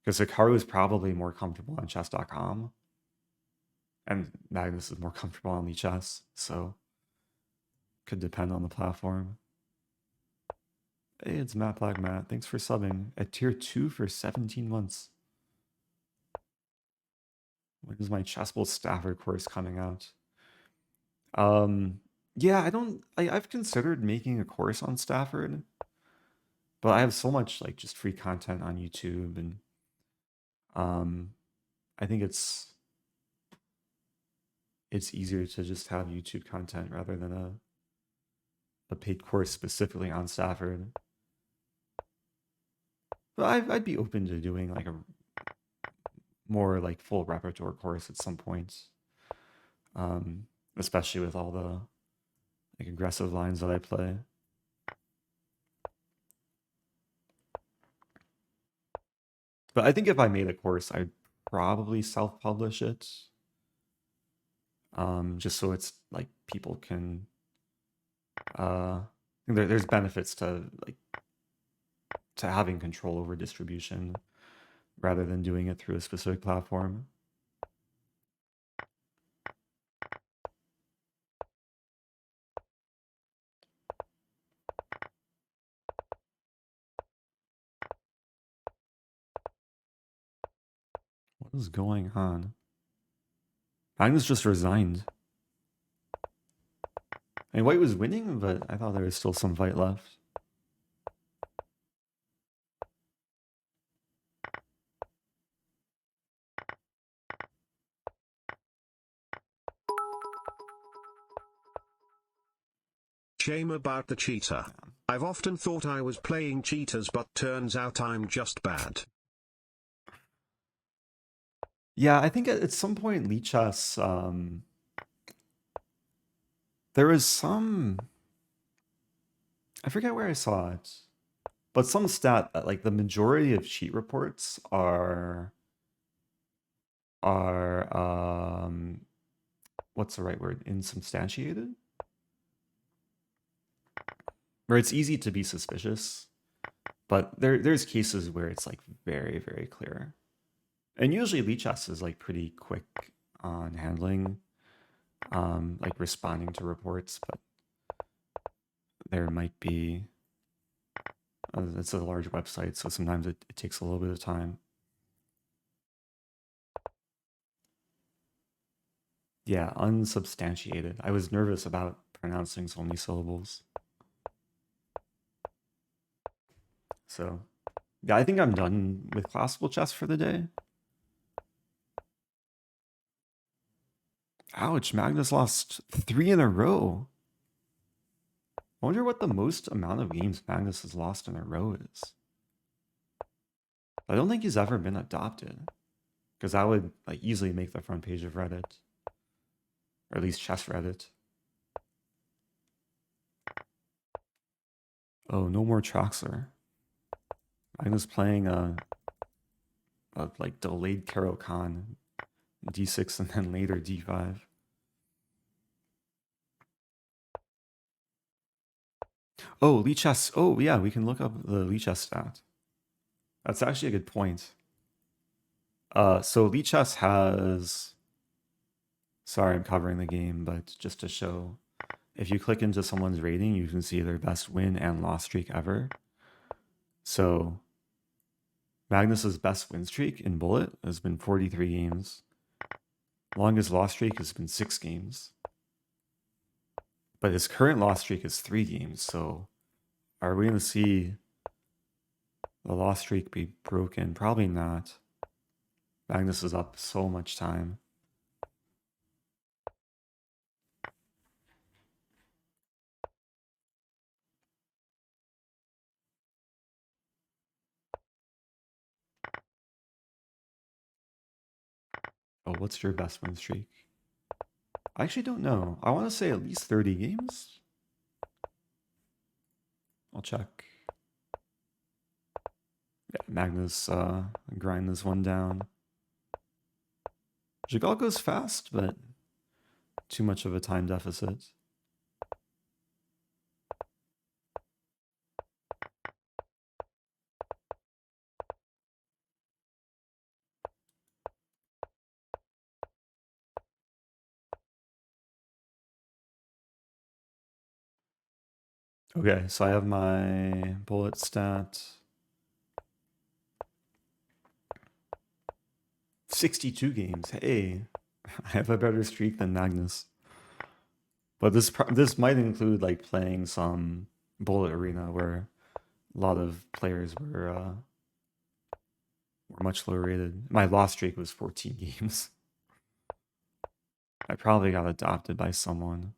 Because Hikaru is probably more comfortable on chess.com. And Magnus is more comfortable on Lichess. So could depend on the platform. Hey, it's Matt Black Matt. Thanks for subbing at tier 2 for 17 months. When is my Chessable Stafford course coming out? Yeah, I've considered making a course on Stafford, but I have so much like just free content on YouTube, and I think it's easier to just have YouTube content rather than a paid course specifically on Stafford. But I'd be open to doing like a more like full repertoire course at some point, especially with all the like aggressive lines that I play. But I think if I made a course, I'd probably self-publish it, just so it's like people can. There's benefits to having control over distribution rather than doing it through a specific platform. What is going on? Magnus just resigned. I mean, White was winning, but I thought there was still some fight left. Shame about the cheetah. I've often thought I was playing cheaters, but turns out I'm just bad. Yeah, I think at some point Lichess, there was some, I forget where I saw it, but some stat that like the majority of cheat reports are what's the right word? Insubstantiated? Where it's easy to be suspicious, but there's cases where it's like very, very clear. And usually Lichess is like pretty quick on handling, like responding to reports, but there might be, it's a large website, so sometimes it takes a little bit of time. Yeah, unsubstantiated. I was nervous about pronouncing so many syllables. So, yeah, I think I'm done with classical chess for the day. Ouch, Magnus lost 3 in a row. I wonder what the most amount of games Magnus has lost in a row is. I don't think he's ever been adopted, because that would like easily make the front page of Reddit, or at least chess Reddit. Oh, no more Troxler. Magnus playing a like delayed Caro Kann, d6 and then later d5. Oh, Lichess. Oh, yeah, we can look up the Lichess stat. That's actually a good point. So Lichess has... Sorry, I'm covering the game, but just to show, if you click into someone's rating, you can see their best win and loss streak ever. So Magnus's best win streak in Bullet has been 43 games. Longest loss streak has been 6 games. But his current loss streak is 3 games, so are we going to see the loss streak be broken? Probably not. Magnus is up so much time. Oh, what's your best win streak? I actually don't know. I want to say at least 30 games. I'll check. Yeah, Magnus grind this one down. Jigal goes fast, but too much of a time deficit. Okay, so I have my bullet stat. 62 games. Hey, I have a better streak than Magnus. But this might include like playing some bullet arena where a lot of players were much lower rated. My loss streak was 14 games. I probably got adopted by someone.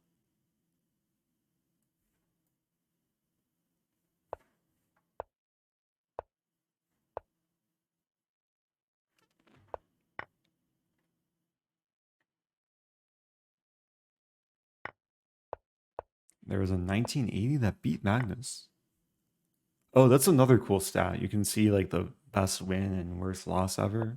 There was a 1980 that beat Magnus. Oh, that's another cool stat. You can see like the best win and worst loss ever.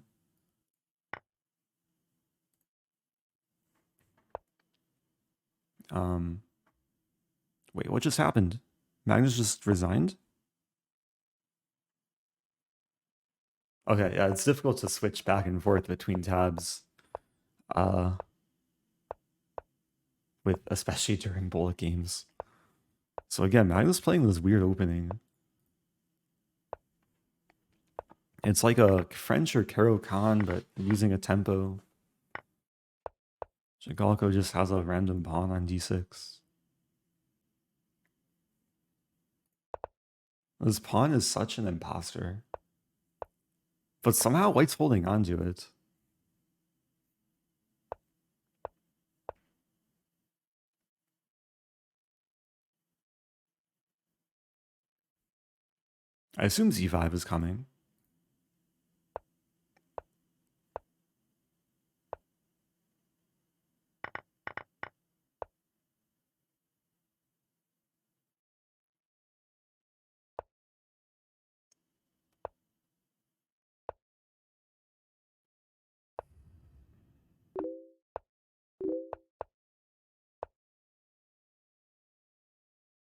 Wait, what just happened? Magnus just resigned? Okay, yeah, it's difficult to switch back and forth between tabs. With especially during bullet games. So again, Magnus playing this weird opening. It's like a French or Karo Khan, but using a tempo. Jagalko just has a random pawn on d6. This pawn is such an imposter. But somehow White's holding onto it. I assume z5 is coming.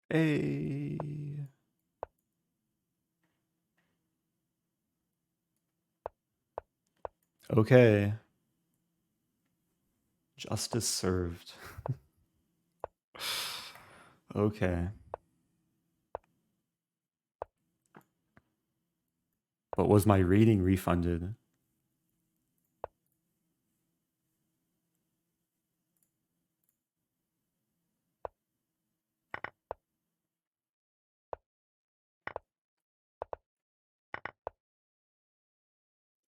Hey. Okay. Justice served. Okay. But was my rating refunded?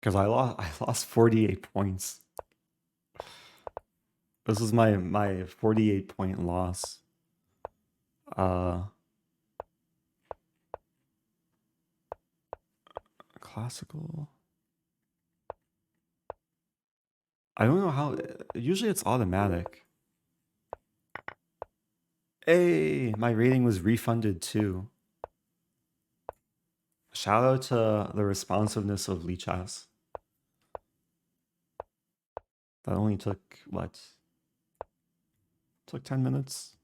Because I lost 48 points. This is my 48 point loss. Classical. I don't know how. Usually it's automatic. Hey, my rating was refunded too. Shout out to the responsiveness of Lichas. That only took, what? Took 10 minutes.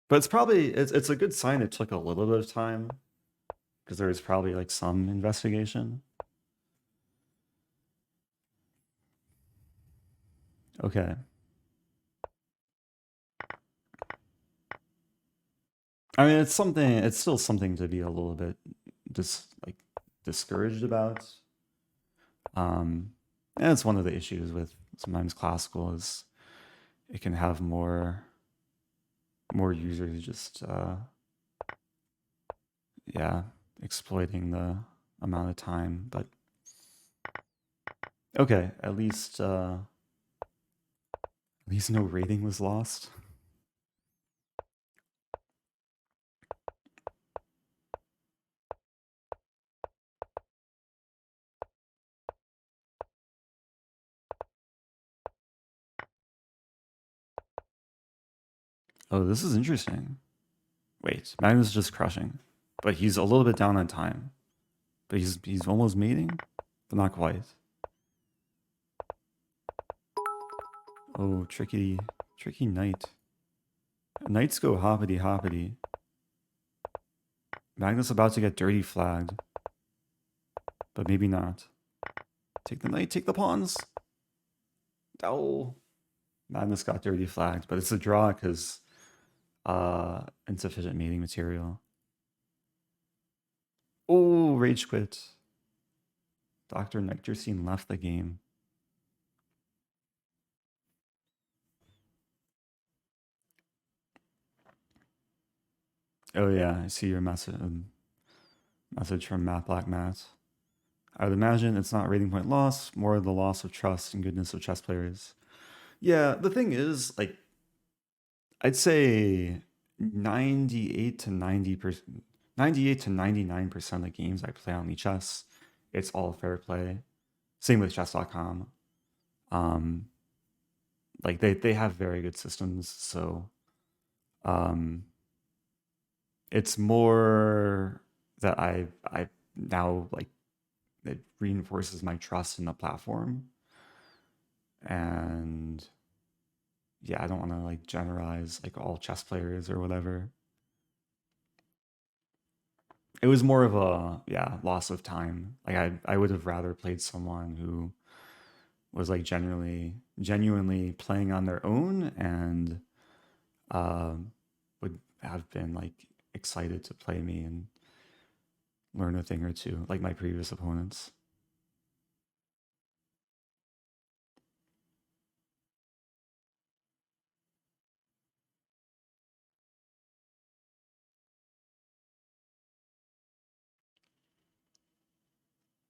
But it's probably, it's a good sign it took a little bit of time. Because there was probably like some investigation. Okay. I mean, it's still something to be a little bit discouraged about. And it's one of the issues with sometimes classical is it can have more users just yeah, exploiting the amount of time. But okay, at least no rating was lost. Oh, this is interesting. Wait, Magnus is just crushing. But he's a little bit down on time. But he's almost mating? But not quite. Oh, tricky knight. Knights go hoppity hoppity. Magnus about to get dirty flagged. But maybe not. Take the knight, take the pawns. Oh. Madness got dirty flagged, but it's a draw because insufficient mating material. Oh, rage quit. Dr. Nectarcine left the game. Oh yeah, I see your message from Matt Black Matt. I would imagine it's not rating point loss, more the loss of trust and goodness of chess players. Yeah, the thing is, like, I'd say 98 to 90%, 98 to 99% of games I play on eChess, it's all fair play. Same with chess.com. Like they have very good systems, so it's more that I now, like, it reinforces my trust in the platform. And yeah, I don't want to like generalize like all chess players or whatever. It was more of a loss of time. Like I would have rather played someone who was like genuinely playing on their own and would have been like excited to play me and learn a thing or two, like my previous opponents.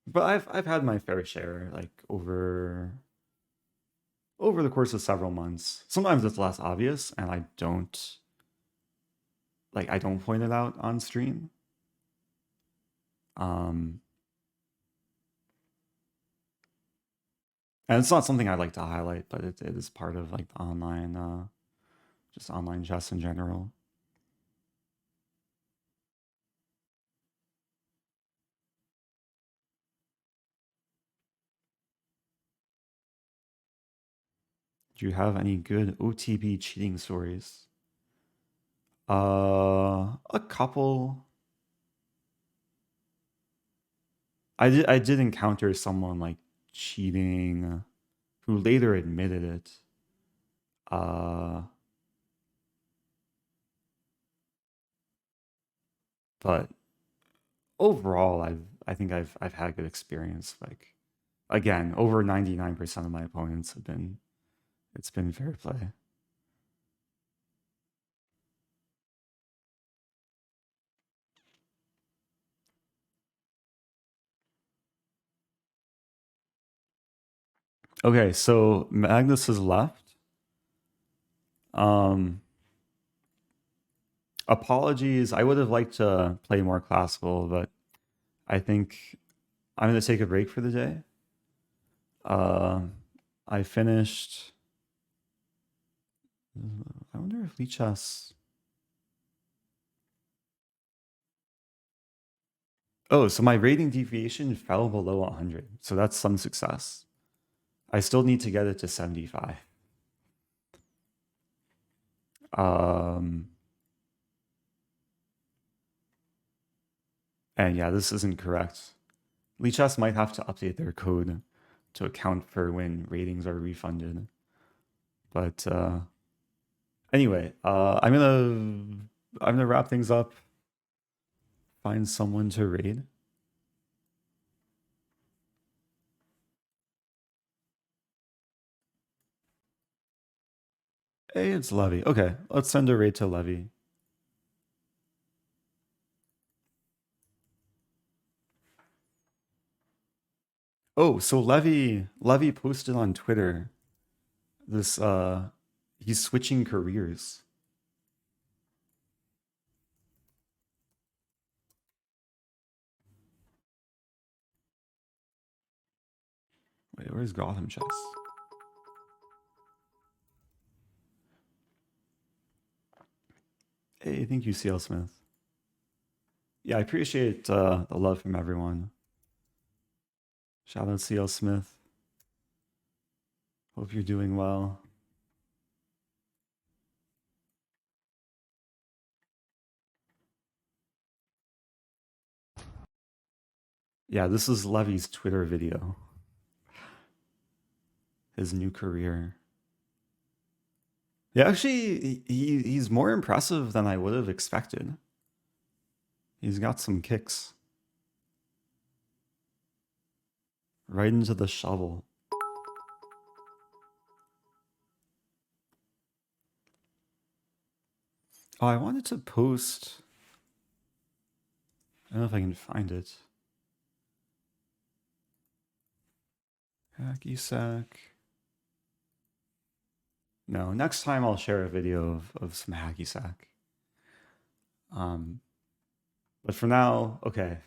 But I've had my fair share, like over the course of several months. Sometimes it's less obvious and I don't point it out on stream. And it's not something I like to highlight, but it is part of like the online, just online chess in general. Do you have any good OTB cheating stories? A couple. I did encounter someone like cheating who later admitted it. But overall, I think I've had good experience. Like, again, over 99% of my opponents it's been fair play. Okay, so Magnus is left. Apologies. I would have liked to play more classical, but I think I'm going to take a break for the day. I finished. I wonder if Lichess. Oh, so my rating deviation fell below 100. So that's some success. I still need to get it to 75. And yeah, this isn't correct. Lichess might have to update their code to account for when ratings are refunded. But anyway, I'm gonna wrap things up. Find someone to raid. Hey, it's Levy. Okay, let's send a raid to Levy. Oh, so Levy posted on Twitter this he's switching careers. Wait, where's Gotham Chess? Hey, thank you, CL Smith. Yeah, I appreciate the love from everyone. Shout out CL Smith. Hope you're doing well. Yeah, this is Levy's Twitter video. His new career. Yeah, actually, he's more impressive than I would have expected. He's got some kicks. Right into the shovel. Oh, I wanted to post... I don't know if I can find it. Hacky sack. No, next time I'll share a video of some hacky sack. But for now, okay.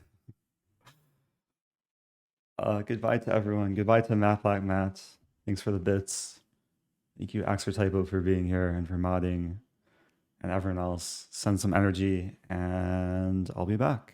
Goodbye to everyone. Goodbye to Matt Black Matt. Thanks for the bits. Thank you, Axer Typo, for being here and for modding. And everyone else, send some energy, and I'll be back.